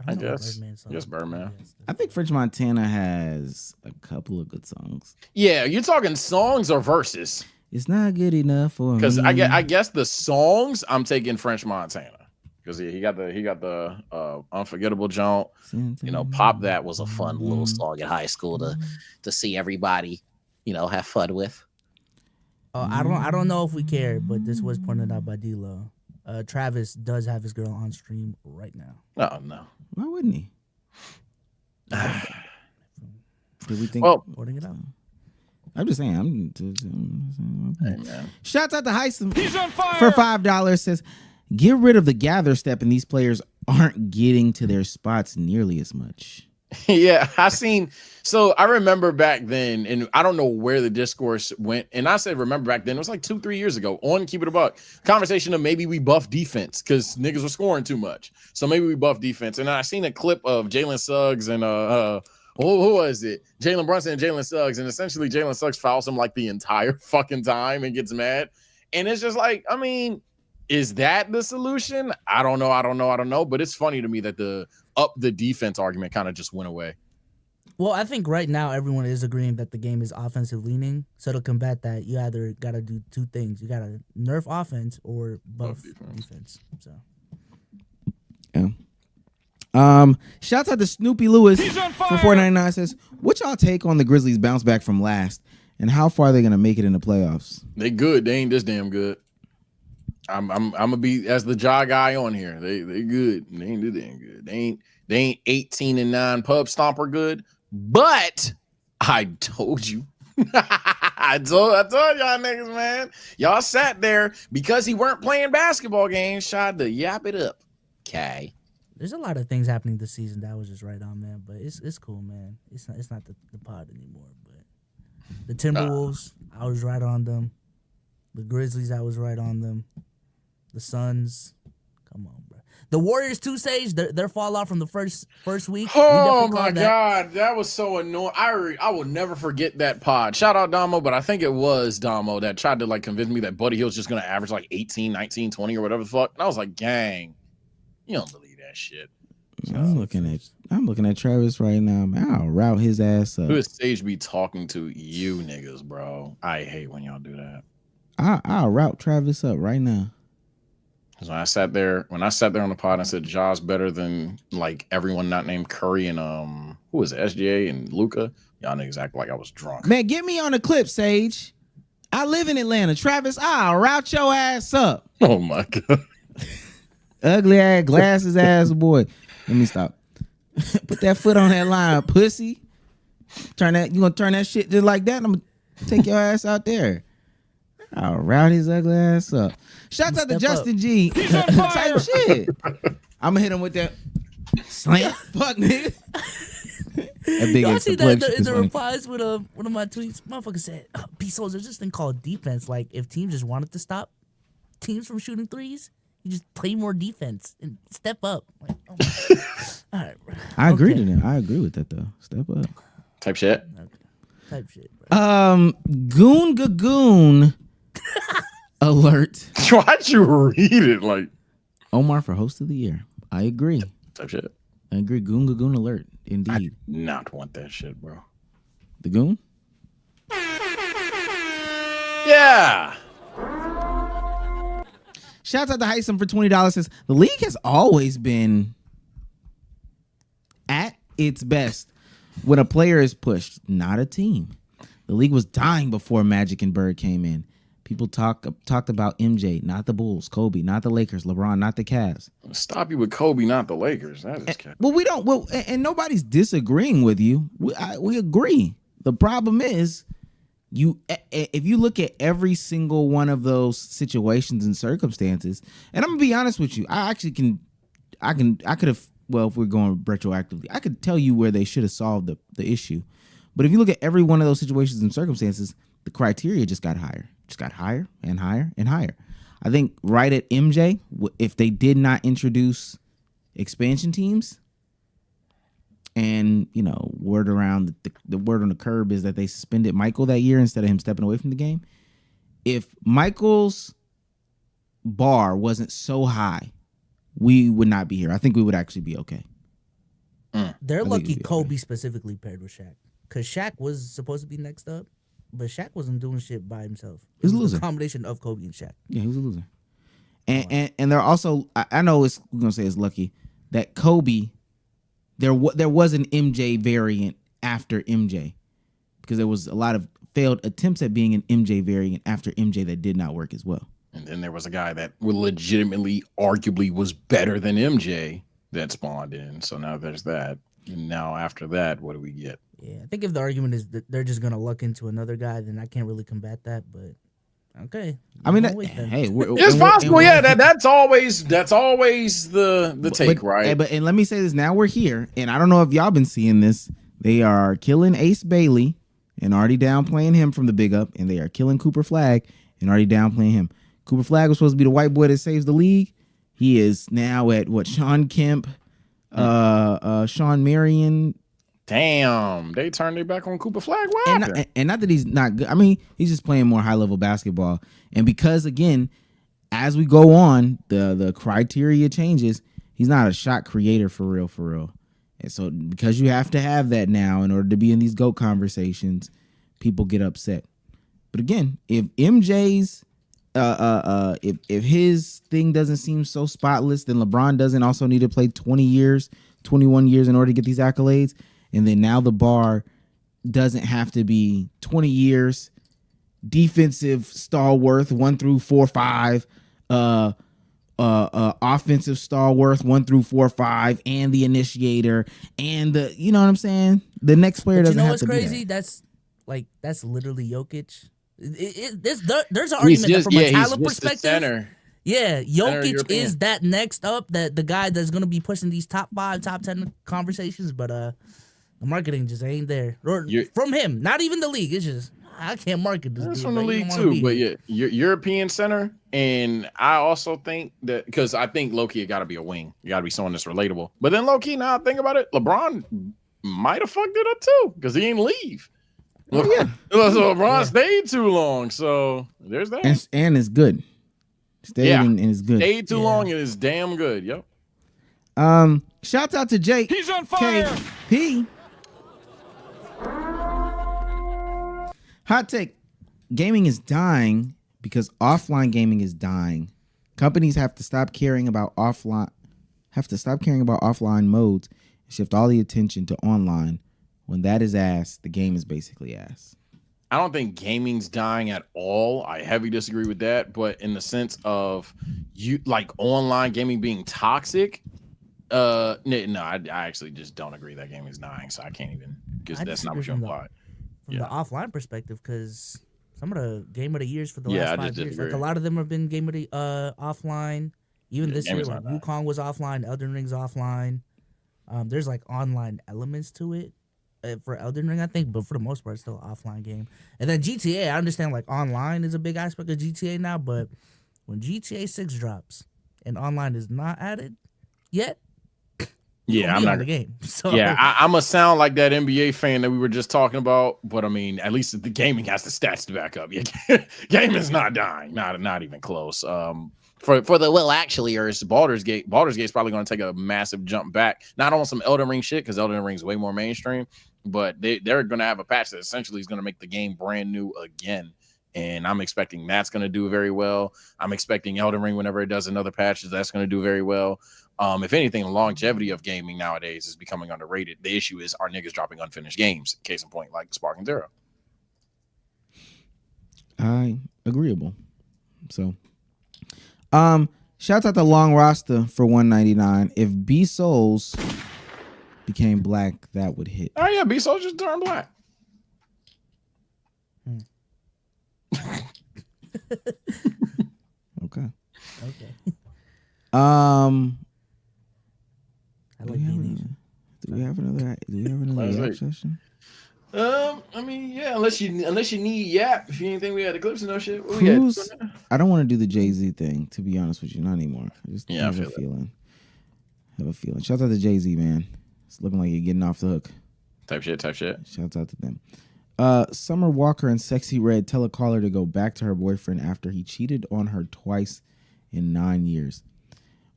I guess Birdman. I think French Montana has a couple of good songs. Yeah, you're talking songs or verses? It's not good enough for me. Because I guess the songs I'm taking French Montana because he got the unforgettable jaunt. You know, Pop That was a fun little song in high school to see everybody, you know, have fun with. I don't know if we care, but this was pointed out by D-Lo. Travis does have his girl on stream right now. Oh no. Why wouldn't he? Did we think? Well, porting it out. I'm just saying. Hey, man. Shouts out to Heisem. He's on fire. For $5 says, get rid of the gather step, and these players aren't getting to their spots nearly as much. Yeah, so I remember back then, and I don't know where the discourse went. And I said, remember back then, it was like 2-3 years ago on Keep It a Buck. Conversation of maybe we buff defense because niggas were scoring too much. So maybe we buff defense. And I seen a clip of Jalen Suggs and who was it? Jalen Brunson and Jalen Suggs. And essentially Jalen Suggs fouls him like the entire fucking time and gets mad. And it's just like, I mean, is that the solution? I don't know. But it's funny to me that the defense argument kind of just went away. Well, I think right now everyone is agreeing that the game is offensive leaning. So to combat that, you either got to do two things. You got to nerf offense or buff defense. So, yeah. Shouts out to Snoopy Lewis for $4.99 says, what y'all take on the Grizzlies bounce back from last and how far are they going to make it in the playoffs? They good. They ain't this damn good. I'm gonna be as the jaw guy on here. They good. They ain't do damn good. They ain't 18-9 pub stomper good. But I told you. I told y'all niggas, man. Y'all sat there because he weren't playing basketball games, tried to yap it up. Okay. There's a lot of things happening this season that I was just right on, man. But it's cool, man. It's not the pod anymore. But the Timberwolves, I was right on them. The Grizzlies, I was right on them. The Suns, come on, bro. The Warriors too, Sage. Their fall off from the first week. Oh my God, that was so annoying. I will never forget that pod. Shout out Damo, but I think it was Damo that tried to like convince me that Buddy Hield's just gonna average like 18, 19, 20 or whatever the fuck. And I was like, gang, you don't believe that shit. So, I'm looking at Travis right now, man. I'll route his ass up. Who is Sage be talking to you niggas, bro? I hate when y'all do that. I'll route Travis up right now. Because when I sat there on the pod, I said Ja's better than like everyone not named Curry and who was it, SGA and Luka. Y'all niggas act like I was drunk. Man, get me on the clip, Sage. I live in Atlanta. Travis, I'll route your ass up. Oh my God. Ugly ass, glasses ass boy. Let me stop. Put that foot on that line, pussy. You gonna turn that shit just like that? I'm gonna take your ass out there. I'll route his ugly ass up. Shouts out to Justin G. Type shit. I'm gonna hit him with that slam. Fuck nigga. That big Y'all see that in the funny. replies with one of my tweets? Motherfucker said, Bsolz, there's this thing called defense. Like, if teams just wanted to stop teams from shooting threes, you just play more defense and step up. Like, oh my God. All right, bro. I agree to that. I agree with that though. Step up. Type shit. Type shit, bro. Goon Gagoon alert. Why'd you read it like Omar for host of the year? I agree. Type shit. I agree. Goon Gagoon alert. Indeed. I do not want that shit, bro. The goon? Yeah. Shouts out to Heisem for $20. Says the league has always been at its best when a player is pushed, not a team. The league was dying before Magic and Bird came in. People talked about MJ, not the Bulls, Kobe, not the Lakers, LeBron, not the Cavs. Stop you with Kobe, not the Lakers. That is well, we don't. Well, and nobody's disagreeing with you. We agree. The problem is, if you look at every single one of those situations and circumstances, and I'm gonna be honest with you, I could have. Well, if we're going retroactively, I could tell you where they should have solved the issue. But if you look at every one of those situations and circumstances, the criteria just got higher and higher and higher. I think right at MJ, if they did not introduce expansion teams, and word around the word on the curb is that they suspended Michael that year instead of him stepping away from the game. If Michael's bar wasn't so high, we would not be here. I think we would actually be okay. They're lucky Kobe specifically paired with Shaq, because Shaq was supposed to be next up, but Shaq wasn't doing shit by himself. He was a loser. A combination of Kobe and Shaq. Yeah, he was a loser. And they're also, I know we're gonna say it's lucky that Kobe, there was an MJ variant after MJ, because there was a lot of failed attempts at being an MJ variant after MJ that did not work as well. And then there was a guy that legitimately, arguably, was better than MJ that spawned in. So now there's that. And now after that, what do we get? Yeah, I think if the argument is that they're just gonna luck into another guy, then I can't really combat that. But okay, I mean, hey, it's possible. Yeah, that's always the take, right? And let me say this: now we're here, and I don't know if y'all been seeing this. They are killing Ace Bailey and already downplaying him from the big up, and they are killing Cooper Flagg and already downplaying him. Cooper Flagg was supposed to be the white boy that saves the league. He is now at Sean Kemp, Sean Marion. Damn, they turned their back on Cooper Flagg. What happened? And not that he's not good. I mean, he's just playing more high level basketball. And because again, as we go on, the criteria changes. He's not a shot creator for real. And so because you have to have that now in order to be in these GOAT conversations, people get upset. But again, if MJ's if his thing doesn't seem so spotless, then LeBron doesn't also need to play 20 years, 21 years in order to get these accolades. And then now the bar doesn't have to be 20 years, defensive stalwart 1 through 4, 5, offensive stalwart 1 through 4, 5, and the initiator, and the, you know what I'm saying? The next player doesn't have to be crazy? that. That's literally Jokic. There's an argument that from a talent perspective. Yeah, Jokic is that next up, that the guy that's gonna be pushing these top 5, top 10 conversations, but the marketing just ain't there. Or from him, not even the league. It's just I can't market this. That's from the league too, but yeah, European center, and I also think that because I think low-key it got to be a wing. You got to be someone that's relatable. But then low-key, now I think about it, LeBron might have fucked it up too because he didn't leave. Oh, yeah. So LeBron stayed too long. So there's that. And it's good. Stayed and it's good. Stayed too long and it's damn good. Yep. Shout out to Jake. He's on fire. KP. Hot take. Gaming is dying because offline gaming is dying. Companies have to stop caring about offline modes and shift all the attention to online. When that is ass, the game is basically ass. I don't think gaming's dying at all. I heavily disagree with that. But in the sense of you like online gaming being toxic, no, I actually just don't agree that gaming's dying. So I can't even because that's not what you implied. From the offline perspective, because some of the game of the years for the Yeah, last I 5 just years, like a disagree. lot of them have been game of the offline. Even this year, gaming's like not dying. Wukong was offline, Elden Ring's offline. There's like online elements to it for Elden Ring, I think, but for the most part, it's still an offline game. And then GTA, I understand like online is a big aspect of GTA now, but when GTA 6 drops and online is not added yet, Yeah, I'm not the game. So Yeah, I'm gonna sound like that NBA fan that we were just talking about, but I mean, at least the gaming has the stats to back up. Yeah, gaming's not dying, not even close. For the Baldur's Gate's probably gonna take a massive jump back, not on some Elden Ring shit because Elden Ring's way more mainstream, but they're gonna have a patch that essentially is gonna make the game brand new again. And I'm expecting that's going to do very well. I'm expecting Elden Ring, whenever it does another patch, that's going to do very well. If anything, the longevity of gaming nowadays is becoming underrated. The issue is our niggas dropping unfinished games. Case in point, like Spark and Zero. Agreeable. So, shouts out to Long Rasta for $1.99. If Bsolz became black, that would hit. Oh yeah, Bsolz just turned black. Okay. I like do we have another yap session? I mean, yeah, unless you need Yap. If you didn't think we had the clips and no shit, what we got? I don't want to do the Jay-Z thing, to be honest with you, not anymore. I just Yeah, I have feel a feeling. Shout out to Jay-Z, man. It's looking like you're getting off the hook. Type shit. Shouts out to them. Summer Walker and Sexy Red tell a caller to go back to her boyfriend after he cheated on her twice in 9 years.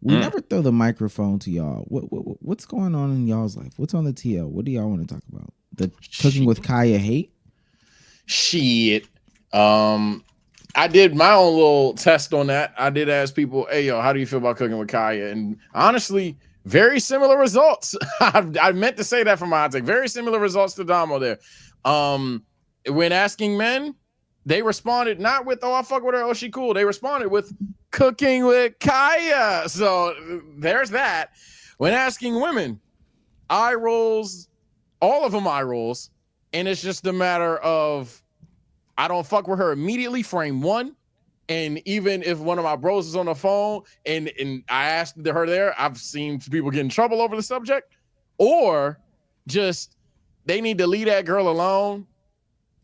We never throw the microphone to y'all. What's going on in y'all's life? What's on the TL? What do y'all want to talk about? The cooking with Kaya hate? Shit. I did my own little test on that. I did ask people, hey, yo, how do you feel about cooking with Kaya? And honestly, very similar results. I meant to say that for my hot take. Very similar results to Damo there. When asking men, they responded not with, oh, I fuck with her, oh, she cool. They responded with cooking with Kaya. So there's that. When asking women, eye rolls, all of them eye rolls. And it's just a matter of, I don't fuck with her immediately, frame one. And even if one of my bros is on the phone and I asked her there, I've seen people get in trouble over the subject. Or just, they need to leave that girl alone,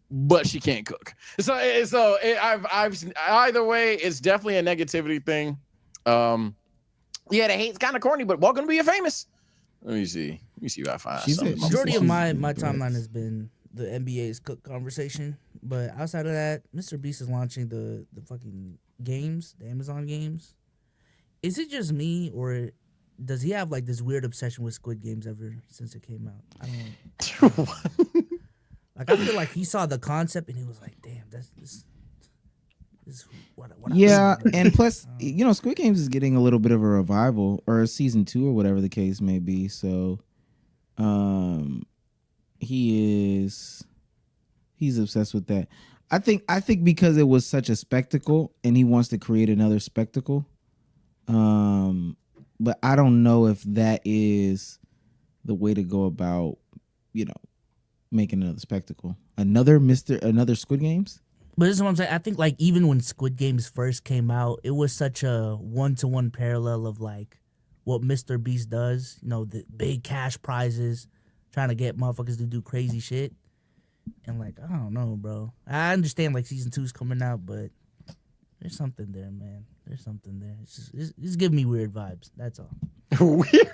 but she can't cook. So I've either way, it's definitely a negativity thing. Yeah, the hate's kind of corny, but welcome to be famous. Let me see if I find something. Majority of my timeline has been the NBA's cook conversation, but outside of that, Mr. Beast is launching the fucking games, the Amazon games. Is it just me, or does he have like this weird obsession with Squid Games ever since it came out? I don't know. Like, I feel like he saw the concept and he was like, "Damn, this is what yeah." And plus, Squid Games is getting a little bit of a revival, or a season 2, or whatever the case may be. So, he's obsessed with that. I think because it was such a spectacle, and he wants to create another spectacle. But I don't know if that is the way to go about, making another spectacle. Another Squid Games? But this is what I'm saying. I think like even when Squid Games first came out, it was such a 1-to-1 parallel of like what Mr. Beast does, the big cash prizes, trying to get motherfuckers to do crazy shit. And like, I don't know, bro. I understand like season 2 is coming out, but there's something there, man. There's something there. It's giving me weird vibes. That's all. Weird.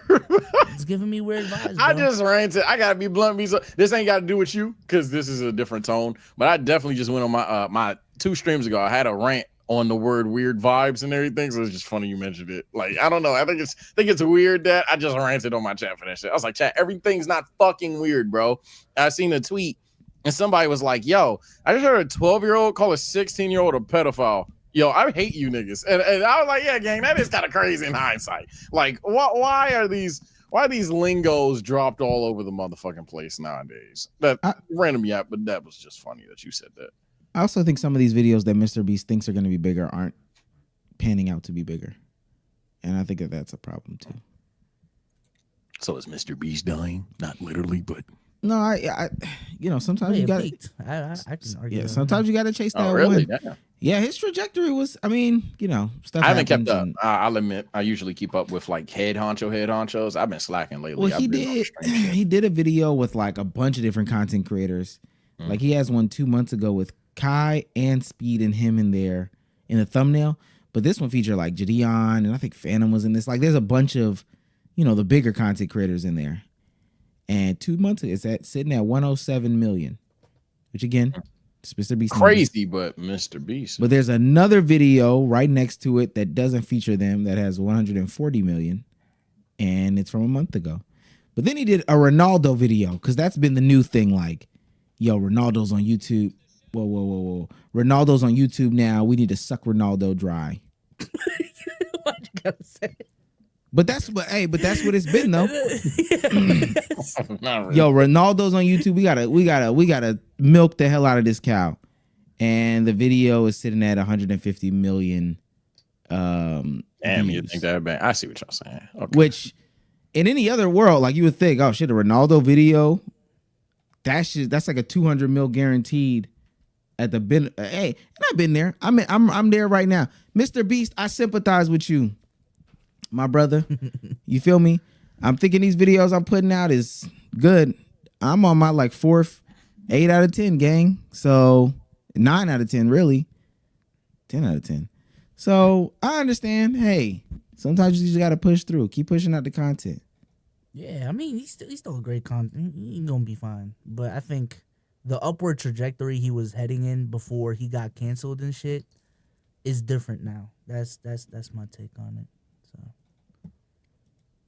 It's giving me weird vibes. Bro. I just ranted. I gotta be blunt. This ain't got to do with you because this is a different tone. But I definitely just went on my 2 streams ago. I had a rant on the word weird vibes and everything. So it's just funny you mentioned it. Like, I don't know. I think it's weird that I just ranted on my chat for that shit. I was like, chat, everything's not fucking weird, bro. I seen a tweet and somebody was like, yo, I just heard a 12-year-old call a 16-year-old a pedophile. Yo, I hate you niggas. And I was like, yeah, gang, that is kind of crazy in hindsight. Like, why are these Why these lingos dropped all over the motherfucking place nowadays? That random yap, but that was just funny that you said that. I also think some of these videos that Mr. Beast thinks are going to be bigger aren't panning out to be bigger. And I think that that's a problem too. So is Mr. Beast dying? Not literally, but no, I sometimes you got to. I can argue. Yeah, sometimes you got to chase that really? one. Yeah, his trajectory was. I mean, stuff. I haven't kept up. I'll admit, I usually keep up with like head honchos. I've been slacking lately. Well, he did a video with like a bunch of different content creators. Like he has one 2 months ago with Kai and Speed and him in there in the thumbnail. But this one featured like Jadion and I think Phantom was in this. Like there's a bunch of, the bigger content creators in there. And 2 months ago, it's sitting at 107 million, which again, it's Mr. Beast. Crazy, but Mr. Beast. But there's another video right next to it that doesn't feature them that has 140 million. And it's from a month ago. But then he did a Ronaldo video because that's been the new thing. Like, yo, Ronaldo's on YouTube. Whoa. Ronaldo's on YouTube now. We need to suck Ronaldo dry. What you gotta say? But that's what it's been though. Not really. Yo, Ronaldo's on YouTube. We gotta milk the hell out of this cow. And the video is sitting at 150 million. Damn, views. you think that bad? I see what y'all saying. Okay. Which in any other world, like you would think, oh shit, a Ronaldo video, that's like a 200 mil guaranteed at the bin. Hey, and I've been there. I'm there right now. Mr. Beast, I sympathize with you, my brother. You feel me? I'm thinking these videos I'm putting out is good. I'm on my like 4th, 8 out of 10 gang. So 9 out of 10, really. 10 out of 10. So I understand. Hey, sometimes you just got to push through. Keep pushing out the content. Yeah, I mean, he's still a great content. He's going to be fine. But I think the upward trajectory he was heading in before he got canceled and shit is different now. That's my take on it. So,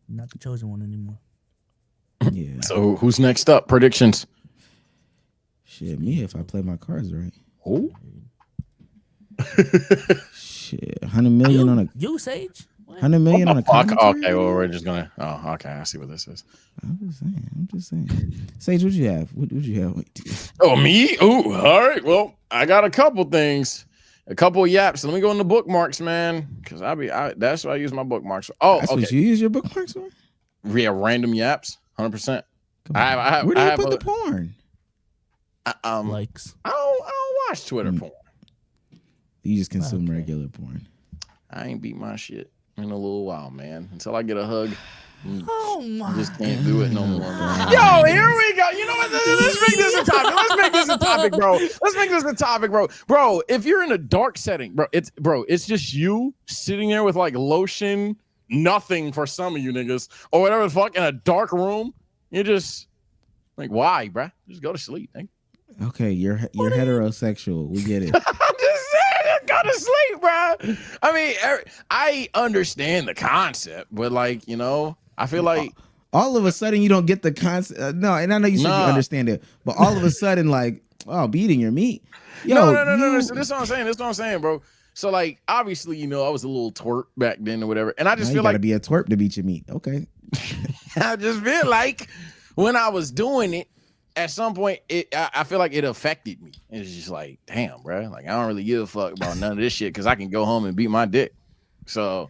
not the chosen one anymore. Yeah. So who's next up? Predictions? Shit, me if I play my cards right. Oh. Shit, 100 million on a. You Sage? 100 million on a commentary? Okay, well, we're just gonna. Oh, okay. I see what this is. I'm just saying. Sage, what you have? What you have? Wait. Oh, me? Oh, all right. Well, I got a couple things, a couple of yaps. Let me go in the bookmarks, man, because that's what I use my bookmarks for. Oh, That's okay. what you use your bookmarks for? Yeah, random yaps, 100%. Where do you put the porn? Likes. I don't watch Twitter porn. You just consume regular porn. I ain't beat my shit in a little while, man. Until I get a hug. Oh my! I just can't do it no more. Yo, here we go. You know what? Let's make this a topic. Let's make this a topic, bro. Let's make this a topic, bro. Bro, if you're in a dark setting, it's just you sitting there with like lotion, nothing for some of you niggas, or whatever the fuck, in a dark room. You're just like, why, bro? Just go to sleep. Okay, you're heterosexual. We get it. I'm just saying, go to sleep, bro. I mean, I understand the concept, but like, I feel like all of a sudden you don't get the concept. No, and I know you said you understand it, but all of a sudden, like, oh, beating your meat. Yo, no. So this is what I'm saying. This is what I'm saying, bro. So like, obviously, I was a little twerp back then or whatever, and I just feel like gotta be a twerp to beat your meat. Okay. I just feel like when I was doing it, at some point, I feel like it affected me. It's just like, damn, bro. Like, I don't really give a fuck about none of this shit because I can go home and beat my dick. So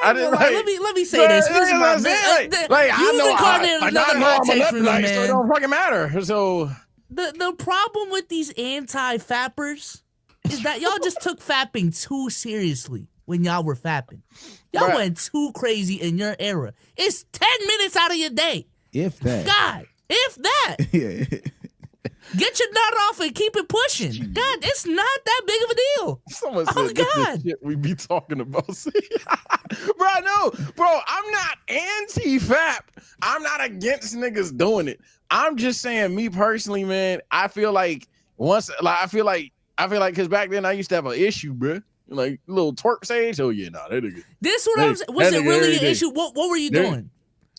I didn't like. Let me say this. I know I'm a nut, so it don't fucking matter. So the problem with these anti-fappers is that y'all just took fapping too seriously when y'all were fapping. Y'all went too crazy in your era. It's 10 minutes out of your day. If that. God, if that. Get your nut off and keep it pushing. God, it's not that big of a deal. Someone said this is shit we be talking about. Bro, no, bro, I'm not anti-fap. I'm not against niggas doing it. I'm just saying, me personally, man, I feel like because back then I used to have an issue, bro. Like little twerp Sage. Oh yeah, that nigga. This what I'm saying. Was it really an issue? What were you doing?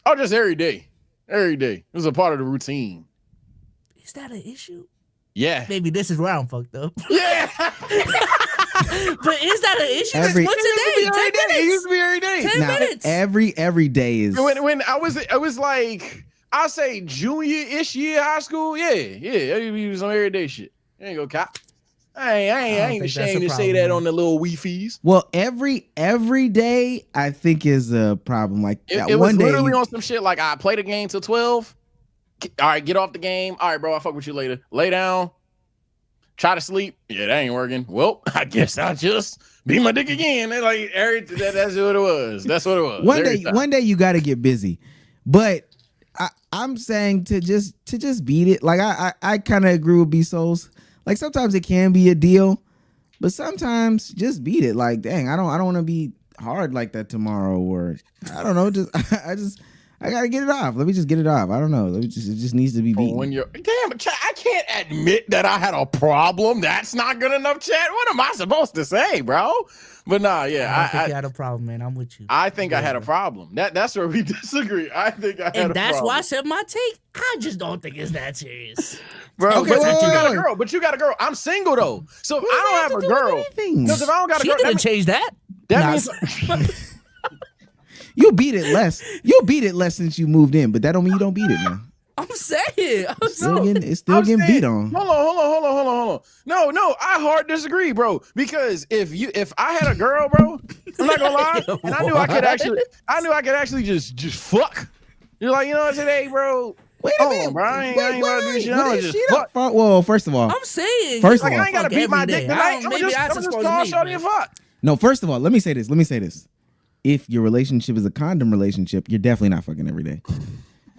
Oh, just every day. Every day. It was a part of the routine. Is that an issue? Yeah. Maybe this is where I'm fucked up. Yeah. is that an issue? Every- Once a day, 10 minutes. It used to be every day. 10 Now, minutes. every day is. When I was like, I say junior-ish year high school. Yeah. It was some everyday shit. There you go, cop. I ain't ashamed to say that on the little Wi-Fi's. Well, every day I think is a problem. Like It one was day, literally on some shit like I play the game till 12. All right, get off the game. All right, bro, I'll fuck with you later. Lay down. Try to sleep. Yeah, that ain't working. Well, I guess I'll just be my dick again. They're like, that's what it was. That's what it was. One day you got to get busy, but I'm saying to just beat it. Like I kind of agree with Bsolz. Like sometimes it can be a deal, but sometimes just beat it. Like dang, I don't want to be hard like that tomorrow, or I don't know. I gotta get it off. Let me just get it off. I don't know. It just needs to be beaten. When you're I can't admit that I had a problem. That's not good enough, chat. What am I supposed to say, bro? But nah, yeah, I don't think you had a problem, man. I'm with you. I think I had a problem. That's where we disagree. I think I had a problem. And that's why I said my take. I just don't think it's that serious. Bro, Okay, but wait, you wait, got wait. a girl. But you got a girl. I'm single though. So if I don't have a girl. Because if I don't got a She girl, didn't change that. that means You beat it less. You beat it less since you moved in, but that don't mean you don't beat it now. I'm saying. It's still getting beat on. Hold on. No, I hard disagree, bro. Because if I had a girl, bro, I'm not gonna lie, and I knew I could actually just fuck. You're like, you know what today, bro? Wait a minute, bro. I ain't about to do shit. What I'm is just she fuck. Well, first of all, I'm saying. First Like of all, I ain't gotta fuck beat my every dick day. tonight. I'm Maybe just that's call supposed to shorty me, and man. fuck. no. First of all, let me say this. If your relationship is a condom relationship, you're definitely not fucking every day.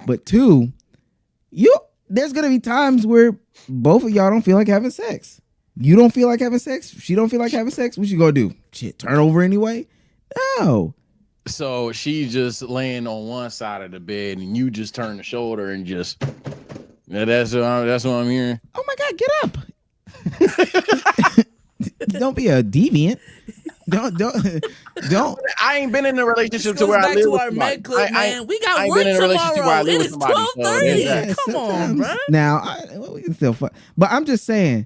But two, there's gonna be times where both of y'all don't feel like having sex. You don't feel like having sex. She don't feel like having sex. What you gonna do? Shit, turn over anyway? No. So she's just laying on one side of the bed, and you just turn the shoulder and just. Yeah, that's what I'm hearing. Oh my God, get up! Don't be a deviant. Don't. I ain't been in a relationship to Goes where I back live to with our somebody. med clip, man. We got I ain't work been in a relationship where I tomorrow. live It with is somebody. 12:30. Yeah, Come on, bro. Now, we can still fuck, but I'm just saying,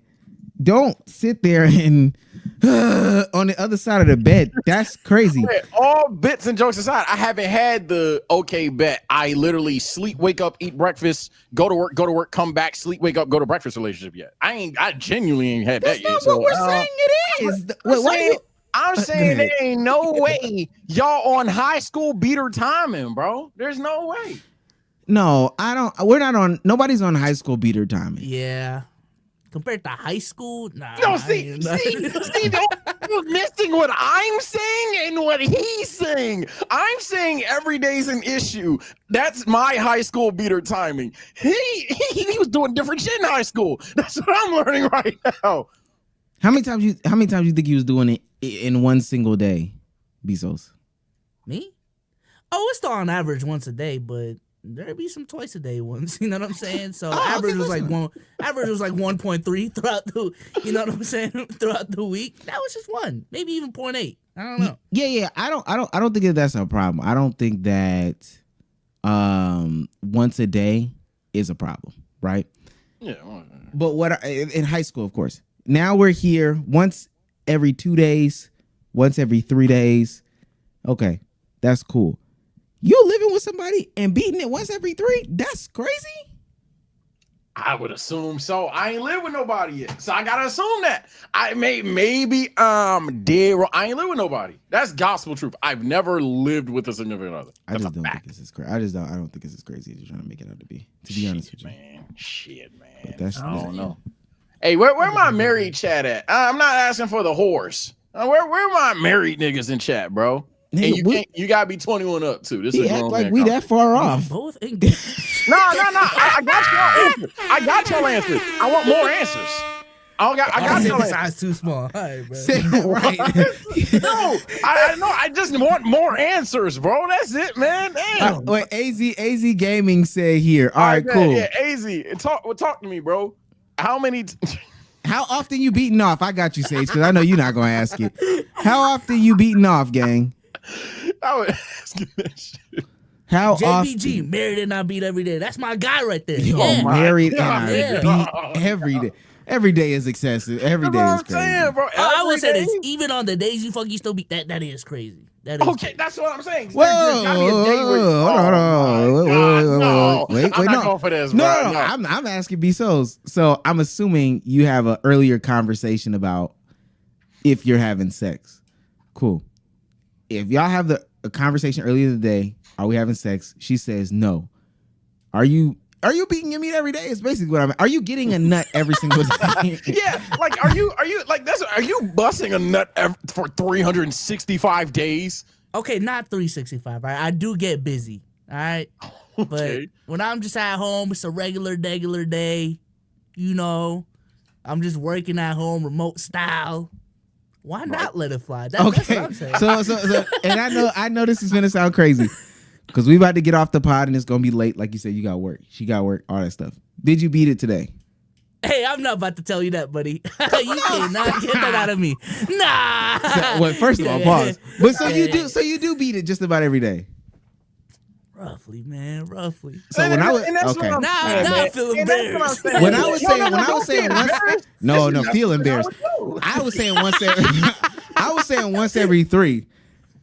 don't sit there and on the other side of the bed. That's crazy. Okay, all bits and jokes aside, I haven't had the okay bet. I literally sleep, wake up, eat breakfast, go to work, come back, sleep, wake up, go to breakfast relationship yet. I genuinely ain't had that yet. That's not what we're saying it is. I'm saying there ain't no way y'all on high school beater timing, bro. There's no way. No, I don't. We're not on. Nobody's on high school beater timing. Yeah. Compared to high school, nah. No, see, you're missing what I'm saying and what he's saying. I'm saying every day's an issue. That's my high school beater timing. He was doing different shit in high school. That's what I'm learning right now. How many times you think you was doing it in one single day, Bsolz? Me? Oh, it's still on average once a day, but there'd be some twice a day ones. You know what I'm saying? So average was like 1.3 throughout the. You know what I'm saying? Throughout the week, that was just one, maybe even 0.8. I don't know. Yeah. I don't think that that's a problem. I don't think that once a day is a problem, right? Yeah. But in high school, of course. Now we're here once every 2 days, once every 3 days. Okay, that's cool. You living with somebody and beating it once every 3? That's crazy. I would assume so. I ain't live with nobody yet, so I gotta assume that. Maybe dead wrong. I ain't live with nobody. That's gospel truth. I've never lived with a significant other. I just don't think this is crazy. I don't think it's as crazy as you're trying to make it out to be. To be honest with you, man. But that's I don't know. Hey, where my married chat at? I'm not asking for the horse. Where my married niggas in chat, bro? And you gotta be 21 up too. This is act like we that far off. Both ain't No. I got y'all answers. I got y'all answers. I want more answers. I got y'all answers. Size too small. All right, bro. Right. No, I know. I just want more answers, bro. That's it, man. Damn. Wait, AZ Gaming said here. All right, cool. Yeah, AZ, talk to me, bro. How often you beating off? I got you, Sage, because I know you're not gonna ask it. How often you beating off, gang? I was asking that shit. How JPG, often? married and I beat every day. That's my guy right there. Yo, Yeah. married and I beat every day. Every day is excessive. Every day is crazy. Saying, bro. I will Every say day? this: even on the days you fuck, you still be that is crazy. That is Okay, that's what I'm saying. Whoa, There's gotta be a day where hold on. Wait, I'm not going for this, bro. No. I'm asking Bsolz. So I'm assuming you have an earlier conversation about if you're having sex. Cool. If y'all have a conversation earlier today, are we having sex? She says no. Are you beating your meat every day? It's basically what I'm. Are you getting a nut every single day? Yeah, like are you like that's are you busting a nut for 365 days? Okay, not 365. Right? I do get busy. All right, but when I'm just at home, it's a regular day. You know, I'm just working at home, remote style. Why not let it fly? That's what I'm saying. So, and I know this is gonna sound crazy because we about to get off the pod and it's gonna be late. Like you said, you got work. She got work. All that stuff. Did you beat it today? Hey, I'm not about to tell you that, buddy. You cannot get that out of me. Nah. Well, first of all, pause. But so you do beat it just about every day. Roughly, man. Roughly. So when I was okay, now I feel embarrassed. When I was saying once, no, feel embarrassed. I was saying once every 3.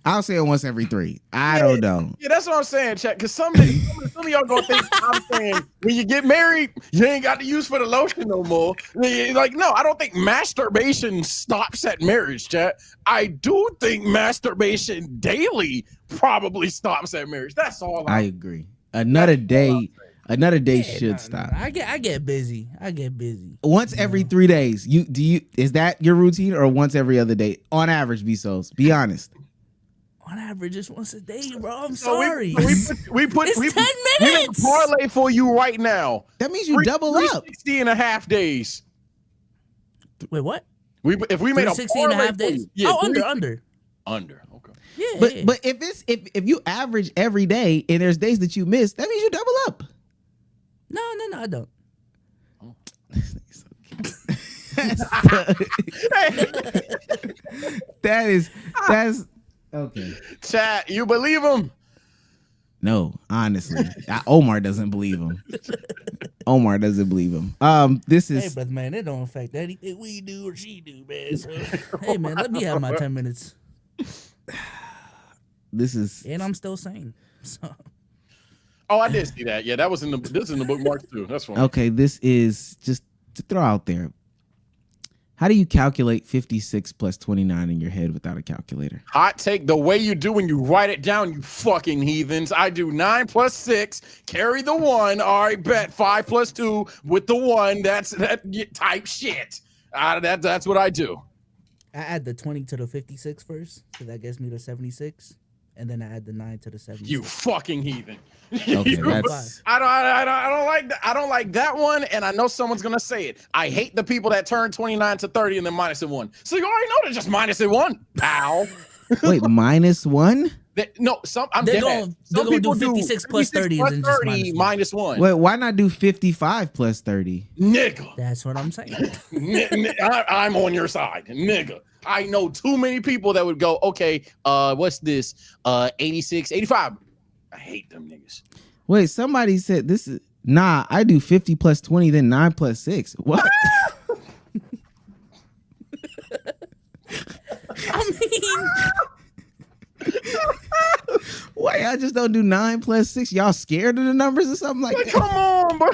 I was saying once every 3. I don't know. Yeah, that's what I'm saying, Chat. Because some of y'all gonna think I'm saying when you get married, you ain't got to use for the lotion no more. Like, no, I don't think masturbation stops at marriage, Chat. I do think masturbation daily probably stops at marriage. That's all. I agree. Another day should stop. I get busy. Once every 3 days. Is that your routine or once every other day? On average, Bsolz. Be honest. On average, just once a day, bro. I'm sorry. We put 10 minutes. We make a parlay for you right now. That means you double up. 360 and a half days. Wait, what? If we made a 360 and a half days? Yeah, under. Okay. Yeah. But if you average every day and there's days that you miss, that means you double up. No, I don't. That's okay. Chat, you believe him? No, honestly, Omar doesn't believe him. Omar doesn't believe him. This is. Hey, brother, man, it don't affect anything we do or she do, man. So, hey, man, let me have my 10 minutes. This is. And I'm still sane. So. Oh, I did see that. Yeah, that was this is in the bookmarks too. That's fine. Okay, this is just to throw out there. How do you calculate 56 plus 29 in your head without a calculator? Hot take, the way you do when you write it down, you fucking heathens. I do 9 plus 6, carry the 1. All right, bet 5 plus 2 with the 1. That's that type shit. That's what I do. I add the 20 to the 56 first, so that gets me to 76. And then I add the 9 to the 76. You fucking heathen. Okay, that's... I don't like that. I don't like that one, and I know someone's gonna say it. I hate the people that turn 29 to 30 and then minus 1. So you already know they're just minus 1, pal. Wait, minus 1? No, some they're going to do 56 plus 30 and then just minus 1. Wait, why not do 55 plus 30? Nigga. That's what I'm saying. I'm on your side, nigga. I know too many people that would go, okay, what's this? 86, 85. I hate them niggas. Wait, somebody said this is I do 50 plus 20, then 9 plus 6. What? I mean, why y'all just don't do 9 plus 6? Y'all scared of the numbers or something like that? Come on, bro.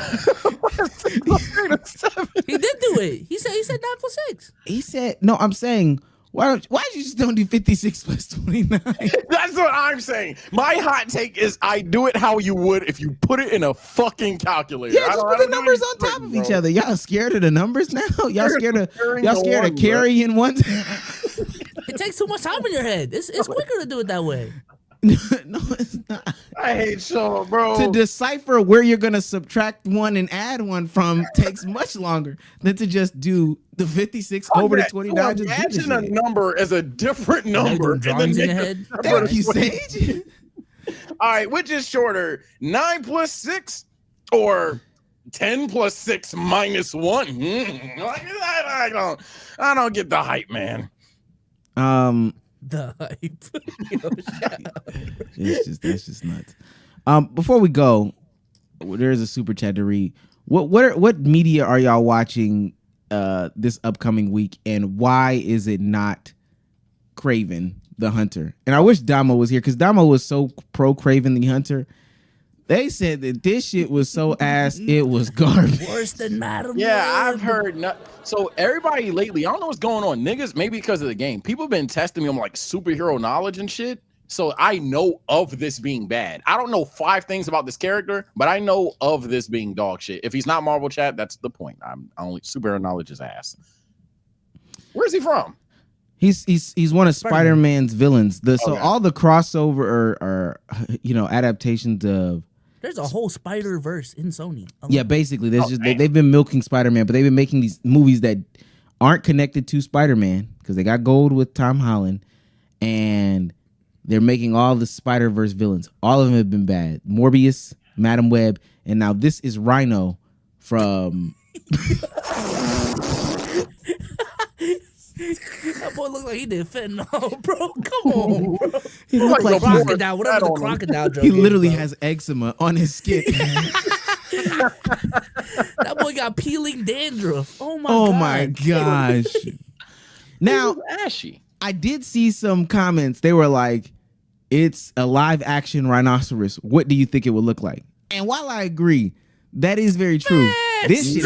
He did do it. He said 9 plus 6. He said, no, I'm saying, why you just don't do 56 plus 29? That's what I'm saying. My hot take is I do it how you would if you put it in a fucking calculator. Yeah, just put the numbers on top of each other. Y'all scared of the numbers now? Y'all scared of carrying one? It takes too much time in your head. It's quicker to do it that way. No, it's not. I hate Sean, bro. To decipher where you're gonna subtract 1 and add 1 from takes much longer than to just do the 56 over the 29. So imagine a number as a different number. In your head. Thank you, Sage. All right, which is shorter, 9 plus 6 or 10 plus 6 minus 1? I don't get the hype, man. The hype. That's just nuts. Before we go, there's a super chat to read. What media are y'all watching this upcoming week, and why is it not Craven the Hunter? And I wish Damo was here because Damo was so pro Craven the Hunter. They said that this shit was so ass, it was garbage. Worse than Madam Yeah, Web. I've heard. So everybody lately, I don't know what's going on, niggas. Maybe because of the game, people have been testing me on like superhero knowledge and shit. So I know of this being bad. I don't know 5 things about this character, but I know of this being dog shit. If he's not Marvel chat, that's the point. I'm only superhero knowledge is ass. Where's he from? He's one of Spider-Man's villains. So all the crossover or adaptations of. There's a whole Spider-Verse in Sony. Yeah, basically, they've been milking Spider-Man, but they've been making these movies that aren't connected to Spider-Man because they got gold with Tom Holland, and they're making all the Spider-Verse villains. All of them have been bad. Morbius, Madam Web, and now this is Rhino from. That boy looked like he did fentanyl, bro. Come on, bro. He looked like crocodile, whatever the crocodile joke He literally is, bro. has eczema on his skin. That boy got peeling dandruff. Oh my gosh. Now, ashy. I did see some comments. They were like, it's a live action rhinoceros. What do you think it would look like? And while I agree, that is very true. This shit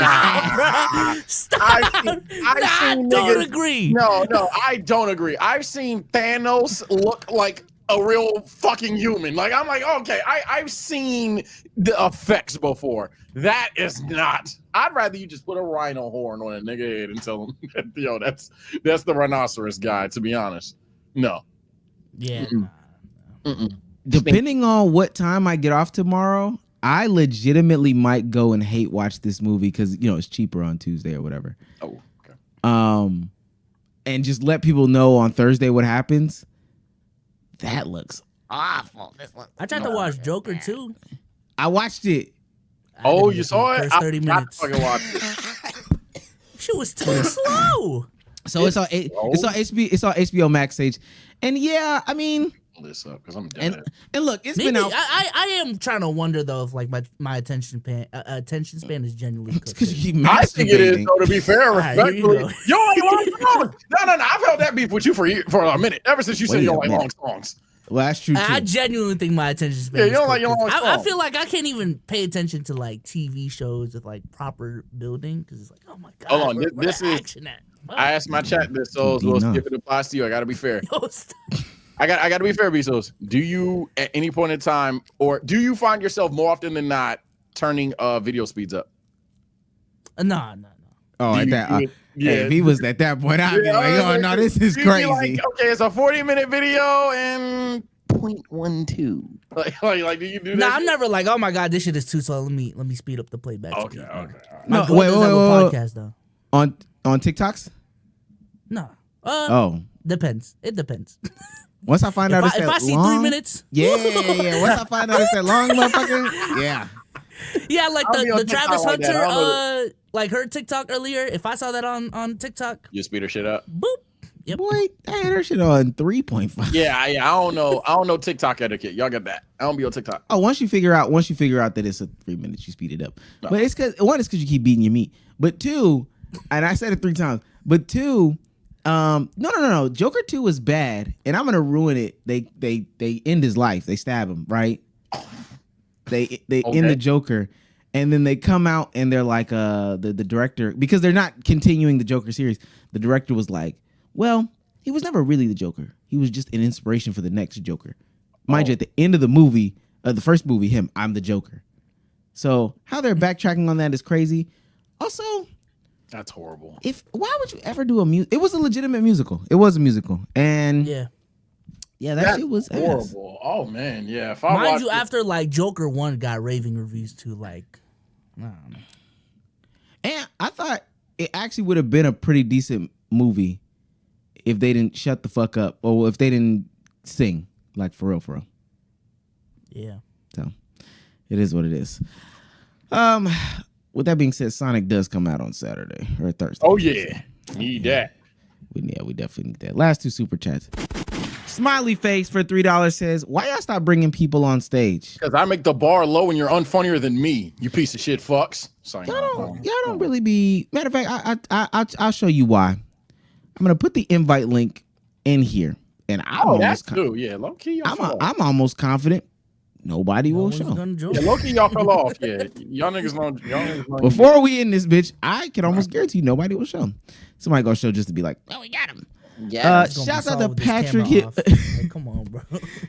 Stop. I don't agree. No, I don't agree. I've seen Thanos look like a real fucking human. Like, I'm like, okay, I've seen the effects before. That is not. I'd rather you just put a rhino horn on a nigga head and tell him, yo, that's the rhinoceros guy, to be honest. No. Yeah. Depending on what time I get off tomorrow, I legitimately might go and hate watch this movie because it's cheaper on Tuesday or whatever. Oh, okay. And just let people know on Thursday what happens. That looks awful. I tried to watch Joker too. I watched it. Oh, you saw it? First 30 minutes. I fucking watched it. She was too slow. So it's on HBO Max Sage, and yeah, I mean. This up because I'm dead. And look, it's Maybe, been out. I am trying to wonder though if like my attention span is genuinely cooked. I think it is though. To be fair, Right, respectfully, you know. you don't like long songs. No. I've held that beef with you for a minute. Ever since you said you don't like long songs. Well, that's true too. I genuinely think my attention span. Yeah, is you don't like cooked, your 'cause long I songs. feel like I can't even pay attention to like TV shows with like proper building because it's like, oh my god. Hold on, where this the is. action at? I asked my chat this, so if it applies to you, I gotta be fair. I got to be fair, Bsolz. Do you at any point in time, or do you find yourself more often than not turning video speeds up? No. Oh, at that. Hey, if he was at that point, I'd be like, oh no, this is You'd be crazy. like, okay, it's a 40-minute video and 0.12. Like, do you do that? Nah, I'm never like, oh my god, this shit is too slow. Let me speed up the playback. Okay. speed. All right. No, My wait, girl does have a podcast though. On TikToks? No. Depends. It depends. Once I find out it's if that I see long, 3 minutes, yeah. Once I find out it's that long, motherfucker, yeah. Yeah, like I'll be on the Travis TikTok like that. Hunter, like her TikTok earlier. If I saw that on TikTok, You speed her shit up. boop. Yep. Boy, I had her shit on 3.5. Yeah. I don't know TikTok etiquette. Y'all got that. I don't be on TikTok. Oh, once you figure out that it's a 3 minutes, you speed it up. No. But it's because you keep beating your meat. But two, and I said it 3 times. But two, no. Joker 2 was bad, and I'm gonna ruin it. They end his life. They stab him, right? They end the Joker, and then they come out and they're like, the director, because they're not continuing the Joker series. The director was like, well, he was never really the Joker. He was just an inspiration for the next Joker. Mind you, at the end of the movie, the first movie, I'm the Joker. So how they're backtracking on that is crazy. Also, that's horrible. Why would you ever do a music? It was a legitimate musical. It was a musical, and Yeah, that shit was horrible. Oh man, yeah. If I mind watched you, it- after like Joker 1 got raving reviews too, like, I don't know. And I thought it actually would have been a pretty decent movie if they didn't shut the fuck up, or if they didn't sing, like for real. Yeah. So it is what it is. With that being said, Sonic does come out on Saturday or Thursday. Oh yeah, need that. We definitely need that. Last 2 super chats. Smiley face for $3 says, "Why y'all stop bringing people on stage? Because I make the bar low and you're unfunnier than me. You piece of shit fucks. Sorry, Y'all don't really be. Matter of fact, I'll show you why. I'm gonna put the invite link in here, and that's true. Yeah, low key. I'm almost confident nobody will show. Yeah, low key, y'all fell off. Yeah, y'all niggas don't. Before we end this bitch, I can almost guarantee nobody will show. Somebody gonna show just to be like, "Oh, we got him." Yeah. Shouts out to Patrick Hill. Like, come on, bro.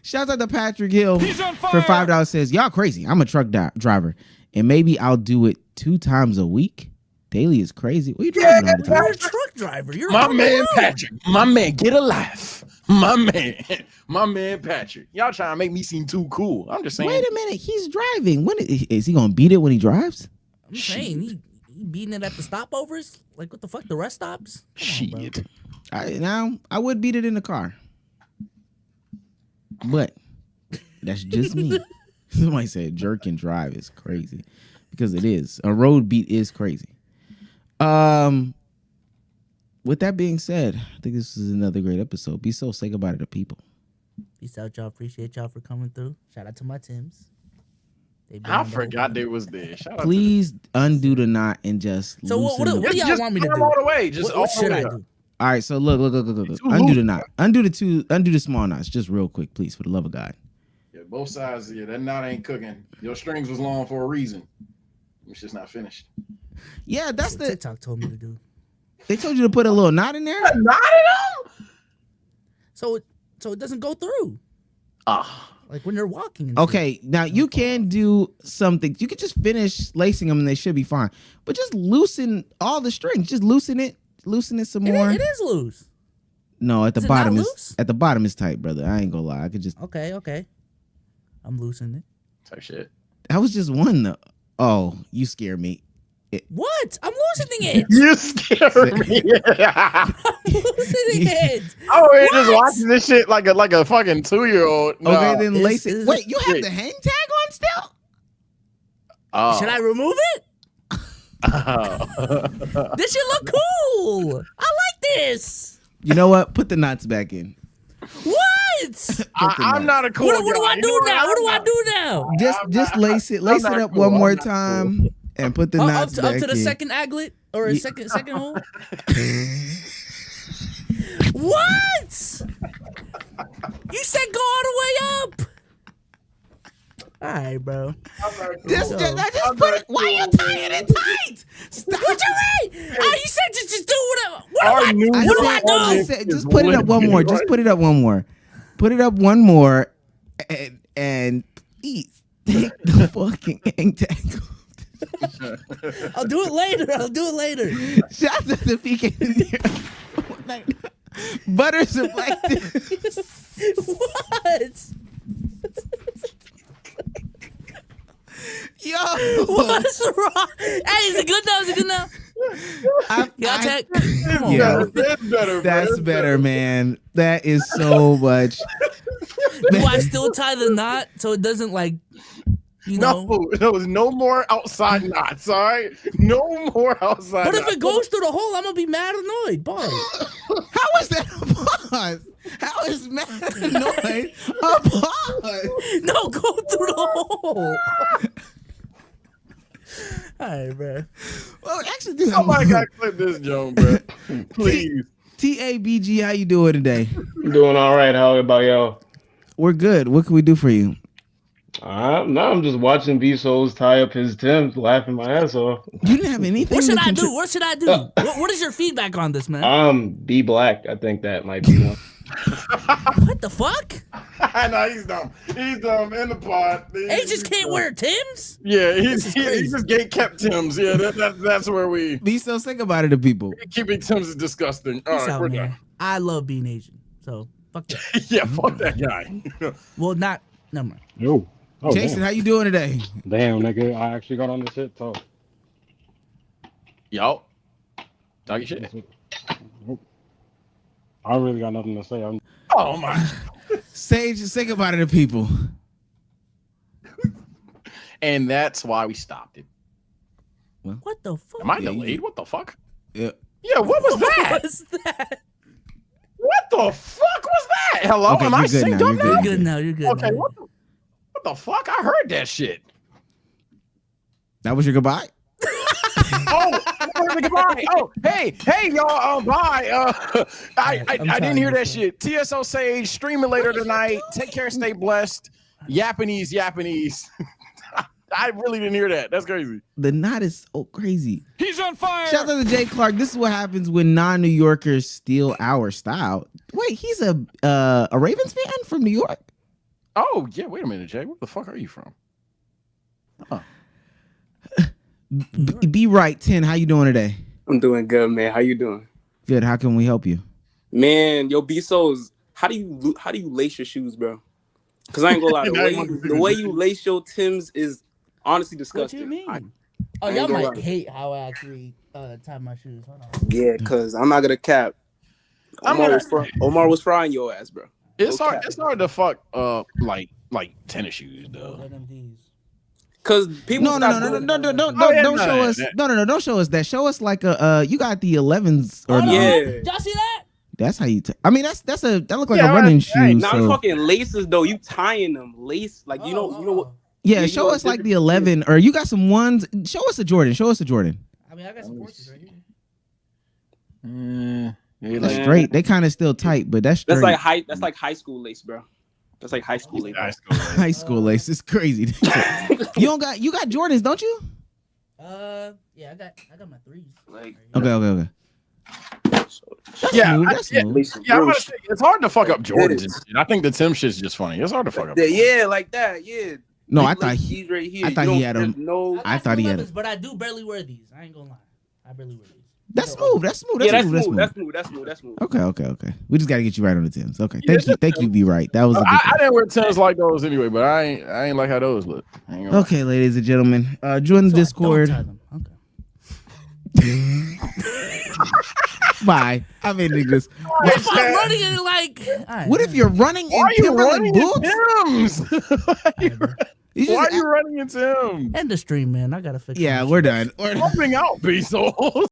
Shouts out to Patrick Hill for $5 says, "Y'all crazy. I'm a truck driver, and maybe I'll do it 2 times a week. Daily is crazy. What are you driving all the time?" You're a truck driver. You're my man Patrick. My man, get a life. My man Patrick. Y'all trying to make me seem too cool. I'm just saying. Wait a minute. He's driving. When is he gonna beat it when he drives? I'm saying he beating it at the stopovers. Like what the fuck? The rest stops. Shit. I would beat it in the car, but that's just me. Somebody said jerk and drive is crazy because it is. A road beat is crazy. With that being said, I think this is another great episode. Bsolz, say goodbye to the people. Peace out, y'all. Appreciate y'all for coming through. Shout out to my Tims. I forgot they was there. Shout out Please undo the knot and just. So what do y'all want me to do? All the way. Just what should I do? All right, so look. Undo the knot. Undo the small knots, just real quick, please, for the love of God. Yeah, both sides. Yeah, that knot ain't cooking. Your strings was long for a reason. It's just not finished. Yeah, that's the TikTok told me to do. They told you to put a little knot in there. Knot in them? So it doesn't go through. Like when you're walking. And okay, now you can do something. You could just finish lacing them and they should be fine. But just loosen all the strings. Just loosen it some more. It is loose. No, at the Is it bottom not is loose? at the bottom is tight, brother. I ain't gonna lie. I could just Okay. I'm loosening it. Type shit. That was just one though. Oh, you scare me. What? I'm loosening it. You scare me. I'm loosening it. Oh, we're just watching this shit like a fucking 2-year-old. No. Okay, then lace it. Wait, you have the hang tag on still? Oh. Should I remove it? This should look cool. I like this. You know what? Put the knots back in. What? I'm not a cool guy. What do I do now? What do I do now? Just lace it up cool. one more time and put the knots back up to the in. second aglet or a second hole. What? You said go all the way up. All right, bro. Just put it. Why you tying it tight? Stop. What you mean? You said just do whatever. What do I do? I said, just put it up one more. Just put it up one more. Put it up one more, and please take the fucking hang tag. I'll do it later. Shout out to PK. Butters and black tips. What? Yo, what's wrong? Hey, is it good now? That's better, man. That is so much. Do I still tie the knot so it doesn't like? No, no more outside knots. All right, no more outside. But if knots. it goes through the hole, I'm gonna be mad annoyed. Boy, how is that a pause? How is mad annoyed a pause? No, go through the hole. All right, bro. Well, actually, dude, somebody got to clip this joke, bro. Please. TABG, how you doing today? I'm doing all right. How about y'all? We're good. What can we do for you? Now I'm just watching Bsolz tie up his Timbs, laughing my ass off. You didn't have anything. What should I do? What should I do? What is your feedback on this, man? Be black. I think that might be one. What the fuck? No, he's dumb. He's dumb in the pod. He just can't wear Timbs? Yeah, he's just gate kept Timbs. Yeah, that's where we be so sick about it to people. Keeping Timbs is disgusting. All right, we're done. I love being Asian, so fuck that. Yeah, fuck that guy. Well, never mind. Yo. Oh, Jason, how you doing today? Damn, nigga, I actually got on this shit talk. Yo, talk your shit. I really got nothing to say. Oh my. Sage, say goodbye to the people. And that's why we stopped it. Well, what the fuck? Am I delayed? What the fuck? Yeah. Yeah, what was that? What was that? What the fuck was was that? Hello, Okay, am I you're good synced now, up you're now? You're good now. You're good. Okay, now. what the fuck? I heard that shit. That was your goodbye? Oh, goodbye. Oh, hey, y'all. Bye. I didn't hear that shit. TSO Sage, streaming later tonight. Take care, stay blessed. Yappanese. I really didn't hear that. That's crazy. The knot is so crazy. He's on fire. Shout out to Jay Clark. This is what happens when non-New Yorkers steal our style. Wait, he's a Ravens fan from New York? Oh, yeah. Wait a minute, Jay. Where the fuck are you from? Huh. Be right, 10. How you doing today? I'm doing good, man. How you doing? Good. How can we help you? Man, yo, Bsolz, how do you lace your shoes, bro? Because I ain't gonna lie, the way you lace your Timbs is honestly disgusting. What you mean? I ain't Y'all gonna might lie. hate how I actually tie my shoes. Hold on. Yeah, because I'm not gonna cap. Omar was frying your ass, bro. It's hard to fuck like tennis shoes though. Because people don't show us. No, don't show us that. Show us like you got the 11s or Y'all see that? That's how you. I mean, that look like a running shoe. Now I'm So. talking laces though. You tying them lace like you know what? Yeah, show us like the 11, or you got some ones. Show us a Jordan. I mean, I got some horses right here. That's straight. They kind of still tight, but that's straight. That's like high school lace, bro. That's like high school lace. High school lace. It's crazy. you got Jordans, don't you? Yeah, I got my threes. Like Okay. That's Yeah, smooth. That's smooth. I'm gonna say, it's hard to fuck up Jordans. And I think the Tim shit's just funny. It's hard to fuck up. Yeah, like that. Yeah. No, Big I thought laces right here. I thought he had them. No, I thought he had them. But I do barely wear these. I ain't gonna lie. I barely wear these. That's smooth. That's smooth. Yeah, that's smooth. Okay. We just got to get you right on the Tims. Okay. Thank you. Be right. That was a good I didn't wear Tims like those anyway, but I ain't like how those look. Okay, ladies and gentlemen, join the Discord. Bye. I mean, niggas. If I'm running it like. What if you're running in Timberland boots? Why are you running in Timbs? End the stream, man. I gotta fix. Yeah, we're done. Helping out, Bsolz.